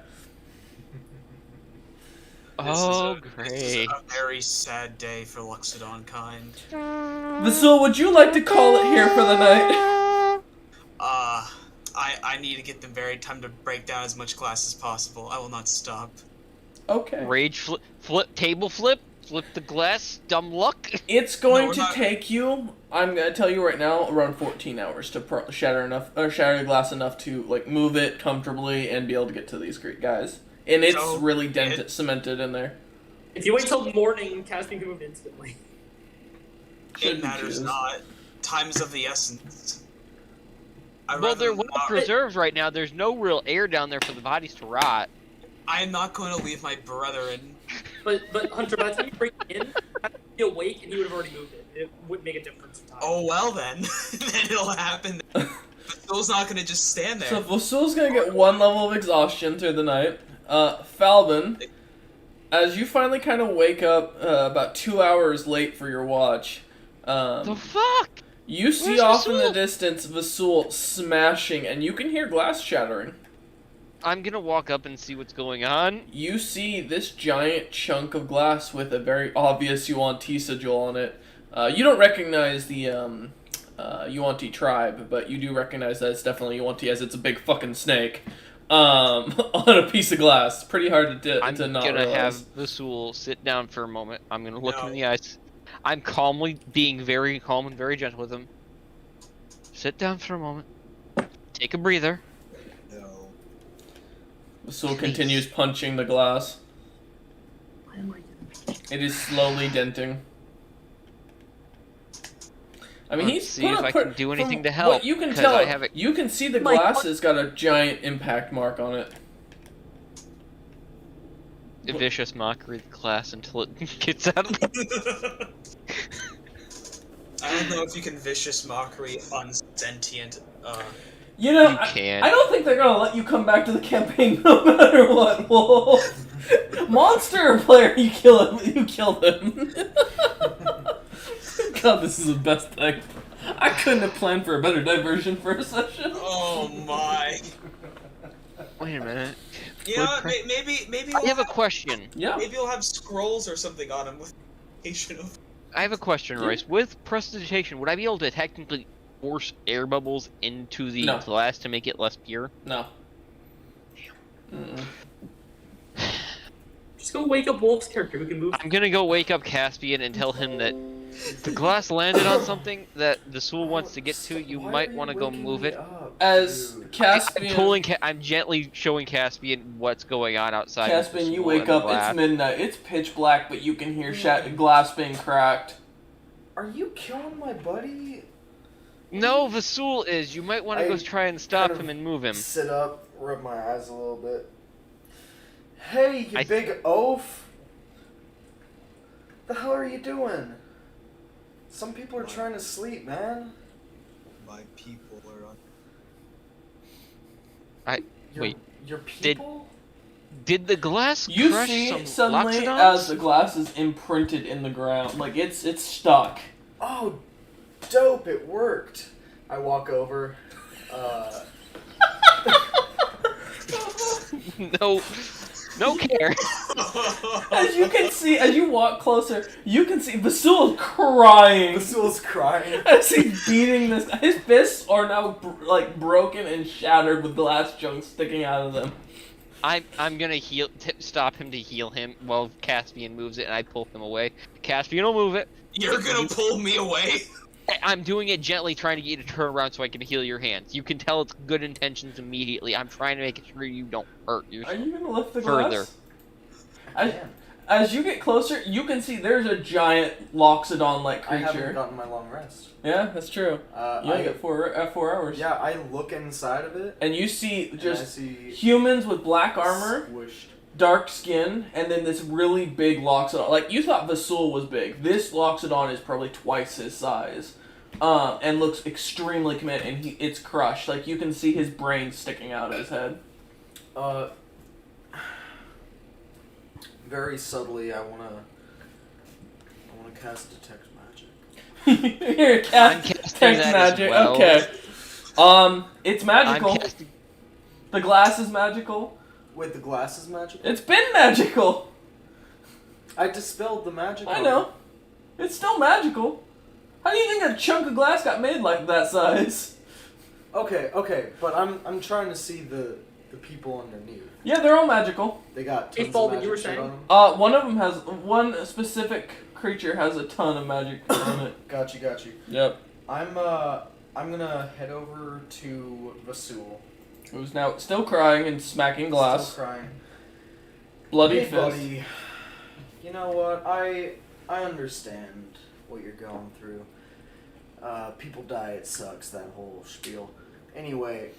Speaker 6: Oh,
Speaker 9: This
Speaker 6: great.
Speaker 9: is a very sad day for Loxodon kind.
Speaker 8: Vasul, would you like to call it here for the night?
Speaker 9: I need to get them buried. Time to break down as much glass as possible. I will not stop.
Speaker 8: Okay.
Speaker 6: Rage table flip, flip the glass, dumb luck.
Speaker 8: It's going
Speaker 9: No,
Speaker 8: to
Speaker 9: we're not-
Speaker 8: take you, I'm gonna tell you right now, around 14 hours to shatter the glass enough to like move it comfortably and be able to get to these great guys. And it's
Speaker 9: So,
Speaker 8: really cemented in there.
Speaker 5: If you wait till morning, Caspian can move instantly.
Speaker 8: Shouldn't
Speaker 9: It matters
Speaker 8: choose.
Speaker 9: not. Time is of the essence.
Speaker 6: Well, they're well preserved right now. There's no real air down there for the bodies to rot.
Speaker 9: I am not going to leave my brethren.
Speaker 5: But Hunter, by the time you bring it in, he'd be awake and he would have already moved it. It wouldn't make a difference in time.
Speaker 9: Oh well then. Then it'll happen. But Phil's not going to just stand there.
Speaker 8: So Vasul's gonna get one level of exhaustion through the night. Falbin, as you finally kind of wake up about 2 hours late for your watch,
Speaker 6: The fuck?
Speaker 8: you see
Speaker 6: Where's
Speaker 8: off in the
Speaker 6: Vasul?
Speaker 8: distance Vasul smashing, and you can hear glass shattering.
Speaker 6: I'm gonna walk up and see what's going on.
Speaker 8: You see this giant chunk of glass with a very obvious Yuan-Ti sigil on it. You don't recognize the Yuan-Ti tribe, but you do recognize that it's definitely Yuan-Ti as it's a big fucking snake on a piece of glass. Pretty hard to
Speaker 6: I'm
Speaker 8: not
Speaker 6: gonna
Speaker 8: realize.
Speaker 6: have Vasul sit down for a moment. I'm gonna look him
Speaker 9: No.
Speaker 6: in the eyes. I'm calmly being very calm and very gentle with him. Sit down for a moment. Take a breather.
Speaker 7: No.
Speaker 8: Vasul continues punching the glass. It is slowly denting. I mean,
Speaker 6: Let's
Speaker 8: he's
Speaker 6: see
Speaker 8: put
Speaker 6: if
Speaker 8: a
Speaker 6: I
Speaker 8: put-
Speaker 6: can do
Speaker 8: from
Speaker 6: anything to
Speaker 8: What
Speaker 6: help,
Speaker 8: you can
Speaker 6: 'cause
Speaker 8: tell,
Speaker 6: I have it-
Speaker 8: you can see the
Speaker 5: My
Speaker 8: glass has got a giant impact mark on it.
Speaker 6: A vicious mockery of the class until it gets out of the...
Speaker 9: I don't know if you can vicious mockery unsentient.
Speaker 8: You know,
Speaker 6: You can't.
Speaker 8: I don't think they're gonna let you come back to the campaign no matter what, Wolf. Monster player, you kill him. You killed him. God, this is the best thing. I couldn't have planned for a better diversion for a session.
Speaker 9: Oh my.
Speaker 6: Wait a minute.
Speaker 9: You know what? Maybe
Speaker 6: I
Speaker 9: we'll
Speaker 6: have a question.
Speaker 8: Yeah.
Speaker 9: Maybe we'll have scrolls or something on him with location of.
Speaker 6: I have a question,
Speaker 8: Yeah.
Speaker 6: Royce. With prestidigitation, would I be able to technically force air bubbles into the
Speaker 8: No.
Speaker 6: glass to make it less pure?
Speaker 8: No. Mm-mm.
Speaker 5: Just go wake up Wolf's character who can move.
Speaker 6: I'm gonna go wake up Caspian and tell him that the glass landed on something that the Soul wants to get to. You
Speaker 7: Why
Speaker 6: might
Speaker 7: are you
Speaker 6: want to go
Speaker 7: waking
Speaker 6: move
Speaker 7: me
Speaker 6: it.
Speaker 7: up,
Speaker 8: As
Speaker 7: dude?
Speaker 8: Caspian,
Speaker 6: I'm gently showing Caspian what's going on outside. with the
Speaker 8: Caspian, you
Speaker 6: Soul
Speaker 8: wake
Speaker 6: and the
Speaker 8: up.
Speaker 6: glass.
Speaker 8: It's midnight. It's pitch black, but you can hear glass being cracked.
Speaker 7: Are you killing my buddy?
Speaker 6: No, Vasul is. You might want to go
Speaker 7: I
Speaker 6: try and stop
Speaker 7: kind of
Speaker 6: him and move him.
Speaker 7: Sit up, rub my eyes a little bit. Hey, you
Speaker 6: I-
Speaker 7: big oaf! The hell are you doing? Some people are trying to sleep, man.
Speaker 9: My people are on.
Speaker 6: Wait.
Speaker 7: Your people?
Speaker 6: Did the glass
Speaker 8: You
Speaker 6: crush
Speaker 8: see
Speaker 6: some
Speaker 8: suddenly
Speaker 6: loxodons?
Speaker 8: as the glass is imprinted in the ground, like it's stuck.
Speaker 7: Oh, dope! It worked. I walk over.
Speaker 6: No care.
Speaker 8: As you can see, as you walk closer, you can see Vasul crying
Speaker 7: Vasul's crying.
Speaker 8: as he's beating this. His fists are now broken and shattered with glass chunks sticking out of them.
Speaker 6: I'm gonna stop him to heal him while Caspian moves it, and I pull him away. Caspian will move it.
Speaker 9: You're gonna pull me away?
Speaker 6: I'm doing it gently, trying to get you to turn around so I can heal your hands. You can tell it's good intentions immediately. I'm trying to make sure you don't hurt
Speaker 8: Are
Speaker 6: yourself.
Speaker 8: you gonna lift the
Speaker 6: Further.
Speaker 8: glass? As you get closer, you can see there's a giant loxodon-like
Speaker 7: I haven't
Speaker 8: creature.
Speaker 7: gotten my long rest.
Speaker 8: Yeah, that's true. You only get 4 hours.
Speaker 7: Yeah, I look inside of it.
Speaker 8: And you see
Speaker 7: And
Speaker 8: just
Speaker 7: I see
Speaker 8: humans with black armor,
Speaker 7: squished.
Speaker 8: dark skin, and then this really big loxodon. Like, you thought Vasul was big. This loxodon is probably twice his size. And looks extremely committed, and it's crushed. Like, you can see his brain sticking out of his head.
Speaker 7: Very subtly, I wanna cast detect magic.
Speaker 8: Here,
Speaker 6: I'm
Speaker 8: cast
Speaker 6: casting
Speaker 8: text
Speaker 6: that
Speaker 8: magic.
Speaker 6: as well.
Speaker 8: Okay. It's
Speaker 6: I'm
Speaker 8: magical.
Speaker 6: casting.
Speaker 8: The glass is magical.
Speaker 7: Wait, the glass is magical?
Speaker 8: It's been magical.
Speaker 7: I dispelled the magic.
Speaker 8: I
Speaker 7: of
Speaker 8: know.
Speaker 7: it.
Speaker 8: It's still magical. How do you think a chunk of glass got made like that size?
Speaker 7: Okay, but I'm trying to see the people underneath.
Speaker 8: Yeah, they're all magical.
Speaker 7: They got
Speaker 5: Hey,
Speaker 7: tons
Speaker 5: Paul,
Speaker 7: of
Speaker 5: that you were
Speaker 7: magic shit
Speaker 5: saying?
Speaker 7: on them.
Speaker 8: One of them has one specific creature has a ton of magic on it.
Speaker 7: Got you.
Speaker 8: Yep.
Speaker 7: I'm gonna head over to Vasul.
Speaker 8: Who's now still crying and smacking glass.
Speaker 7: Still crying.
Speaker 8: Bloody
Speaker 7: Hey,
Speaker 8: fist.
Speaker 7: buddy. You know what? I understand what you're going through. People die, it sucks, that whole spiel. Anyway,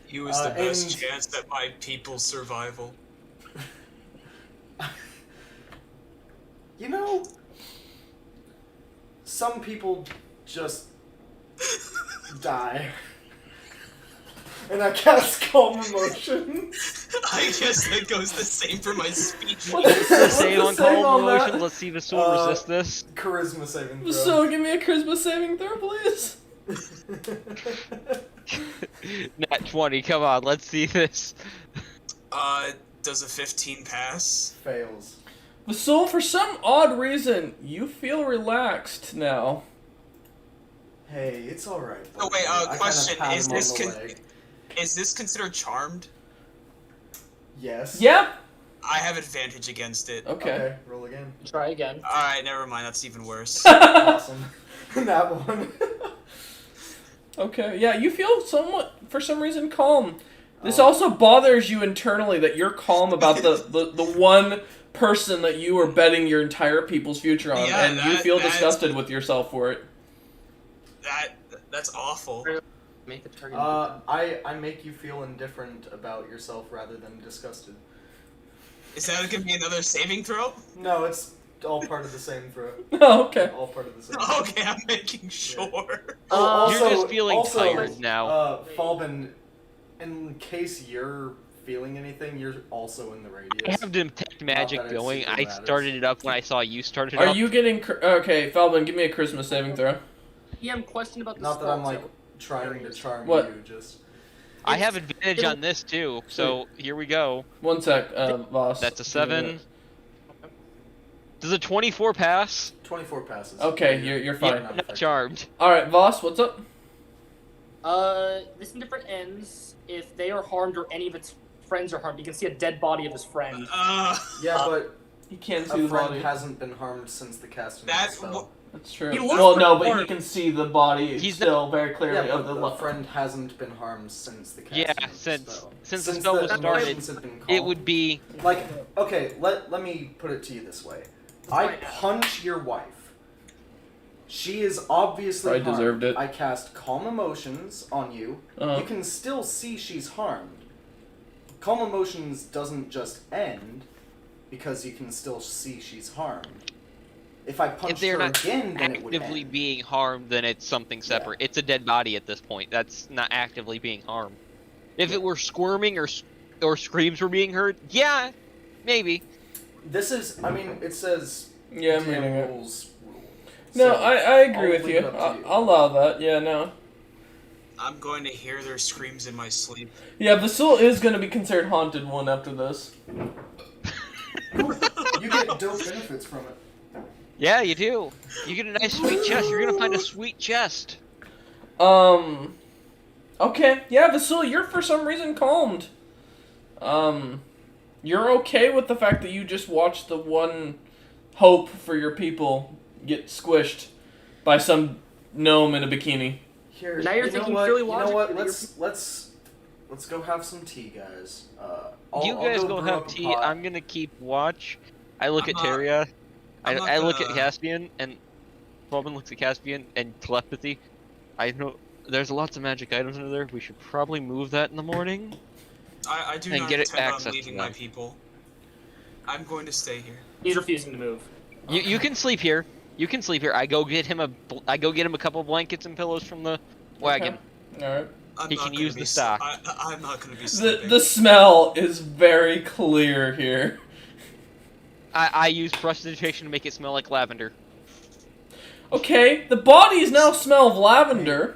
Speaker 9: You is the best
Speaker 7: and-
Speaker 9: chance at my people's survival.
Speaker 7: you know, some people just die. And I cast calm emotions.
Speaker 9: I guess that goes the same for my speech.
Speaker 8: What's
Speaker 6: The save
Speaker 8: the
Speaker 6: on
Speaker 8: save
Speaker 6: calm
Speaker 8: on that?
Speaker 6: emotions. Let's see if this will resist this.
Speaker 7: Charisma saving throw.
Speaker 8: So give me a charisma saving throw, please.
Speaker 6: Nat 20. Come on, let's see this.
Speaker 9: Does a 15 pass?
Speaker 7: Fails.
Speaker 8: So for some odd reason, you feel relaxed now.
Speaker 7: Hey, it's alright.
Speaker 9: Oh, wait,
Speaker 7: I kinda
Speaker 9: question,
Speaker 7: pat
Speaker 9: is
Speaker 7: him on
Speaker 9: this
Speaker 7: the leg.
Speaker 9: Is this considered charmed?
Speaker 7: Yes.
Speaker 8: Yeah.
Speaker 9: I have advantage against it.
Speaker 8: Okay.
Speaker 7: Roll again.
Speaker 5: Try again.
Speaker 9: Alright, never mind, that's even worse.
Speaker 7: Awesome. That one.
Speaker 8: Okay. Yeah, you feel somewhat, for some reason, calm. This also bothers you internally that you're calm about the one person that you are betting your entire people's future on,
Speaker 9: Yeah,
Speaker 8: and you feel disgusted with yourself for it.
Speaker 9: That's awful.
Speaker 5: Make the target.
Speaker 7: I make you feel indifferent about yourself rather than disgusted.
Speaker 9: Is that gonna be another saving throw?
Speaker 7: No, it's all part of the same throat.
Speaker 8: Oh, okay.
Speaker 7: All part of the same.
Speaker 9: Okay, I'm making sure.
Speaker 6: You're just feeling tired now.
Speaker 7: Falbin, in case you're feeling anything, you're also in the
Speaker 6: I
Speaker 7: radius.
Speaker 6: have detect magic
Speaker 7: that it
Speaker 6: going.
Speaker 7: super
Speaker 6: I
Speaker 7: matters.
Speaker 6: started it up when I saw you started it
Speaker 8: Are
Speaker 6: up.
Speaker 8: you getting... Okay, Falbin, give me a charisma saving throw.
Speaker 5: PM question about the
Speaker 7: Not that
Speaker 5: spell,
Speaker 7: I'm like
Speaker 5: too.
Speaker 7: trying to charm
Speaker 8: What?
Speaker 7: you, just.
Speaker 6: I have advantage on this too, so here we go.
Speaker 8: One sec, Voss.
Speaker 6: That's a
Speaker 8: Give me
Speaker 6: 7. Does a 24 pass?
Speaker 7: 24 passes.
Speaker 8: Okay, you're fine.
Speaker 6: Yeah, not charmed.
Speaker 8: Alright, Voss, what's up?
Speaker 5: This indifferent ends if they are harmed or any of its friends are harmed. You can see a dead body of his friend.
Speaker 7: Yeah, but
Speaker 8: He can't
Speaker 7: a
Speaker 8: see the
Speaker 7: friend
Speaker 8: body.
Speaker 7: hasn't been harmed since the casting of the
Speaker 9: That's
Speaker 7: spell.
Speaker 8: That's true.
Speaker 5: He looks
Speaker 8: Well, no,
Speaker 5: pretty
Speaker 8: but he can see the body
Speaker 6: He's
Speaker 8: still very clearly
Speaker 7: Yeah,
Speaker 8: of
Speaker 7: but
Speaker 8: the
Speaker 7: the friend hasn't been harmed since the casting
Speaker 6: Yeah,
Speaker 7: of the spell.
Speaker 6: since the spell was started,
Speaker 7: emotions have been
Speaker 6: it
Speaker 7: calmed.
Speaker 6: would be...
Speaker 7: Like, okay, let me put it to you this way. I punch your wife. She is obviously
Speaker 8: Probably
Speaker 7: harmed.
Speaker 8: deserved it.
Speaker 7: I cast Calm Emotions on you.
Speaker 8: Uh-huh.
Speaker 7: You can still see she's harmed. Calm Emotions doesn't just end because you can still see she's harmed. If I
Speaker 6: If
Speaker 7: punched
Speaker 6: they're
Speaker 7: her
Speaker 6: not
Speaker 7: again, then it would
Speaker 6: actively
Speaker 7: end.
Speaker 6: being harmed, then it's something separate. It's a dead body at this point. That's not actively being harmed. If it were squirming or screams were being heard, yeah, maybe.
Speaker 7: This is, I mean, it says
Speaker 8: Yeah, I'm
Speaker 7: DM
Speaker 8: reading it.
Speaker 7: rules.
Speaker 8: No,
Speaker 7: So,
Speaker 8: I agree
Speaker 7: I'll
Speaker 8: with
Speaker 7: leave
Speaker 8: you.
Speaker 7: it up to you.
Speaker 8: I'll allow that. Yeah, no.
Speaker 9: I'm going to hear their screams in my sleep.
Speaker 8: Yeah, Vasul is going to be considered haunted one after this.
Speaker 7: You get dope benefits from it.
Speaker 6: Yeah, you do. You get a nice sweet chest. You're gonna find a sweet chest.
Speaker 8: Okay. Yeah, Vasul, you're for some reason calmed. You're okay with the fact that you just watched the one hope for your people get squished by some gnome in a bikini.
Speaker 7: Here,
Speaker 5: Now you're
Speaker 7: you know
Speaker 5: thinking
Speaker 7: what?
Speaker 5: purely
Speaker 7: You know what?
Speaker 5: logically,
Speaker 7: Let's go have some tea, guys.
Speaker 6: You guys
Speaker 7: I'll
Speaker 6: go
Speaker 7: brew
Speaker 6: have
Speaker 7: up a
Speaker 6: tea.
Speaker 7: pot.
Speaker 6: I'm gonna keep watch. I look at
Speaker 9: I'm not-
Speaker 6: Teria.
Speaker 9: I'm not
Speaker 6: I look at
Speaker 9: gonna-
Speaker 6: Caspian, and Robin looks at Caspian, and telepathy. I know there's lots of magic items under there. We should probably move that in the morning.
Speaker 9: I do
Speaker 6: And
Speaker 9: not
Speaker 6: get it
Speaker 9: intend on
Speaker 6: access to
Speaker 9: leaving my
Speaker 6: them.
Speaker 9: people. I'm going to stay here.
Speaker 5: He's refusing to move.
Speaker 6: You can sleep here. You can sleep here. I go get him a couple blankets and pillows from the wagon.
Speaker 8: Alright.
Speaker 9: I'm
Speaker 6: He
Speaker 9: not
Speaker 6: can
Speaker 9: gonna
Speaker 6: use
Speaker 9: be
Speaker 6: the
Speaker 9: s-
Speaker 6: stock.
Speaker 9: I'm not going to be
Speaker 8: The
Speaker 9: sleeping.
Speaker 8: smell is very clear here.
Speaker 6: I use prestidigitation to make it smell like lavender.
Speaker 8: Okay, the bodies now smell of lavender.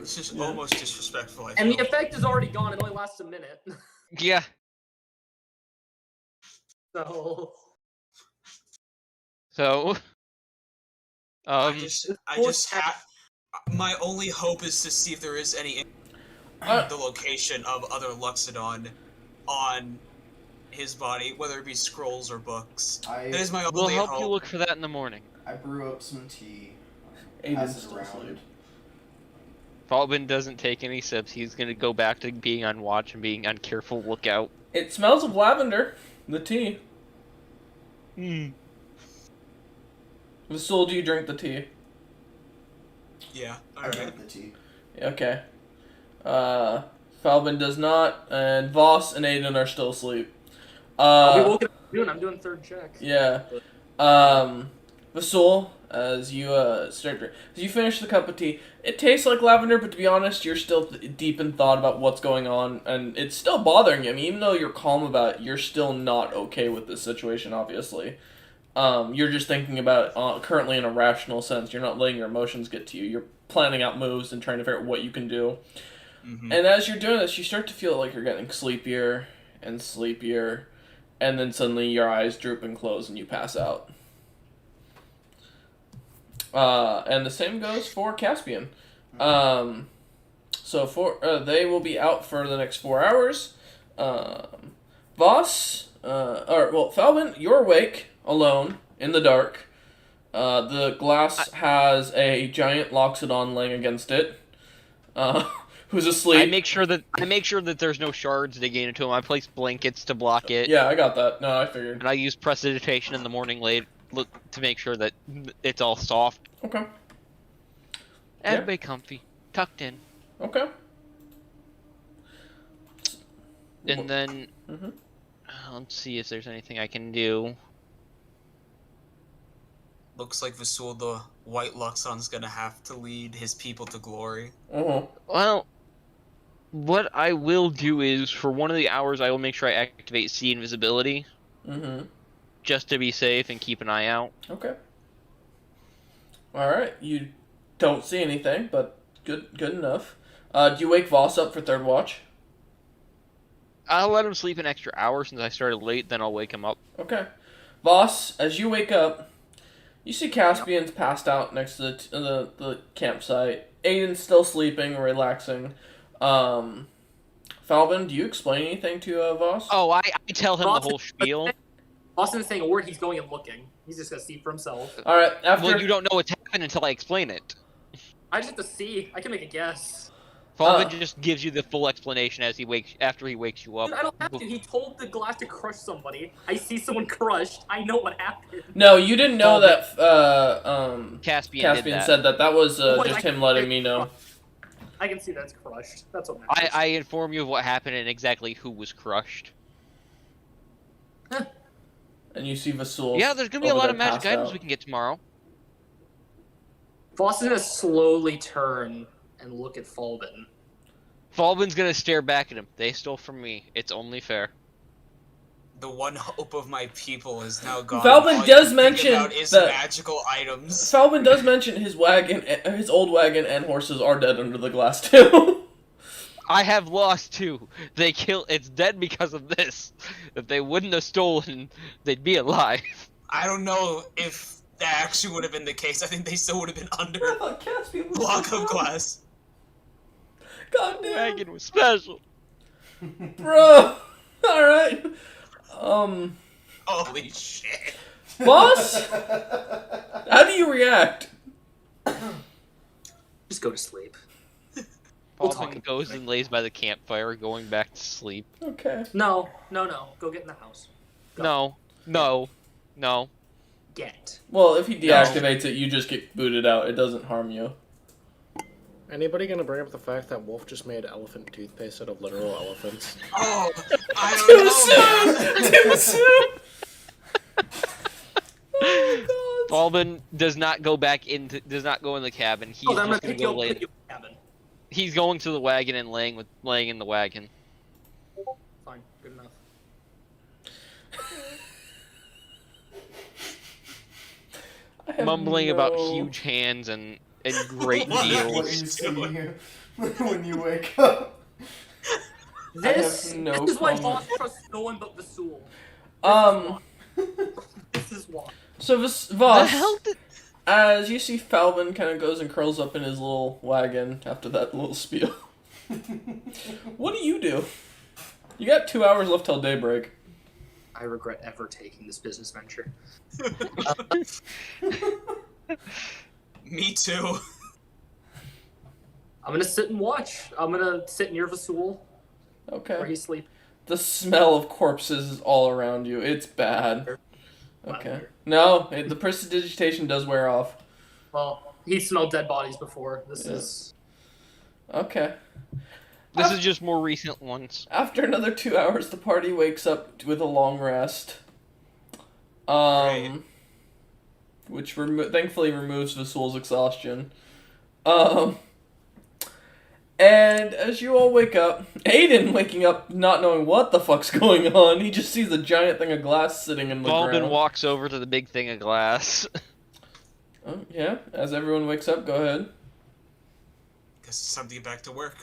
Speaker 9: It's just almost disrespectful. I
Speaker 5: And the
Speaker 9: feel.
Speaker 5: effect is already gone. It only lasts a minute.
Speaker 6: Yeah.
Speaker 5: So
Speaker 6: So.
Speaker 9: I just have. My only hope is to see if there is any the location of other Luxodon on his body, whether it be scrolls or books. That is my
Speaker 6: We'll
Speaker 9: only
Speaker 6: help
Speaker 9: hope.
Speaker 6: you look for that in the morning.
Speaker 7: I brew up some tea.
Speaker 8: Aiden's
Speaker 7: Pass it
Speaker 8: still
Speaker 7: around.
Speaker 8: asleep.
Speaker 6: Falbin doesn't take any sips. He's gonna go back to being on watch and being on careful lookout.
Speaker 8: It smells of lavender. The tea. Vasul, do you drink the tea?
Speaker 9: Yeah.
Speaker 7: I
Speaker 9: Alright.
Speaker 7: drink the tea.
Speaker 8: Okay. Falbin does not, and Voss and Aiden are still asleep.
Speaker 5: I'll be woken up soon. I'm doing third check.
Speaker 8: Yeah. Vasul, as you as you finish the cup of tea, it tastes like lavender, but to be honest, you're still deep in thought about what's going on, and it's still bothering you. I mean, even though you're calm about it, you're still not okay with this situation, obviously. You're just thinking about it currently in a rational sense. You're not letting your emotions get to you. You're planning out moves and trying to figure out what you can do.
Speaker 9: Mm-hmm.
Speaker 8: And as you're doing this, you start to feel like you're getting sleepier and sleepier, and then suddenly your eyes droop and close and you pass out. And the same goes for Caspian. So they will be out for the next 4 hours. Voss, Falvin, you're awake, alone, in the dark. The glass has a giant Loxodon laying against it. Who's asleep.
Speaker 6: I make sure that there's no shards digging into him. I place blankets to block it.
Speaker 8: Yeah, I got that. No, I figured.
Speaker 6: And I use prestidigitation in the morning to make sure that it's all soft.
Speaker 8: Okay.
Speaker 6: Everybody comfy, tucked in.
Speaker 8: Okay.
Speaker 6: And then
Speaker 8: Mhm.
Speaker 6: let's see if there's anything I can do.
Speaker 9: looks like Vasul, the White Luxon's gonna have to lead his people to glory.
Speaker 6: Well, what I will do is, for one of the hours, I will make sure I activate see invisibility. Just to be safe and keep an eye out.
Speaker 8: Okay. Alright, you don't see anything, but good enough. Do you wake Voss up for third watch?
Speaker 6: I'll let him sleep an extra hour since I started late, then I'll wake him up.
Speaker 8: Okay. Voss, as you wake up, you see Caspian's passed out next to the campsite. Aiden's still sleeping, relaxing. Falvin, do you explain anything to Voss?
Speaker 6: Oh, I tell him the whole spiel.
Speaker 5: Austin's saying a word, he's going and looking. He's just gonna see for himself.
Speaker 8: Alright, after...
Speaker 6: Well, you don't know what's happened until I explain it.
Speaker 5: I just have to see. I can make a guess.
Speaker 6: Falvin just gives you the full explanation after he wakes you up.
Speaker 5: Dude, I don't have to. He told the glass to crush somebody. I see someone crushed. I know what happened.
Speaker 8: No, you didn't know that
Speaker 6: Caspian did that.
Speaker 8: said that. That was just him letting me know.
Speaker 5: I can see that's crushed. That's what matters.
Speaker 6: I inform you of what happened and exactly who was crushed.
Speaker 8: And you see Vasul.
Speaker 6: Yeah, there's gonna be a lot of magic items we can get tomorrow.
Speaker 5: Voss is gonna slowly turn and look at Falvin.
Speaker 6: Falvin's gonna stare back at him. They stole from me. It's only fair.
Speaker 9: The one hope of my people is now gone.
Speaker 8: Falvin
Speaker 9: All
Speaker 8: does
Speaker 9: you
Speaker 8: mention
Speaker 9: think about is
Speaker 8: that
Speaker 9: magical items.
Speaker 8: Falvin does mention his old wagon and horses are dead under the glass too.
Speaker 6: I have lost two. It's dead because of this. If they wouldn't have stolen, they'd be alive.
Speaker 9: I don't know if that actually would have been the case. I think they still would have been under a block of glass.
Speaker 8: God damn.
Speaker 6: Wagon was special.
Speaker 8: Bro. Alright.
Speaker 9: Holy shit.
Speaker 8: Boss? How do you react?
Speaker 5: Just go to sleep.
Speaker 6: Falvin goes and lays by the campfire, going back to sleep.
Speaker 8: Okay.
Speaker 5: No. Go get in the house. Go.
Speaker 6: No.
Speaker 5: Get.
Speaker 8: Well, if he deactivates it, you just get booted out. It doesn't harm you.
Speaker 4: Anybody gonna bring up the fact that Wolf just made elephant toothpaste out of literal elephants?
Speaker 9: Oh, I don't know.
Speaker 8: Too soon! Oh, God.
Speaker 6: Falvin does not go in the cabin. He's
Speaker 5: I'm gonna
Speaker 6: just
Speaker 5: pick
Speaker 6: gonna
Speaker 5: you
Speaker 6: go
Speaker 5: up
Speaker 6: lay.
Speaker 5: in the cabin.
Speaker 6: He's going to the wagon and laying in the wagon.
Speaker 5: Fine, good enough.
Speaker 6: Mumbling about huge hands and great
Speaker 7: What
Speaker 6: deals.
Speaker 7: you see when you wake up.
Speaker 5: This
Speaker 8: no
Speaker 5: is why
Speaker 8: comment.
Speaker 5: Voss trusts no one but Vasul. This is why.
Speaker 8: So
Speaker 6: The
Speaker 8: Voss,
Speaker 6: hell did...
Speaker 8: as you see Falvin kind of goes and curls up in his little wagon after that little spiel. What do? You got 2 hours left till daybreak.
Speaker 5: I regret ever taking this business venture.
Speaker 9: Me too.
Speaker 5: I'm gonna sit and watch. I'm gonna sit near Vasul where
Speaker 8: Okay.
Speaker 5: he's sleeping.
Speaker 8: The smell of corpses is all around you. It's bad. Okay.
Speaker 5: Lavender.
Speaker 8: No, the prestidigitation does wear off.
Speaker 5: Well, he smelled dead bodies before. This
Speaker 8: Yeah.
Speaker 5: is.
Speaker 8: Okay.
Speaker 6: This is just more recent ones.
Speaker 8: After another 2 hours, the party wakes up with a long rest.
Speaker 9: Great.
Speaker 8: Which thankfully removes Vasul's exhaustion. And as you all wake up, Aiden waking up not knowing what the fuck's going on, he just sees a giant thing of glass sitting in the
Speaker 6: Falvin
Speaker 8: ground.
Speaker 6: walks over to the big thing of glass.
Speaker 8: Oh, yeah, as everyone wakes up, go ahead.
Speaker 9: Guess it's time to get back to work.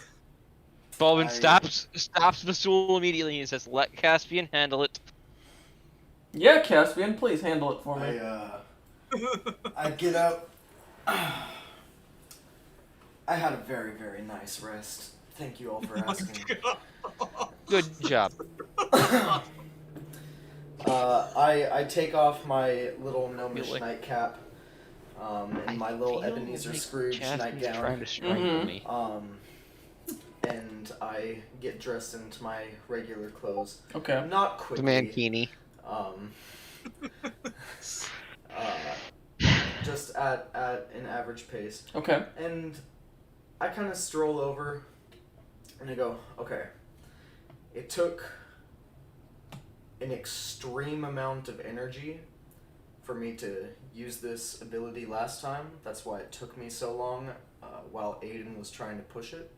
Speaker 6: Falvin stops Vasul immediately and says, "Let Caspian handle it."
Speaker 8: Yeah, Caspian, please handle it for me.
Speaker 7: I get up. I had a very, very nice rest. Thank you all for asking.
Speaker 6: Good job.
Speaker 7: I take off my little gnomish
Speaker 6: Really?
Speaker 7: nightcap, and my little Ebenezer Scrooge
Speaker 6: Caspian's
Speaker 7: nightgown.
Speaker 6: trying to strangle me.
Speaker 7: And I get dressed into my regular clothes.
Speaker 8: Okay.
Speaker 7: Not
Speaker 6: The
Speaker 7: quickly.
Speaker 6: mankini.
Speaker 7: Just at an average pace.
Speaker 8: Okay.
Speaker 7: And I kind of stroll over and I go, okay, it took an extreme amount of energy for me to use this ability last time. That's why it took me so long while Aiden was trying to push it.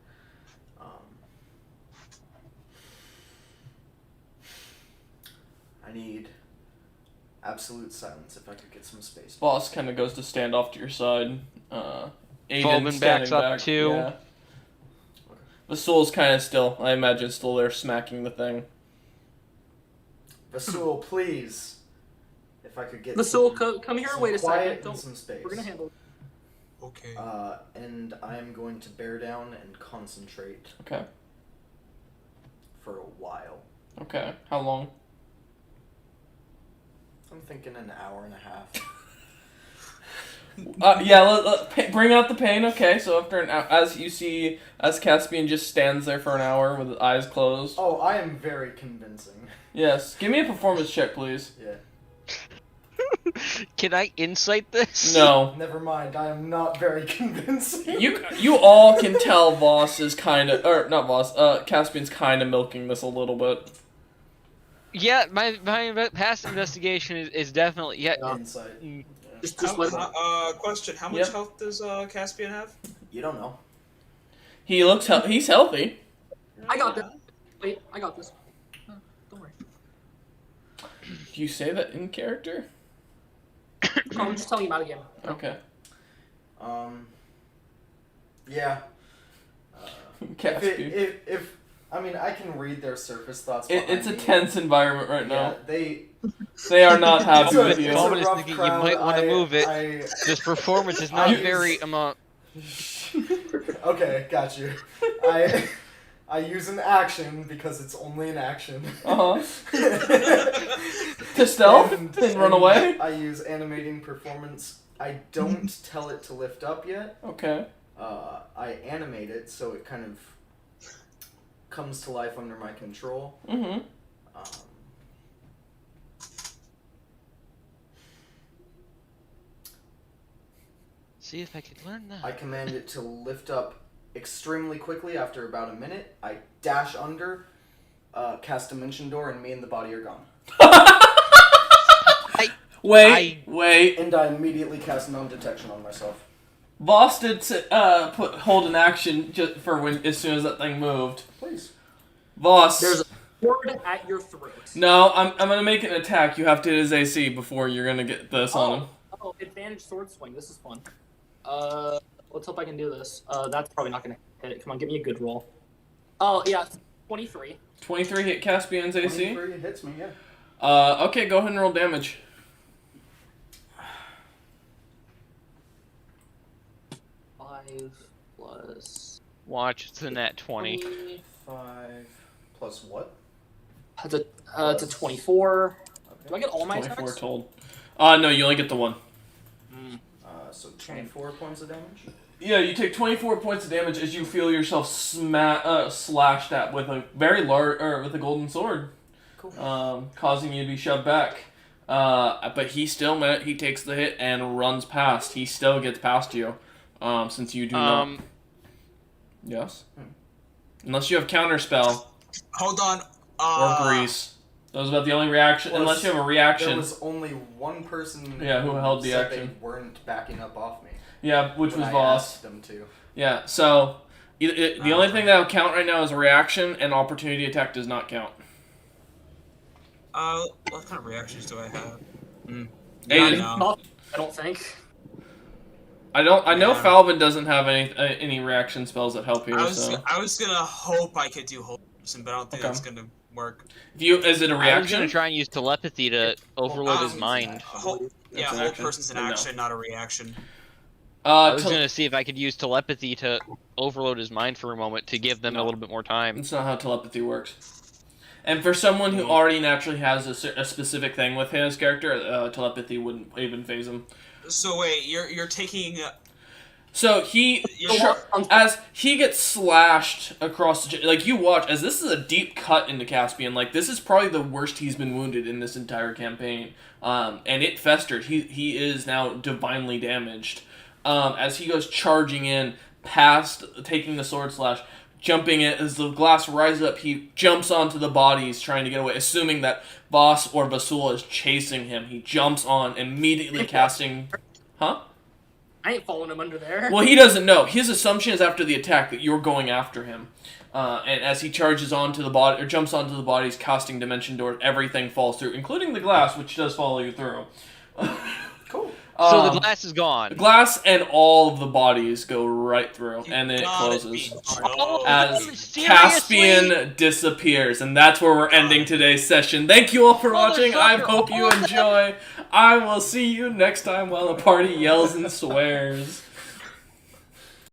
Speaker 7: I need absolute silence if I could get some space.
Speaker 8: Boss kind of goes to stand off to your side. Aiden
Speaker 6: Baldwin backs
Speaker 8: standing
Speaker 6: up
Speaker 8: back.
Speaker 6: too.
Speaker 8: Yeah. Vasul's kind of still, I imagine, still there smacking the thing.
Speaker 7: Vasul, please. If I could get
Speaker 5: Vasul, come here.
Speaker 7: some
Speaker 5: Wait a
Speaker 7: quiet
Speaker 5: second.
Speaker 7: and
Speaker 5: Don't.
Speaker 7: some space.
Speaker 5: We're gonna handle it.
Speaker 9: Okay.
Speaker 7: And I am going to bear down and concentrate
Speaker 8: Okay.
Speaker 7: for a while.
Speaker 8: Okay. How long?
Speaker 7: I'm thinking an hour and a half.
Speaker 8: Bring out the pain. Okay, so after an hour, as Caspian just stands there for an hour with his eyes closed.
Speaker 7: Oh, I am very convincing.
Speaker 8: Yes. Give me a performance check, please.
Speaker 7: Yeah.
Speaker 6: Can I insight this?
Speaker 8: No.
Speaker 7: Never mind, I am not very convincing.
Speaker 8: You all can tell Voss is kind of, or not Voss, Caspian's kind of milking this a little bit.
Speaker 6: Yeah, my past investigation is definitely
Speaker 7: Insight.
Speaker 5: Just let.
Speaker 9: Question: how much
Speaker 8: Yep.
Speaker 9: health does Caspian have?
Speaker 7: You don't know.
Speaker 8: He looks he's healthy.
Speaker 5: I got this. Wait, I got this. Don't worry.
Speaker 8: Do you say that in character?
Speaker 5: I'm just telling you about a game.
Speaker 8: Okay.
Speaker 7: Yeah.
Speaker 8: Caspian.
Speaker 7: If I mean, I can read their surface thoughts.
Speaker 8: It's a
Speaker 7: behind me.
Speaker 8: tense environment right now.
Speaker 7: Yeah,
Speaker 8: They are not happy with you.
Speaker 7: it's a
Speaker 6: Baldwin is
Speaker 7: rough
Speaker 6: thinking
Speaker 7: crowd.
Speaker 6: you might want to move it. This performance is not
Speaker 7: I-
Speaker 6: very
Speaker 7: Okay, got you. I use an action because it's only an action.
Speaker 8: To stealth and run away.
Speaker 7: I use animating performance. I don't tell it to lift up yet.
Speaker 8: Okay.
Speaker 7: I animate it so it kind of comes to life under my control.
Speaker 8: Mm-hmm.
Speaker 6: See if I can learn that.
Speaker 7: I command it to lift up extremely quickly after about a minute. I dash under, cast Dimension Door, and me and the body are gone.
Speaker 8: Wait.
Speaker 7: And I immediately cast non-detection on myself.
Speaker 8: Voss did hold an action just for when as soon as that thing moved.
Speaker 7: Please.
Speaker 8: Voss.
Speaker 5: There's a sword at your throat.
Speaker 8: No, I'm gonna make an attack. You have to hit his AC before you're gonna get this on him.
Speaker 5: Oh, advantage sword swing. This is fun. Let's hope I can do this. That's probably not gonna hit it. Come on, give me a good roll. Oh yeah, 23.
Speaker 8: 23 hit Caspian's AC.
Speaker 7: 23 hits me, yeah.
Speaker 8: Okay, go ahead and roll damage.
Speaker 5: 5 plus.
Speaker 6: Watch, it's a net 20.
Speaker 7: 5 plus what?
Speaker 5: It's a 24.
Speaker 7: Okay.
Speaker 5: Do I get all my
Speaker 8: 24
Speaker 5: attacks?
Speaker 8: total. No, you only get the one.
Speaker 7: So 24 points of damage?
Speaker 8: Yeah, you take 24 points of damage as you feel yourself slashed at with a very large, with a golden sword.
Speaker 7: Cool.
Speaker 8: Causing you to be shoved back. But he takes the hit and runs past. He still gets past you, since you do not. Yes. Unless you have counterspell
Speaker 9: Hold on.
Speaker 8: or grease. That was about the only reaction.
Speaker 7: Well,
Speaker 8: unless you have a reaction.
Speaker 7: There was only one person
Speaker 8: who held the
Speaker 7: said
Speaker 8: action.
Speaker 7: they weren't backing up off me.
Speaker 8: Yeah, which
Speaker 7: when
Speaker 8: was
Speaker 7: I
Speaker 8: Voss.
Speaker 7: asked them to.
Speaker 8: Yeah, so the only thing that will count right now is a reaction, and opportunity attack does not count.
Speaker 9: What kind of reactions do I have?
Speaker 8: Aiden.
Speaker 5: I don't think.
Speaker 8: I know
Speaker 9: Yeah.
Speaker 8: Falvin doesn't have any reaction spells that help here.
Speaker 9: I was gonna hope I could do hold person, but I don't think that's gonna work.
Speaker 8: Is it a
Speaker 6: I was
Speaker 8: reaction?
Speaker 6: gonna try and use telepathy to overload his mind.
Speaker 9: Hold
Speaker 8: an action.
Speaker 9: person's an
Speaker 8: No.
Speaker 9: action, not a reaction.
Speaker 6: I was gonna see if I could use telepathy to overload his mind for a moment to give them a little bit more time.
Speaker 8: That's not how telepathy works. And for someone who already naturally has a specific thing with his character, telepathy wouldn't even phase him.
Speaker 9: So wait, you're taking.
Speaker 8: So as he gets slashed across the like you watch as this is a deep cut into Caspian. Like this is probably the worst he's been wounded in this entire campaign. And it festered. He is now divinely damaged. As he goes charging in, past taking the sword slash, jumping it. As the glass rises up, he jumps onto the bodies, trying to get away, assuming that Voss or Basula is chasing him. He jumps on, immediately casting... Huh?
Speaker 5: I ain't following him under there.
Speaker 8: Well, he doesn't know. His assumption is after the attack that you're going after him. And as he charges onto the body, or jumps onto the bodies, casting Dimension Door, everything falls through, including the glass, which does follow you through.
Speaker 7: Cool.
Speaker 6: So the glass is gone.
Speaker 8: The glass and all of the bodies go right through, and then it closes. As
Speaker 6: Seriously?
Speaker 8: Caspian disappears, and that's where we're ending today's session. Thank you all for watching. I hope you enjoy. I will see you next time while the party yells and swears.